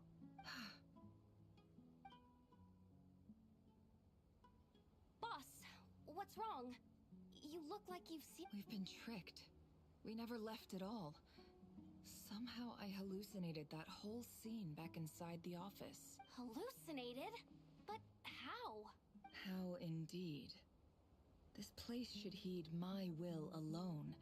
Boss, what's wrong? You look like you've seen... We've been tricked. We never left at all. Somehow I hallucinated that whole scene back inside the office. Hallucinated? But how? How indeed. This place should heed my will alone.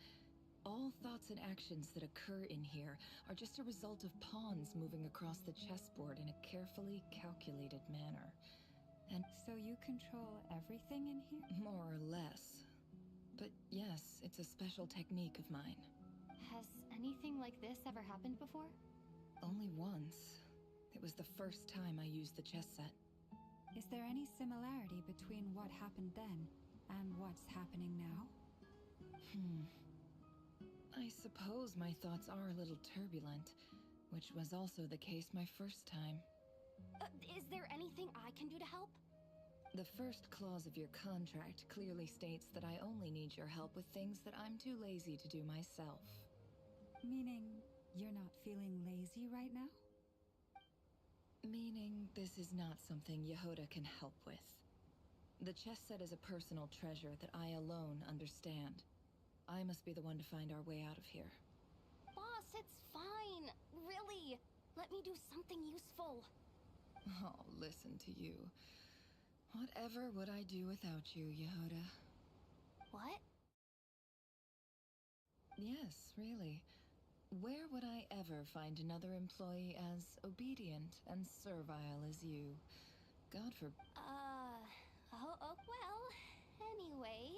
All thoughts and actions that occur in here are just a result of pawns moving across the chessboard in a carefully calculated manner. And so you control everything in here? More or less. But yes, it's a special technique of mine. Has anything like this ever happened before? Only once. It was the first time I used the chess set. Is there any similarity between what happened then and what's happening now? I suppose my thoughts are a little turbulent, which was also the case my first time. Is there anything I can do to help? The first clause of your contract clearly states that I only need your help with things that I'm too lazy to do myself. Meaning, you're not feeling lazy right now? Meaning, this is not something Yehoda can help with. The chess set is a personal treasure that I alone understand. I must be the one to find our way out of here. Boss, it's fine. Really. Let me do something useful. Oh, listen to you. Whatever would I do without you, Yehoda? What? Yes, really. Where would I ever find another employee as obedient and servile as you? God forbid. Oh, well, anyway,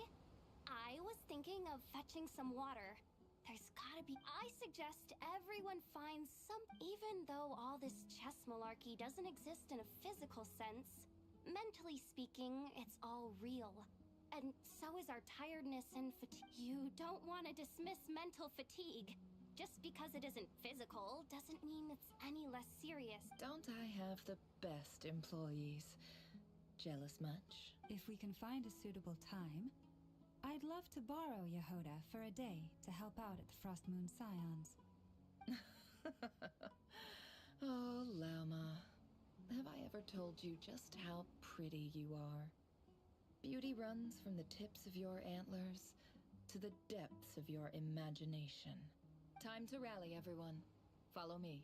I was thinking of fetching some water. There's gotta be. I suggest everyone finds some. Even though all this chess malarkey doesn't exist in a physical sense, mentally speaking, it's all real. And so is our tiredness and fatigue. You don't want to dismiss mental fatigue. Just because it isn't physical doesn't mean it's any less serious. Don't I have the best employees? Jealous much? If we can find a suitable time, I'd love to borrow Yehoda for a day to help out at the Frost Moon Scions. Oh, Lama. Have I ever told you just how pretty you are? Beauty runs from the tips of your antlers to the depths of your imagination. Time to rally, everyone. Follow me.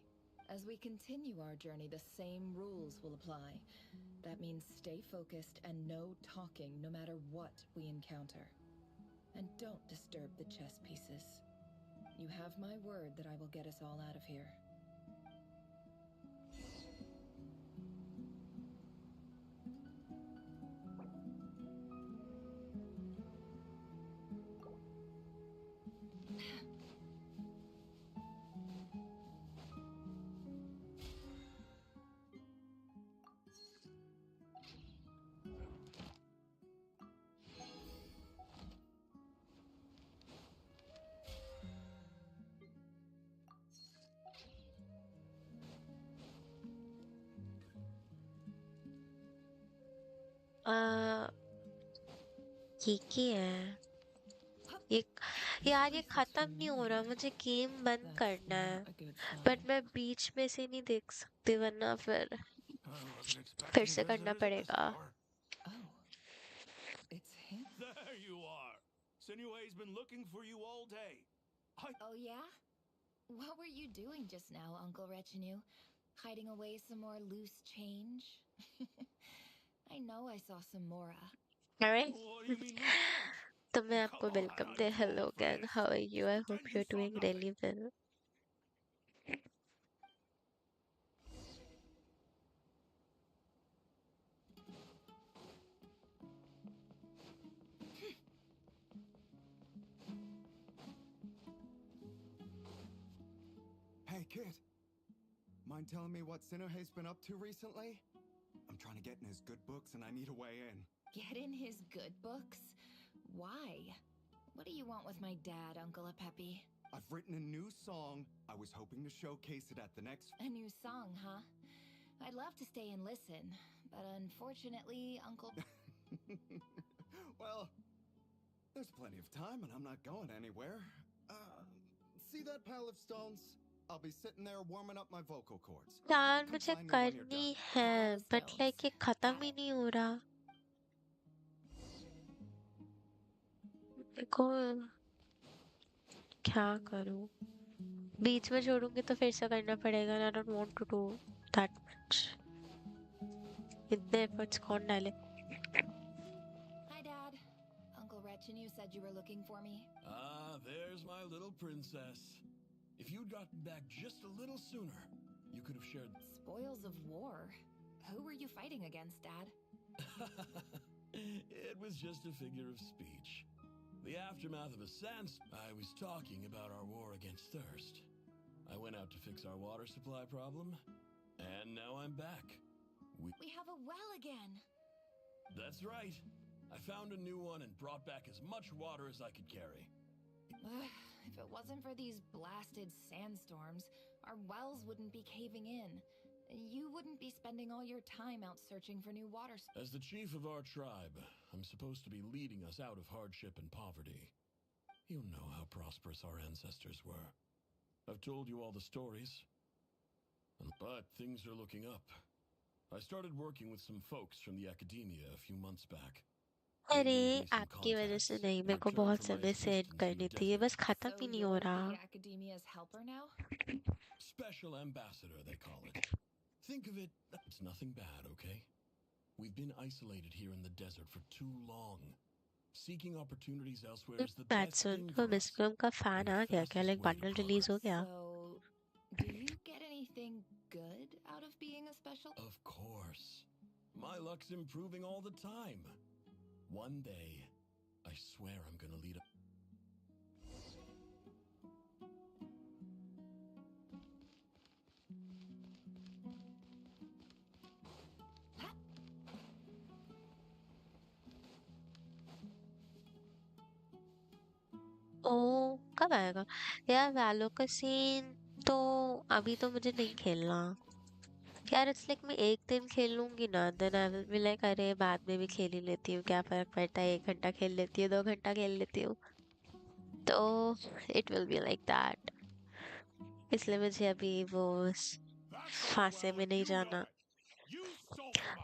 As we continue our journey, the same rules will apply. That means stay focused and no talking no matter what we encounter. And don't disturb the chess pieces. You have my word that I will get us all out of here. ये क्या है? ये यार ये खत्म नहीं हो रहा, मुझे गेम बंद करना है, बट मैं बीच में से नहीं देख सकती वरना फिर से करना पड़ेगा. It's him? There you are. Sinue's been looking for you all day. Oh, yeah? What were you doing just now, Uncle Retinue? Hiding away some more loose change? I know I saw some Mora. Alright. तो मैं आपको welcome they. Hello gang, how are you? I hope you're doing really well. Hey, kid. Mind telling me what Sinuhe's been up to recently? I'm trying to get in his good books and I need a way in. Get in his good books? Why? What do you want with my dad, Uncle Apepe? I've written a new song. I was hoping to showcase it at the next... A new song, huh? I'd love to stay and listen, but unfortunately, Uncle... Well, there's plenty of time and I'm not going anywhere. See that pile of stones? I'll be sitting there warming up my vocal cords. यार मुझे करनी है, but like ये खत्म ही नहीं हो रहा. देखो क्या करूं? बीच में छोड़ूंगी तो फिर से करना पड़ेगा. I don't want to do that much. इतने efforts कौन डाले? Hi, Dad. Uncle Retinue said you were looking for me. Ah, there's my little princess. If you'd gotten back just a little sooner, you could have shared... Spoils of war? Who were you fighting against, Dad? It was just a figure of speech. The aftermath of a I was talking about our war against thirst. I went out to fix our water supply problem, and now I'm back. We have a well again! That's right. I found a new one and brought back as much water as I could carry. If it it wasn't for these blasted sandstorms, our wells wouldn't be caving in. You wouldn't be spending all your time out searching for new water. As the chief of our tribe, I'm supposed to be leading us out of hardship and poverty. You know how prosperous our ancestors were. I've told you all the stories. But things are looking up. I started working with some folks from the academia a few months back. अरे आपकी वजह से नहीं, मेरे को बहुत समय से एंड करनी थी, ये बस खत्म ही नहीं हो रहा. The academia's helper now? Special ambassador, they call it. Think of it, it's nothing bad, okay? We've been isolated here in the desert for too long. Seeking opportunities elsewhere is the best thing for miss film का fan आ गया क्या? Like bundle release हो गया? So, do you get anything good out of being a special? Of course. My luck's improving all the time. One day, I swear I'm gonna lead a... ओ कब आएगा यार वैलो का scene? तो अभी तो मुझे नहीं खेलना यार. इट्स लाइक मैं एक दिन खेल लूंगी ना, then I will be like अरे बाद में भी खेल ही लेती हूँ, क्या फर्क पड़ता है, 1 घंटा खेल लेती हूँ, 2 घंटा खेल लेती हूँ. तो it will be like that. इसलिए मुझे अभी वो फांसे में नहीं जाना.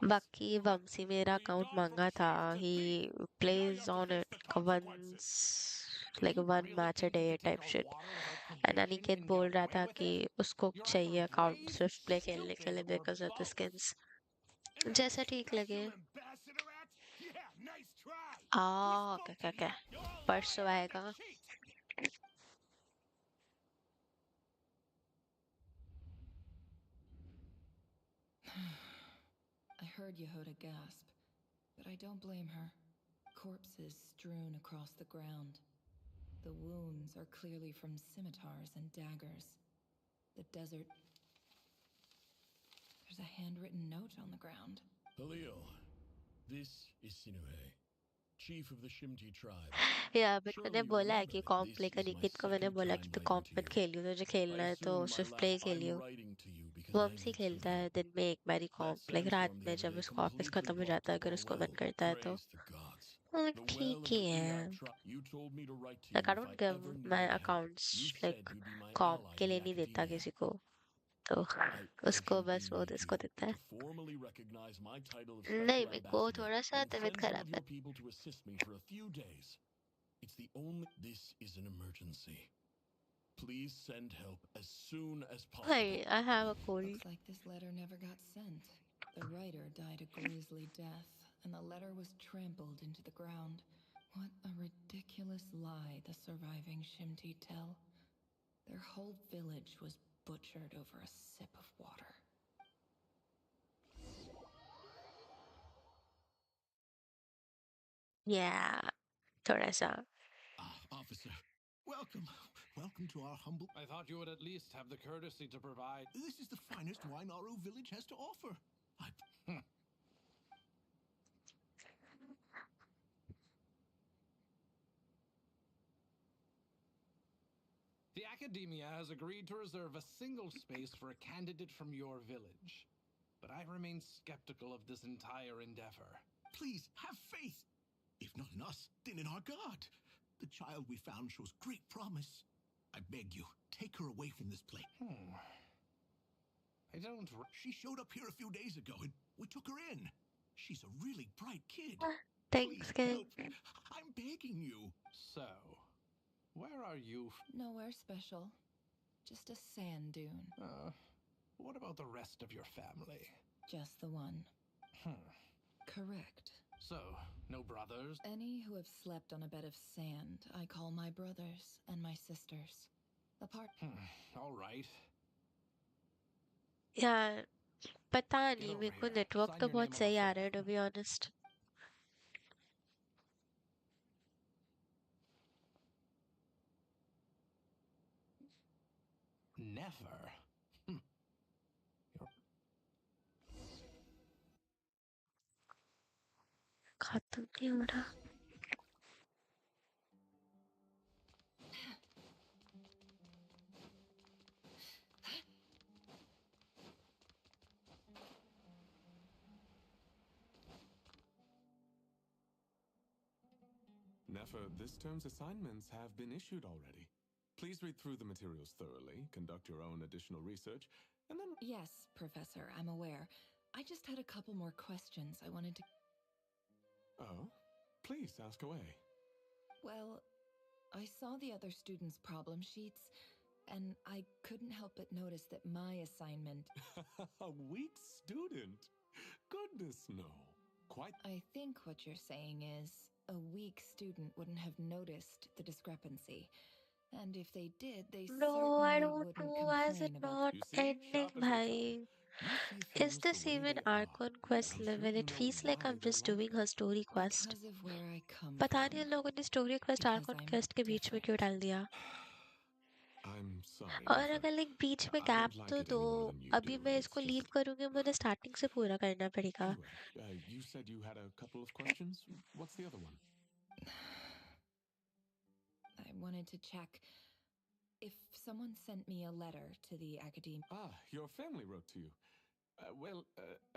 बाकी वंशी मेरा अकाउंट मांगा था, he plays on it once like 1 match a day type shit. And Aniket बोल रहा था कि उसको चाहिए अकाउंट स्विफ्ट प्ले खेलने के लिए बिकॉज ऑफ द स्किन्स. जैसा ठीक लगे. क्या क्या क्या परसों आएगा. I heard Yehuda gasp, but I don't blame her. Corpses strewn across the ground. The wounds are clearly from scimitars and daggers. The desert... There's a handwritten note on the ground. Halil, this is Sinuhe, chief of the Shimti tribe. या but मैंने बोला है कि कॉम्प play का. निकित को मैंने बोला कि तू कॉम्प मत खेलियो, तुझे खेलना है तो सिर्फ प्ले खेलियो. वम्सी खेलता है दिन में एक बारी कॉम्प, लाइक रात में जब उसका ऑफिस खत्म हो जाता है, अगर उसको मन करता है तो. ठीक ही है. Like I don't give my accounts like comp के लिए नहीं देता किसी को, तो उसको बस वो इसको देता है. नहीं, मेरे को थोड़ा सा तबीयत खराब है. It's the only... This is an emergency. Please send help as soon as possible. I have a cold. Looks like this letter never got sent. The writer died a grisly death, and the letter was trampled into the ground. What a ridiculous lie the surviving Shimti tell. Their whole village was butchered over a sip of water. Yeah, थोड़ा सा. Officer, welcome. Welcome to our humble... I thought you would at least have the courtesy to provide... This is the finest wine our village has to offer. The Academia has agreed to reserve a single space for a candidate from your village. But I remain skeptical of this entire endeavor. Please, have faith. If not in us, then in our God. The child we found shows great promise. I beg you, take her away from this place. I don't... She showed up here a few days ago, and we took her in. She's a really bright kid. Thanks, kid. I'm begging you. So, where are you? Nowhere special. Just a sand dune. What about the rest of your family? Just the one. Correct. So, no brothers? Any who have slept on a bed of sand, I call my brothers and my sisters. Apart... All right. यार पता नहीं, मेरे को network तो बहुत सही आ रहा है, to be honest. Never. खत्म नहीं हो रहा. for this term's assignments have been issued already. Please read through the materials thoroughly, conduct your own additional research, and then... Yes, Professor, I'm aware. I just had a couple more questions I wanted to... Oh? Please, ask away. Well, I saw the other students' problem sheets, and I couldn't help but notice that my assignment... A weak student? Goodness, no. Quite... I think what you're saying is, a weak student wouldn't have noticed the discrepancy. And if they did, they No, I certainly don't wouldn't know. Why is it complain about... not You see, ending, sharp as your tongue. bhai? You see Is things the this way even they our are, conquest and I'm sure level? you It know feels like why I'm they're just like doing her story quest. Because of where I come पता from. नहीं उन लोगों ने story quest or Because I'm conquest के बीच में क्यों डाल दिया I'm sorry, और Nova. अगर लाइक बीच में I गैप don't like तो it दो any more than you अभी do, मैं and इसको it's लीव just... करूंगी मुझे स्टार्टिंग से पूरा करना पड़ेगा Anyway, you said you had a couple of questions. What's the other one? I wanted to check if someone sent me a letter to the academy. Ah, your family wrote to you. Well,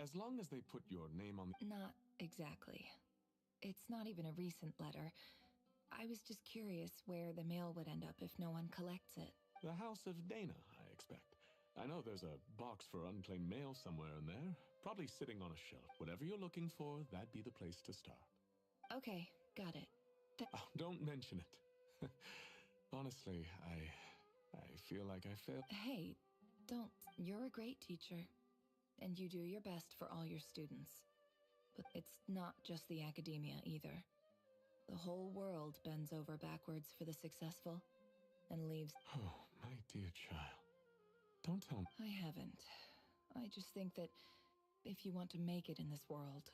as long as they put your name on... Not exactly. It's not even a recent letter. I was just curious where the mail would end up if no one collects it. The House of Dana, I expect. I know there's a box for unclaimed mail somewhere in there. Probably sitting on a shelf. Whatever you're looking for, that'd be the place to start. Okay, got it. Oh, don't mention it. Honestly, I feel like I failed. Hey, don't. You're a great teacher. And you do your best for all your students. But it's not just the academia either. The whole world bends over backwards for the successful and leaves... Oh, my dear child. Don't tell me. I haven't. I just think that if you want to make it in this world...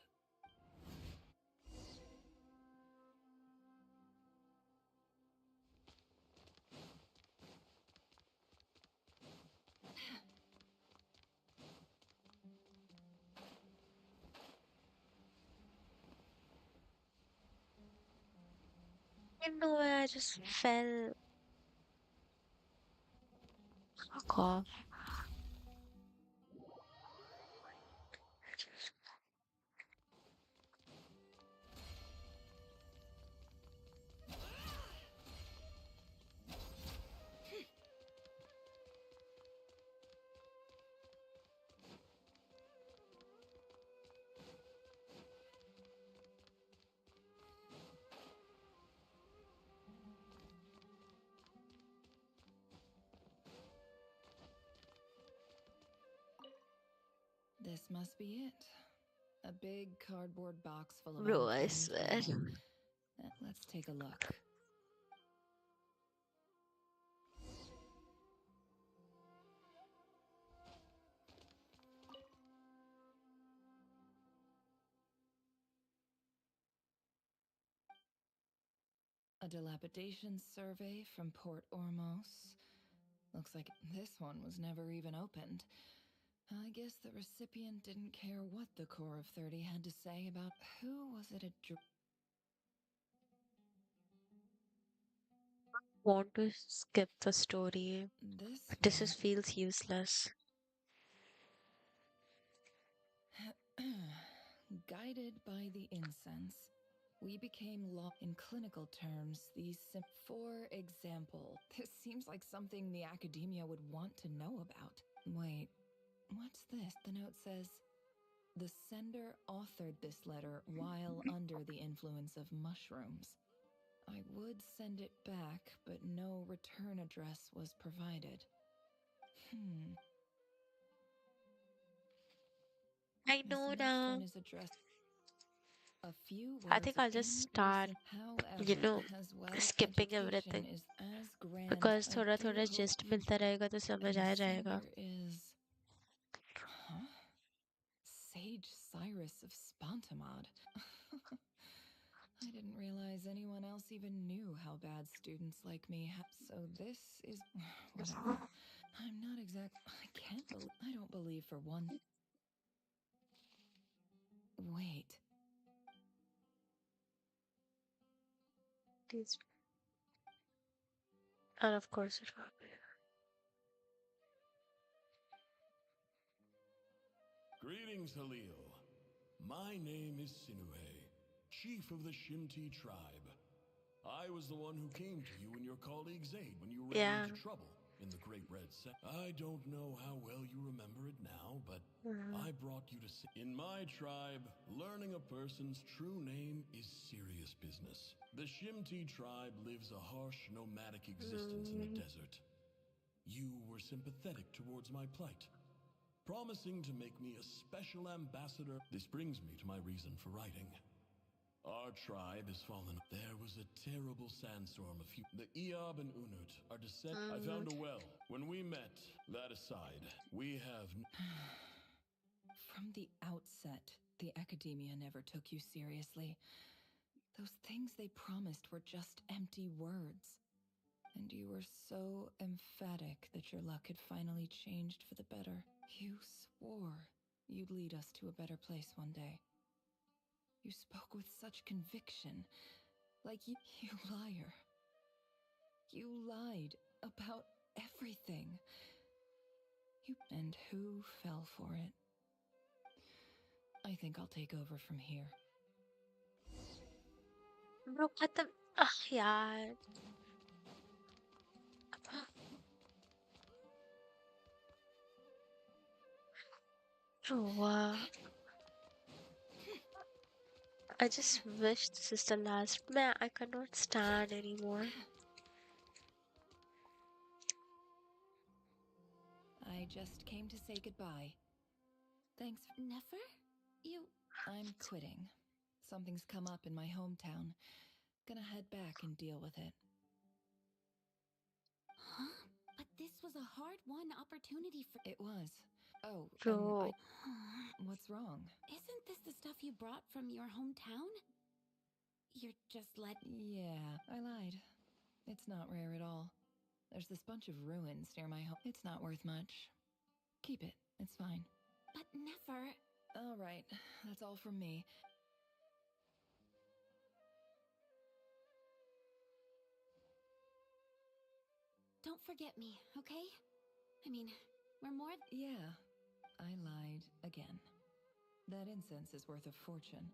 I don't know why I just fell. Fuck off. This must be it. A big cardboard box full of Bro, I unclaimed swear. mail. Let's take a look. A dilapidation survey from Port Ormos. Looks like this one was never even opened. I guess the recipient didn't care what the Core of 30 had to say about who was it Want to skip the story. This This just feels useless. Guided by the incense, we became law in clinical terms. For example, this seems like something the academia would want to know about. Wait, what's this? The note says, the sender authored this letter while under the influence of mushrooms. I would send it back, but no return address was provided. I know This next now. one is addressed. A few I words think of I'll just start, However, as well, skipping education everything. is as grand Because a थोड़ा थोड़ा gateway gist मिलता रहेगा तो समझ and uh the जाएगा. sender is Sage Cyrus of Spontamod. I didn't realize anyone else even knew how bad students like me have. So this is whatever. I'm not I don't believe for one. Wait. And of course it will be. Greetings, Halil. My name is Sinuhe, chief of the Shinti tribe. I was the one who came to you and your colleagues' aid when you ran Yeah. into trouble in the Great Red Set. I don't know how well you remember it now, but I brought you to see. In my tribe, learning a person's true name is serious business. The Shimti tribe lives a harsh, nomadic existence in the desert. You were sympathetic towards my plight, promising to make me a special ambassador. This brings me to my reason for writing. Our tribe has fallen. There was a terrible sandstorm a few. The Eob and Unut are descent. I found a well. When we met, that aside, we have. From the outset, the academia never took you seriously. Those things they promised were just empty words. And you were so emphatic that your luck had finally changed for the better. You swore you'd lead us to a better place one day. You spoke with such conviction, like you liar. You lied about everything. And who fell for it? I think I'll take over from here. Bro, खत्म यार Bro, I just wish this is the last. Man, I cannot stand anymore. I just came to say goodbye. Thanks. Never? You... I'm quitting. Something's come up in my hometown. Gonna head back and deal with it. Huh? But this was a hard-won opportunity for... It was. Oh, Bro. What's wrong? Isn't this the stuff you brought from your hometown? You're just Yeah, I lied. It's not rare at all. There's this bunch of ruins near my home. It's not worth much. Keep it. It's fine. But never... All right, that's all from me. Don't forget me, okay? I mean, we're more... Yeah, I lied again. That incense is worth a fortune,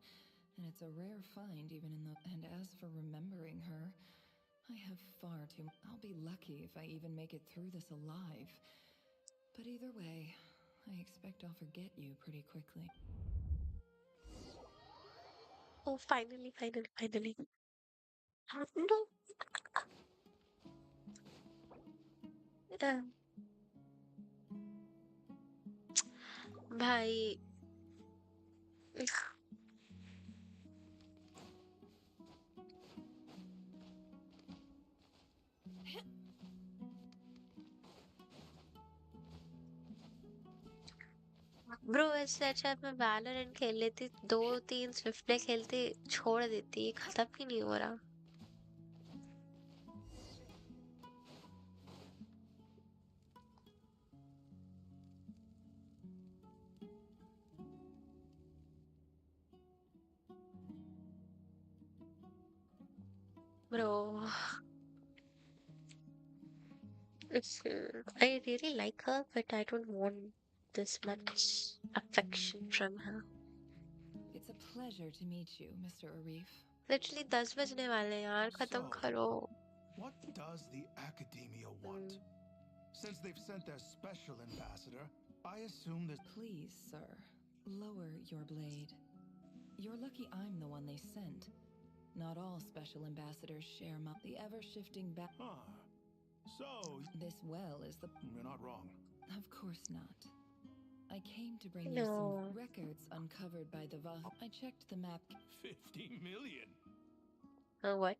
and it's a rare find even in the... And as for remembering her, I have far too... I'll be lucky if I even make it through this alive. But either way, I expect I'll forget you pretty quickly. Oh, finally. No. भाई bro इससे अच्छा मैं Valorant खेल लेती 2-3 Swift play खेलती छोड़ देती ये खत्म ही नहीं हो रहा Bro, I really like her, but I don't want this much affection from her. It's a pleasure to meet you, Mr. Arif. Literally 10 बजने वाले हैं यार खत्म करो. What does the Academia want? Since they've sent their special ambassador, I assume that... Please, sir, lower your blade. You're lucky I'm the one they sent. Not all special ambassadors share the ever-shifting back. So... This well is the... You're not wrong. Of course not. I came to bring you some records uncovered by the Vah. I checked the map. 50 million? What?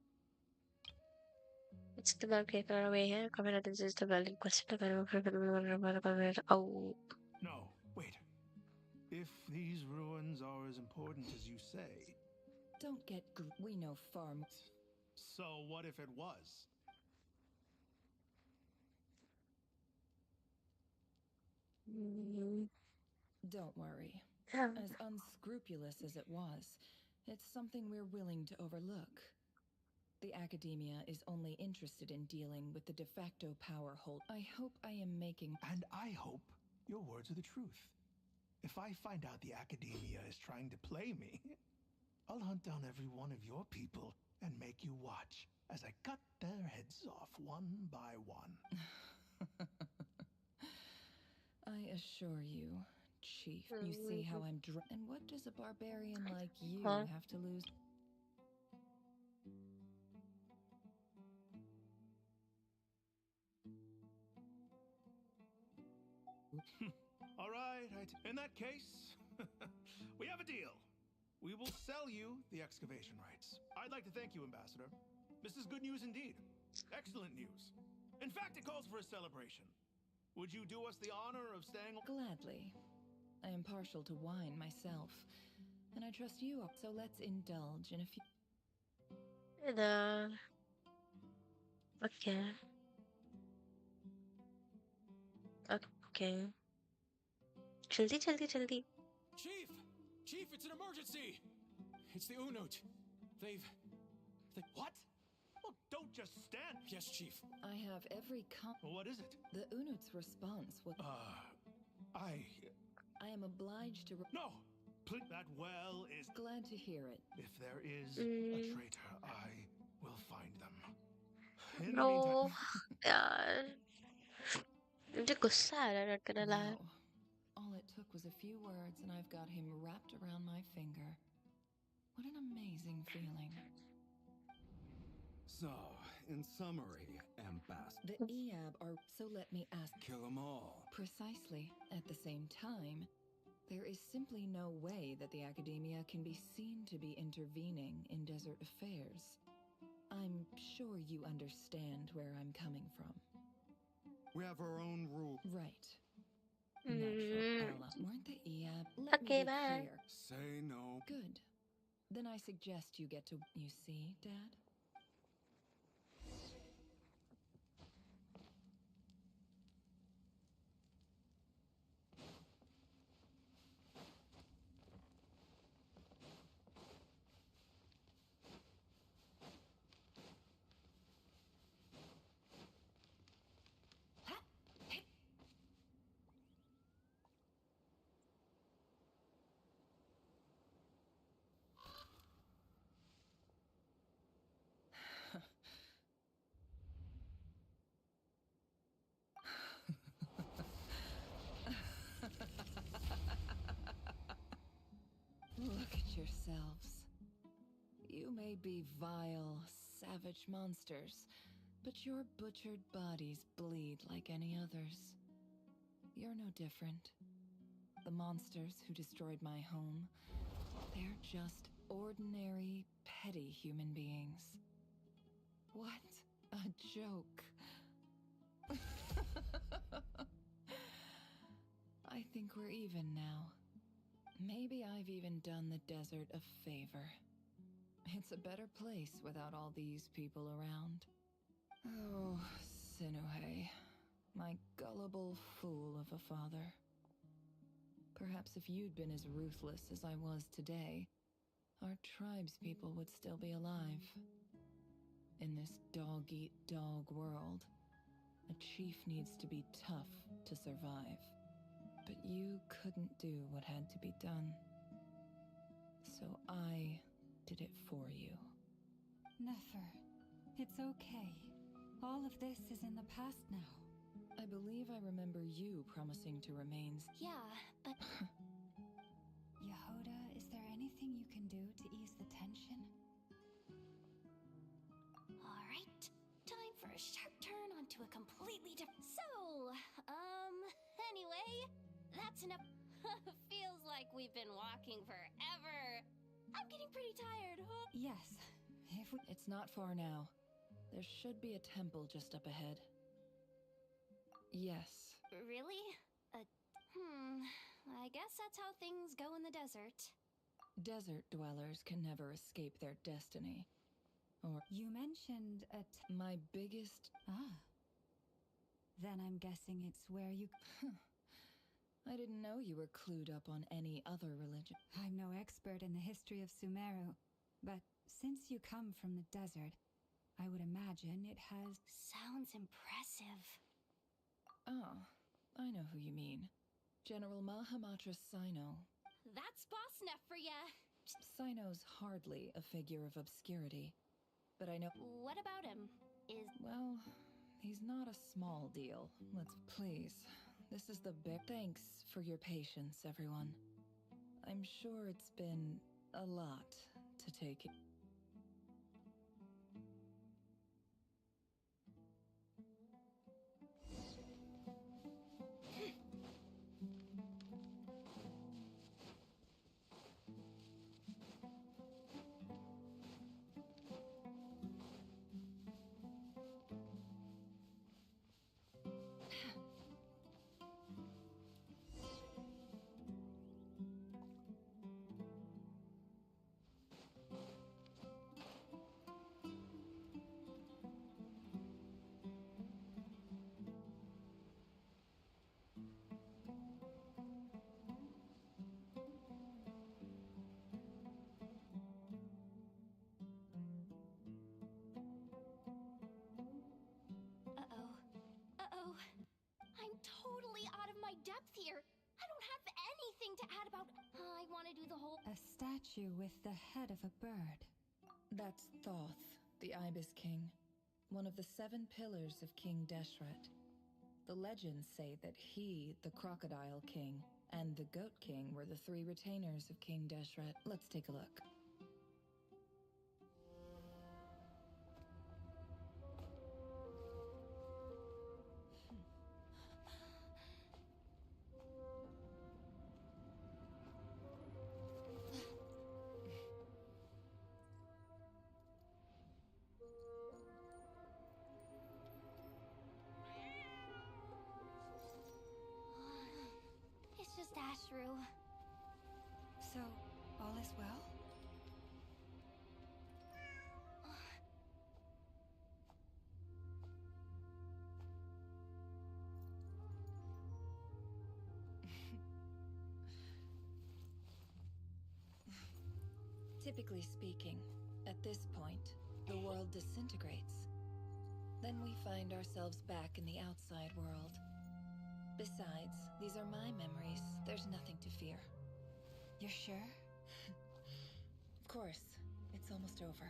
It's the map came far away here. Come in, this is the well in question. Oh. No, wait. If these ruins are as important as you say... Don't get we know far more. So what if it was? Don't worry. As unscrupulous as it was, it's something we're willing to overlook. The Academia is only interested in dealing with the de facto power hold. I hope I am making... And I hope your words are the truth. If I find out the Academia is trying to play me, I'll hunt down every one of your people and make you watch as I cut their heads off one by one. I assure you, Chief, you see how I'm and what does a barbarian like you Huh? have to lose? All right. In that case, we have a deal. We will sell you the excavation rights. I'd like to thank you, Ambassador. This is good news indeed. Excellent news. In fact, it calls for a celebration. Would you do us the honor of staying? Gladly. I am partial to wine myself, and I trust you, so let's indulge in a few. Okay. Okay. जल्दी जल्दी जल्दी. Chief! Chief, it's an emergency! It's the Unut. They've... What? Well, don't just stand. Yes, Chief. I have every What is it? The Unut's response was... I am obliged to... No! That well is... Glad to hear it. If there is a traitor, I will find them. In the No, meantime... यार. मुझे गुस्सा आ रहा है, not gonna lie. No. All it took was a few words, and I've got him wrapped around my finger. What an amazing feeling. So, in summary, Ambassador... The Eab are... So let me ask... Kill them all. Precisely. At the same time, there is simply no way that the Academia can be seen to be intervening in desert affairs. I'm sure you understand where I'm coming from. We have our own rules. Right. Natural ally. Weren't the Eab? Let Okay, me be bye. clear. Say no. Good. Then I suggest you get to... You see, Dad? Look at yourselves. You may be vile, savage monsters, but your butchered bodies bleed like any others. You're no different. The monsters who destroyed my home, they're just ordinary, petty human beings. What a joke. I think we're even now. Maybe I've even done the desert a favor. It's a better place without all these people around. Oh, Sinuhe, my gullible fool of a father. Perhaps if you'd been as ruthless as I was today, our tribespeople would still be alive. In this dog-eat-dog world, a chief needs to be tough to survive. But you couldn't do what had to be done. So I did it for you. Nefer, it's okay. All of this is in the past now. I believe I remember you promising to remain... Yeah, but... Yehoda, is there anything you can do to ease the tension? Alright, time for a sharp turn onto a completely different... So, anyway, that's enough. Feels like we've been walking forever. I'm getting pretty tired. Yes, if we... It's not far now. There should be a temple just up ahead. Yes. Really? I guess that's how things go in the desert. Desert dwellers can never escape their destiny. Or... You mentioned my biggest... Ah. Then I'm guessing it's where you... I didn't know you were clued up on any other religion. I'm no expert in the history of Sumeru, but since you come from the desert, I would imagine it has... Sounds impressive. Oh, I know who you mean. General Mahamatra Sino. That's boss enough for ya. Sino's hardly a figure of obscurity. but I know. What about him? Well, he's not a small deal. Let's please. This is the big. Thanks for your patience, everyone. I'm sure it's been a lot to take it. Uh-oh. Uh-oh. I'm totally out of my depth here. I don't have anything to add about... I want to do the whole... A statue with the head of a bird. That's Thoth, the Ibis King, one of the 7 pillars of King Deshret. The legends say that he, the Crocodile King, and the Goat King were the 3 retainers of King Deshret. Let's take a look. It's just Ashru. So, all is well? Typically speaking, at this point, the world disintegrates. Then we find ourselves back in the outside world. Besides, these are my memories. There's nothing to fear. You're sure? Of course. It's almost over.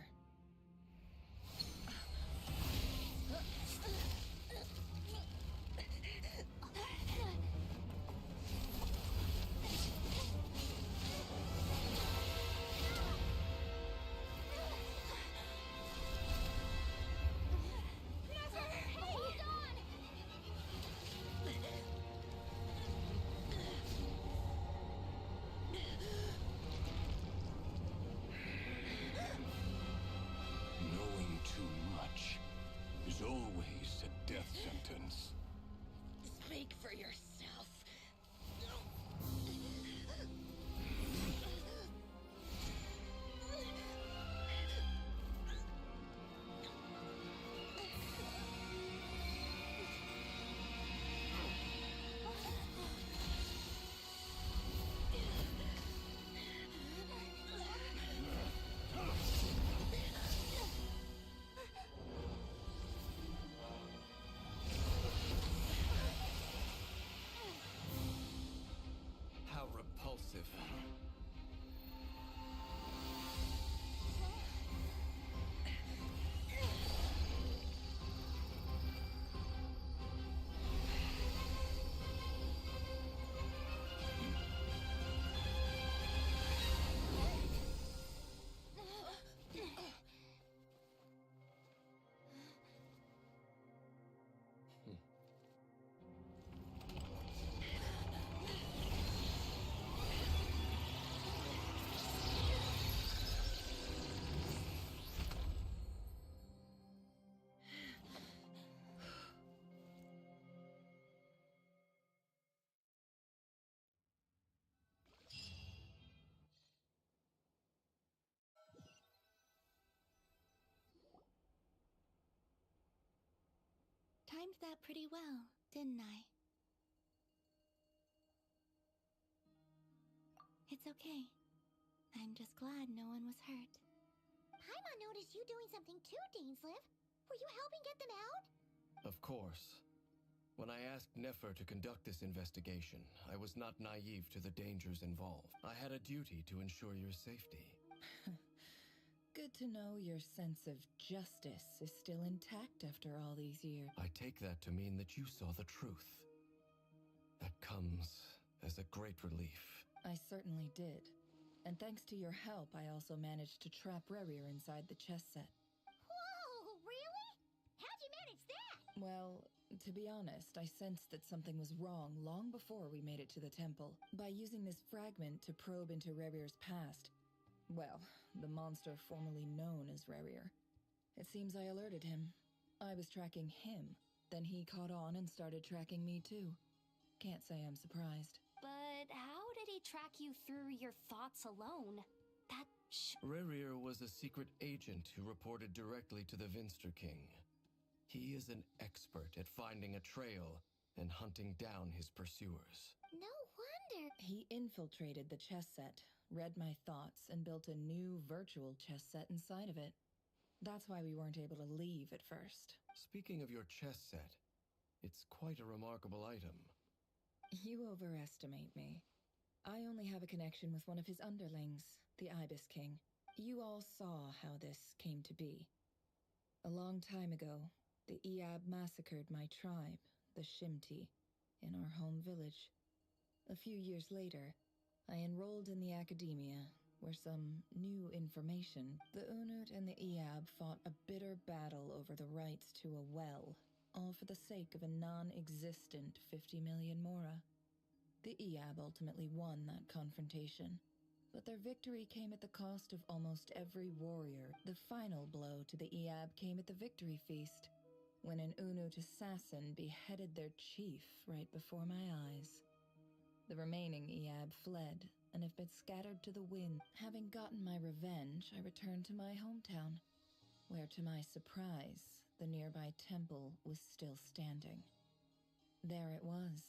Knowing too much is always a death sentence. Speak for yourself. How repulsive. Timed that pretty well, didn't I? It's okay. I'm just glad no one was hurt. Paimon noticed you doing something too, Dainsleif. Were you helping get them out? Of course. When I asked Nefer to conduct this investigation, I was not naive to the dangers involved. I had a duty to ensure your safety. good to know your sense of justice is still intact after all these years. I take that to mean that you saw the truth. That comes as a great relief. I certainly did. And thanks to your help, I also managed to trap Rerir inside the chess set. Whoa, really? How'd you manage that? Well, to be honest, I sensed that something was wrong long before we made it to the temple. By using this fragment to probe into Rerir's past, well, the monster formerly known as Rerir, it seems I alerted him. I was tracking him, then he caught on and started tracking me too. Can't say I'm surprised. But how did he track you through your thoughts alone? Rerir was a secret agent who reported directly to the Vinster King. He is an expert at finding a trail and hunting down his pursuers. No wonder. He infiltrated the chess set, read my thoughts, and built a new virtual chess set inside of it. That's why we weren't able to leave at first. Speaking of your chess set, it's quite a remarkable item. You overestimate me. I only have a connection with one of his underlings, the Ibis King. You all saw how this came to be. A long time ago, the Eab massacred my tribe, the Shimti, in our home village. A few years later, I enrolled in the academia, where some new information. The Unut and the Eab fought a bitter battle over the rights to a well, all for the sake of a non-existent 50 million mora. The Eab ultimately won that confrontation, but their victory came at the cost of almost every warrior. The final blow to the Eab came at the victory feast, when an Unut assassin beheaded their chief right before my eyes. The remaining Eab fled and have been scattered to the wind. Having gotten my revenge, I returned to my hometown, where to my surprise, the nearby temple was still standing. There it was,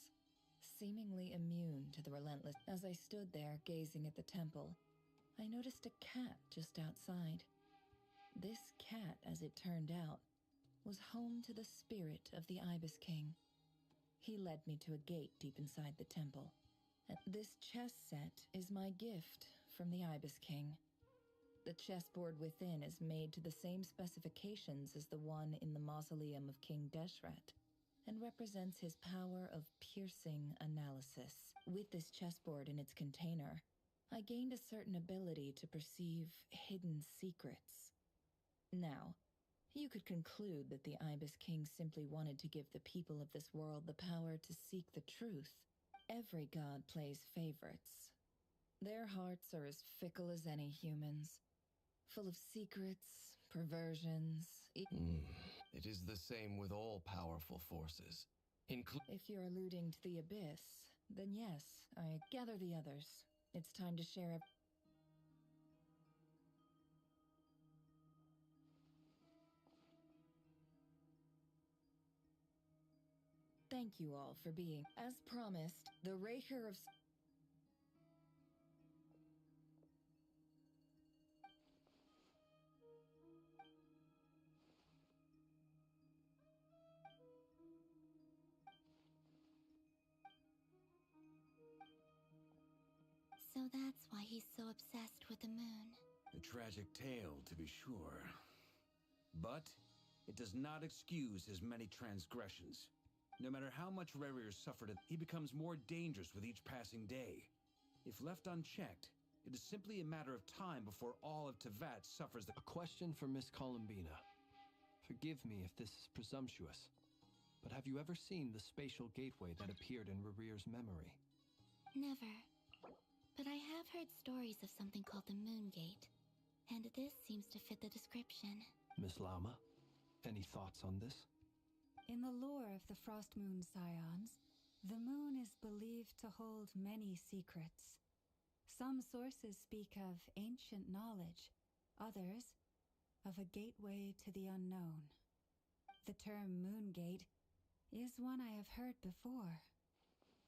seemingly immune to the relentless. As I stood there gazing at the temple, I noticed a cat just outside. This cat, as it turned out, was home to the spirit of the Ibis King. He led me to a gate deep inside the temple. This chess set is my gift from the Ibis King. The chessboard within is made to the same specifications as the one in the mausoleum of King Deshret, and represents his power of piercing analysis. With this chessboard in its container, I gained a certain ability to perceive hidden secrets. Now, you could conclude that the Ibis King simply wanted to give the people of this world the power to seek the truth. Every god plays favorites. Their hearts are as fickle as any human's, full of secrets, perversions. It is the same with all powerful forces. If you're alluding to the Abyss, then yes, I gather the others. It's time to share. Thank you all for being. As promised, the Raker of... So that's why he's so obsessed with the moon. A tragic tale, to be sure. But it does not excuse his many transgressions. No matter how much Rerir suffered, he becomes more dangerous with each passing day. If left unchecked, it is simply a matter of time before all of Tevat suffers the... A question for Miss Columbina. Forgive me if this is presumptuous, but have you ever seen the spatial gateway that appeared in Rerir's memory? Never. But I have heard stories of something called the Moon Gate, and this seems to fit the description. Miss Lama, any thoughts on this? In the lore of the Frost Moon Scions, the moon is believed to hold many secrets. Some sources speak of ancient knowledge, others of a gateway to the unknown. The term Moon Gate is one I have heard before,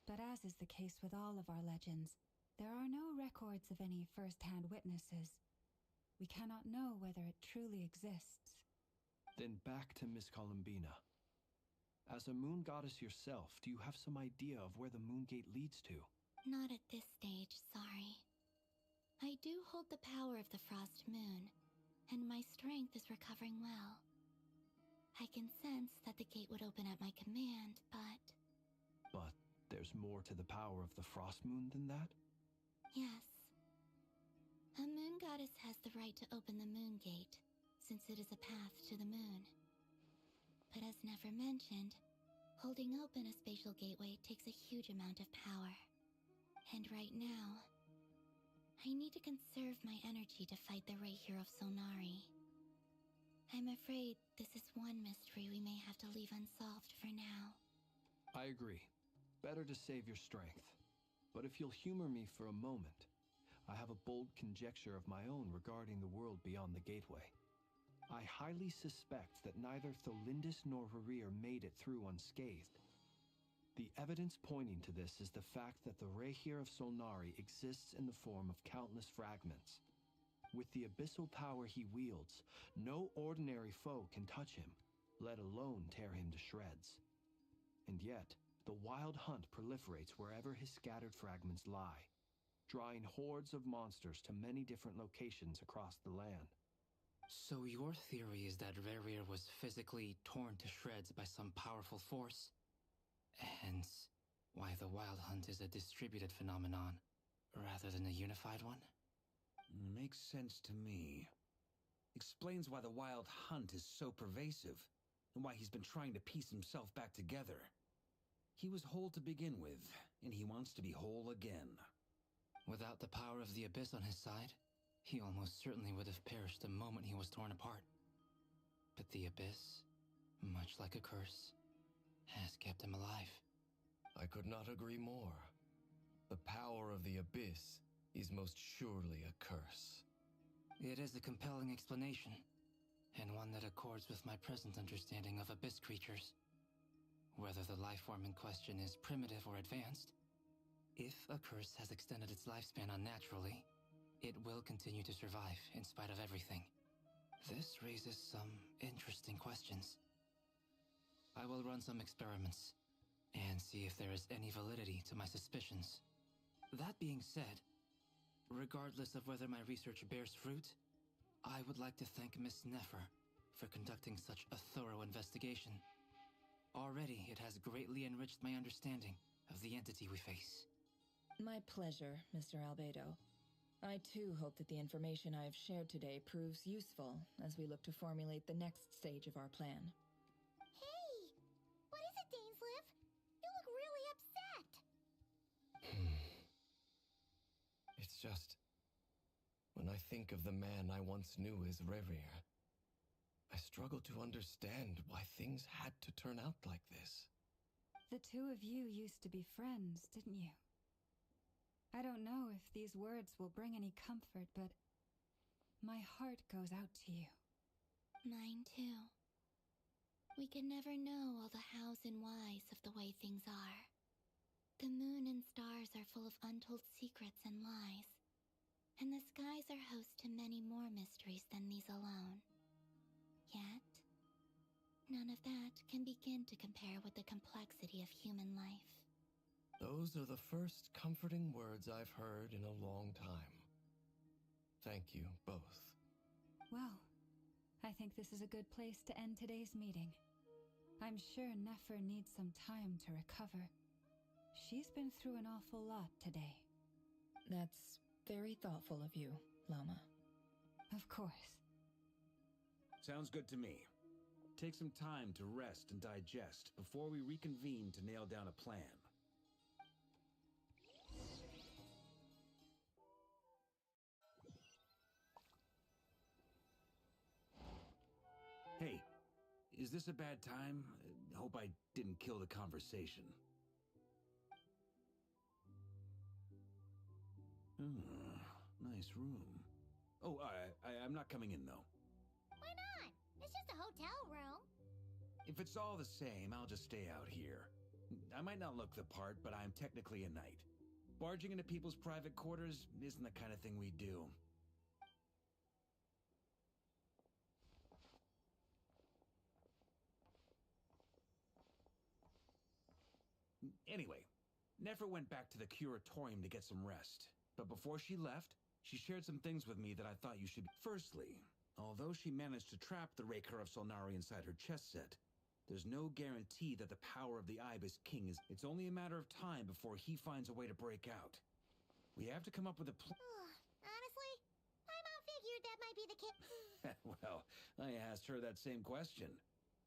but as is the case with all of our legends, there are no records of any first-hand witnesses. We cannot know whether it truly exists. Then back to Miss Columbina. As a moon goddess yourself, do you have some idea of where the Moon Gate leads to? Not at this stage, sorry. I do hold the power of the Frost Moon, and my strength is recovering well. I can sense that the gate would open at my command, but... But there's more to the power of the Frost Moon than that? Yes. A moon goddess has the right to open the moon gate, since it is a path to the moon. But as Nefer mentioned, holding open a spatial gateway takes a huge amount of power. And right now, I need to conserve my energy to fight the Rahier of Solnari. I'm afraid this is one mystery we may have to leave unsolved for now. I agree. Better to save your strength. But if you'll humor me for a moment, I have a bold conjecture of my own regarding the world beyond the gateway. I highly suspect that neither Tholindis nor Rarir made it through unscathed. The evidence pointing to this is the fact that the Rahier of Solnari exists in the form of countless fragments. With the abyssal power he wields, no ordinary foe can touch him, let alone tear him to shreds. And yet, the Wild Hunt proliferates wherever his scattered fragments lie, drawing hordes of monsters to many different locations across the land. So your theory is that Rarir was physically torn to shreds by some powerful force? Hence, why the Wild Hunt is a distributed phenomenon, rather than a unified one? Makes sense to me. Explains why the Wild Hunt is so pervasive, and why he's been trying to piece himself back together. He was whole to begin with, and he wants to be whole again. Without the power of the Abyss on his side, he almost certainly would have perished the moment he was torn apart. But the Abyss, much like a curse, has kept him alive. I could not agree more. The power of the Abyss is most surely a curse. It is a compelling explanation, and one that accords with my present understanding of Abyss creatures. Whether the life form in question is primitive or advanced, if a curse has extended its lifespan unnaturally, it will continue to survive in spite of everything. This raises some interesting questions. I will run some experiments and see if there is any validity to my suspicions. That being said, regardless of whether my research bears fruit, I would like to thank Miss Nefer for conducting such a thorough investigation. Already, it has greatly enriched my understanding of the entity we face. My pleasure, Mr. Albedo. I too hope that the information I have shared today proves useful as we look to formulate the next stage of our plan. Hey! What is it, Dainsleif? You look really upset! It's just... when I think of the man I once knew as Rarir, I struggle to understand why things had to turn out like this. The two of you used to be friends, didn't you? I don't know if these words will bring any comfort, but my heart goes out to you. Mine too. We can never know all the hows and whys of the way things are. The moon and stars are full of untold secrets and lies, and the skies are host to many more mysteries than these alone. Yet, none of that can begin to compare with the complexity of human life. Those are the first comforting words I've heard in a long time. Thank you, both. Well, I think this is a good place to end today's meeting. I'm sure Nefer needs some time to recover. She's been through an awful lot today. That's very thoughtful of you, Lama. Of course. Sounds good to me. Take some time to rest and digest before we reconvene to nail down a plan. Hey, is this a bad time? Hope I didn't kill the conversation. Nice room. Oh, I'm not coming in, though. Why not? It's just a hotel room. If it's all the same, I'll just stay out here. I might not look the part, but I'm technically a knight. Barging into people's private quarters isn't the kind of thing we do. Anyway, Nefer went back to the curatorium to get some rest. But before she left, she shared some things with me that I thought you should... Firstly, Although she managed to trap the Raker of Solnari inside her chess set, there's no guarantee that the power of the Ibis King is... It's only a matter of time before he finds a way to break out. We have to come up with a plan. Honestly, my mom figured that might be the case. Well, I asked her that same question.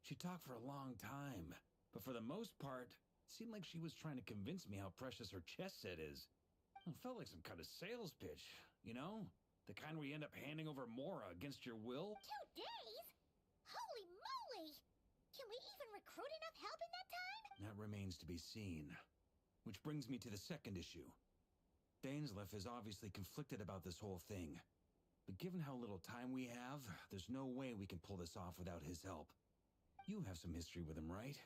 She talked for a long time, but for the most part, it seemed like she was trying to convince me how precious her chess set is. It felt like some kind of sales pitch, you know? The kind where you end up handing over Mora against your will. 2 days? Holy moly! Can we even recruit enough help in that time? That remains to be seen. Which brings me to the second issue. Dainsleif is obviously conflicted about this whole thing. But given how little time we have, there's no way we can pull this off without his help. You have some history with him, right?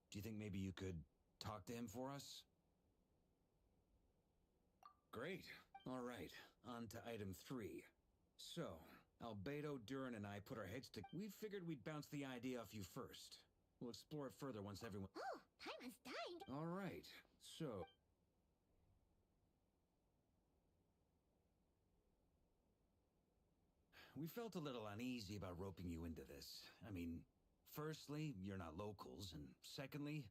Do you think maybe you could talk to him for us? Great. All right, on to item 3. So, Albedo, Durin, and I put our heads to... We figured we'd bounce the idea off you first. We'll explore it further once everyone... Oh, Paimon's dying. All right, so... We felt a little uneasy about roping you into this. I mean, firstly, you're not locals, and secondly,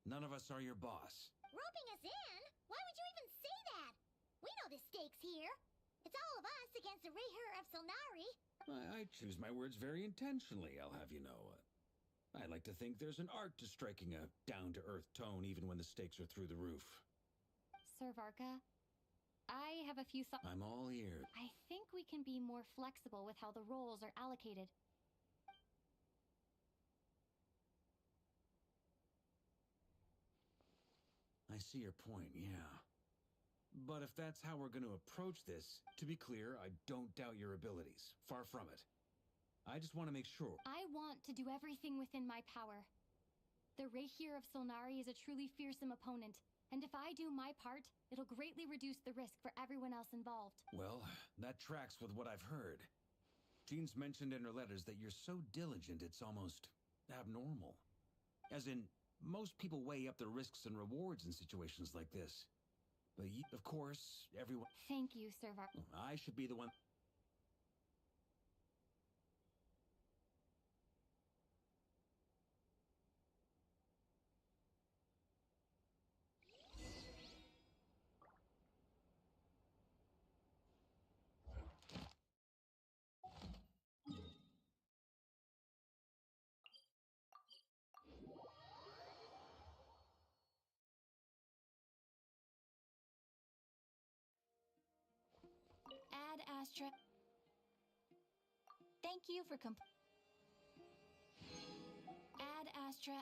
none of us are your boss. Roping us in? Why would you even say that? We know the stakes here. It's all of us against the Reher of Solnari. I choose my words very intentionally, I'll have you know. I like to think there's an art to striking a down-to-earth tone even when the stakes are through the roof. Sir Varka, I have a few thoughts. I'm all ears. I think we can be more flexible with how the roles are allocated. I see your point, yeah. But if that's how we're going to approach this, to be clear, I don't doubt your abilities. Far from it. I just want to make sure. I want to do everything within my power. The Rehyr of Solnari is a truly fearsome opponent, and if I do my part, it'll greatly reduce the risk for everyone else involved. Well, that tracks with what I've heard. Jean's mentioned in her letters that you're so diligent it's almost abnormal. As in, most people weigh up the risks and rewards in situations like this. But of course, everyone... Thank you, Sir Varka. I should be the one... Ad Astra. Thank you for Ad Astra.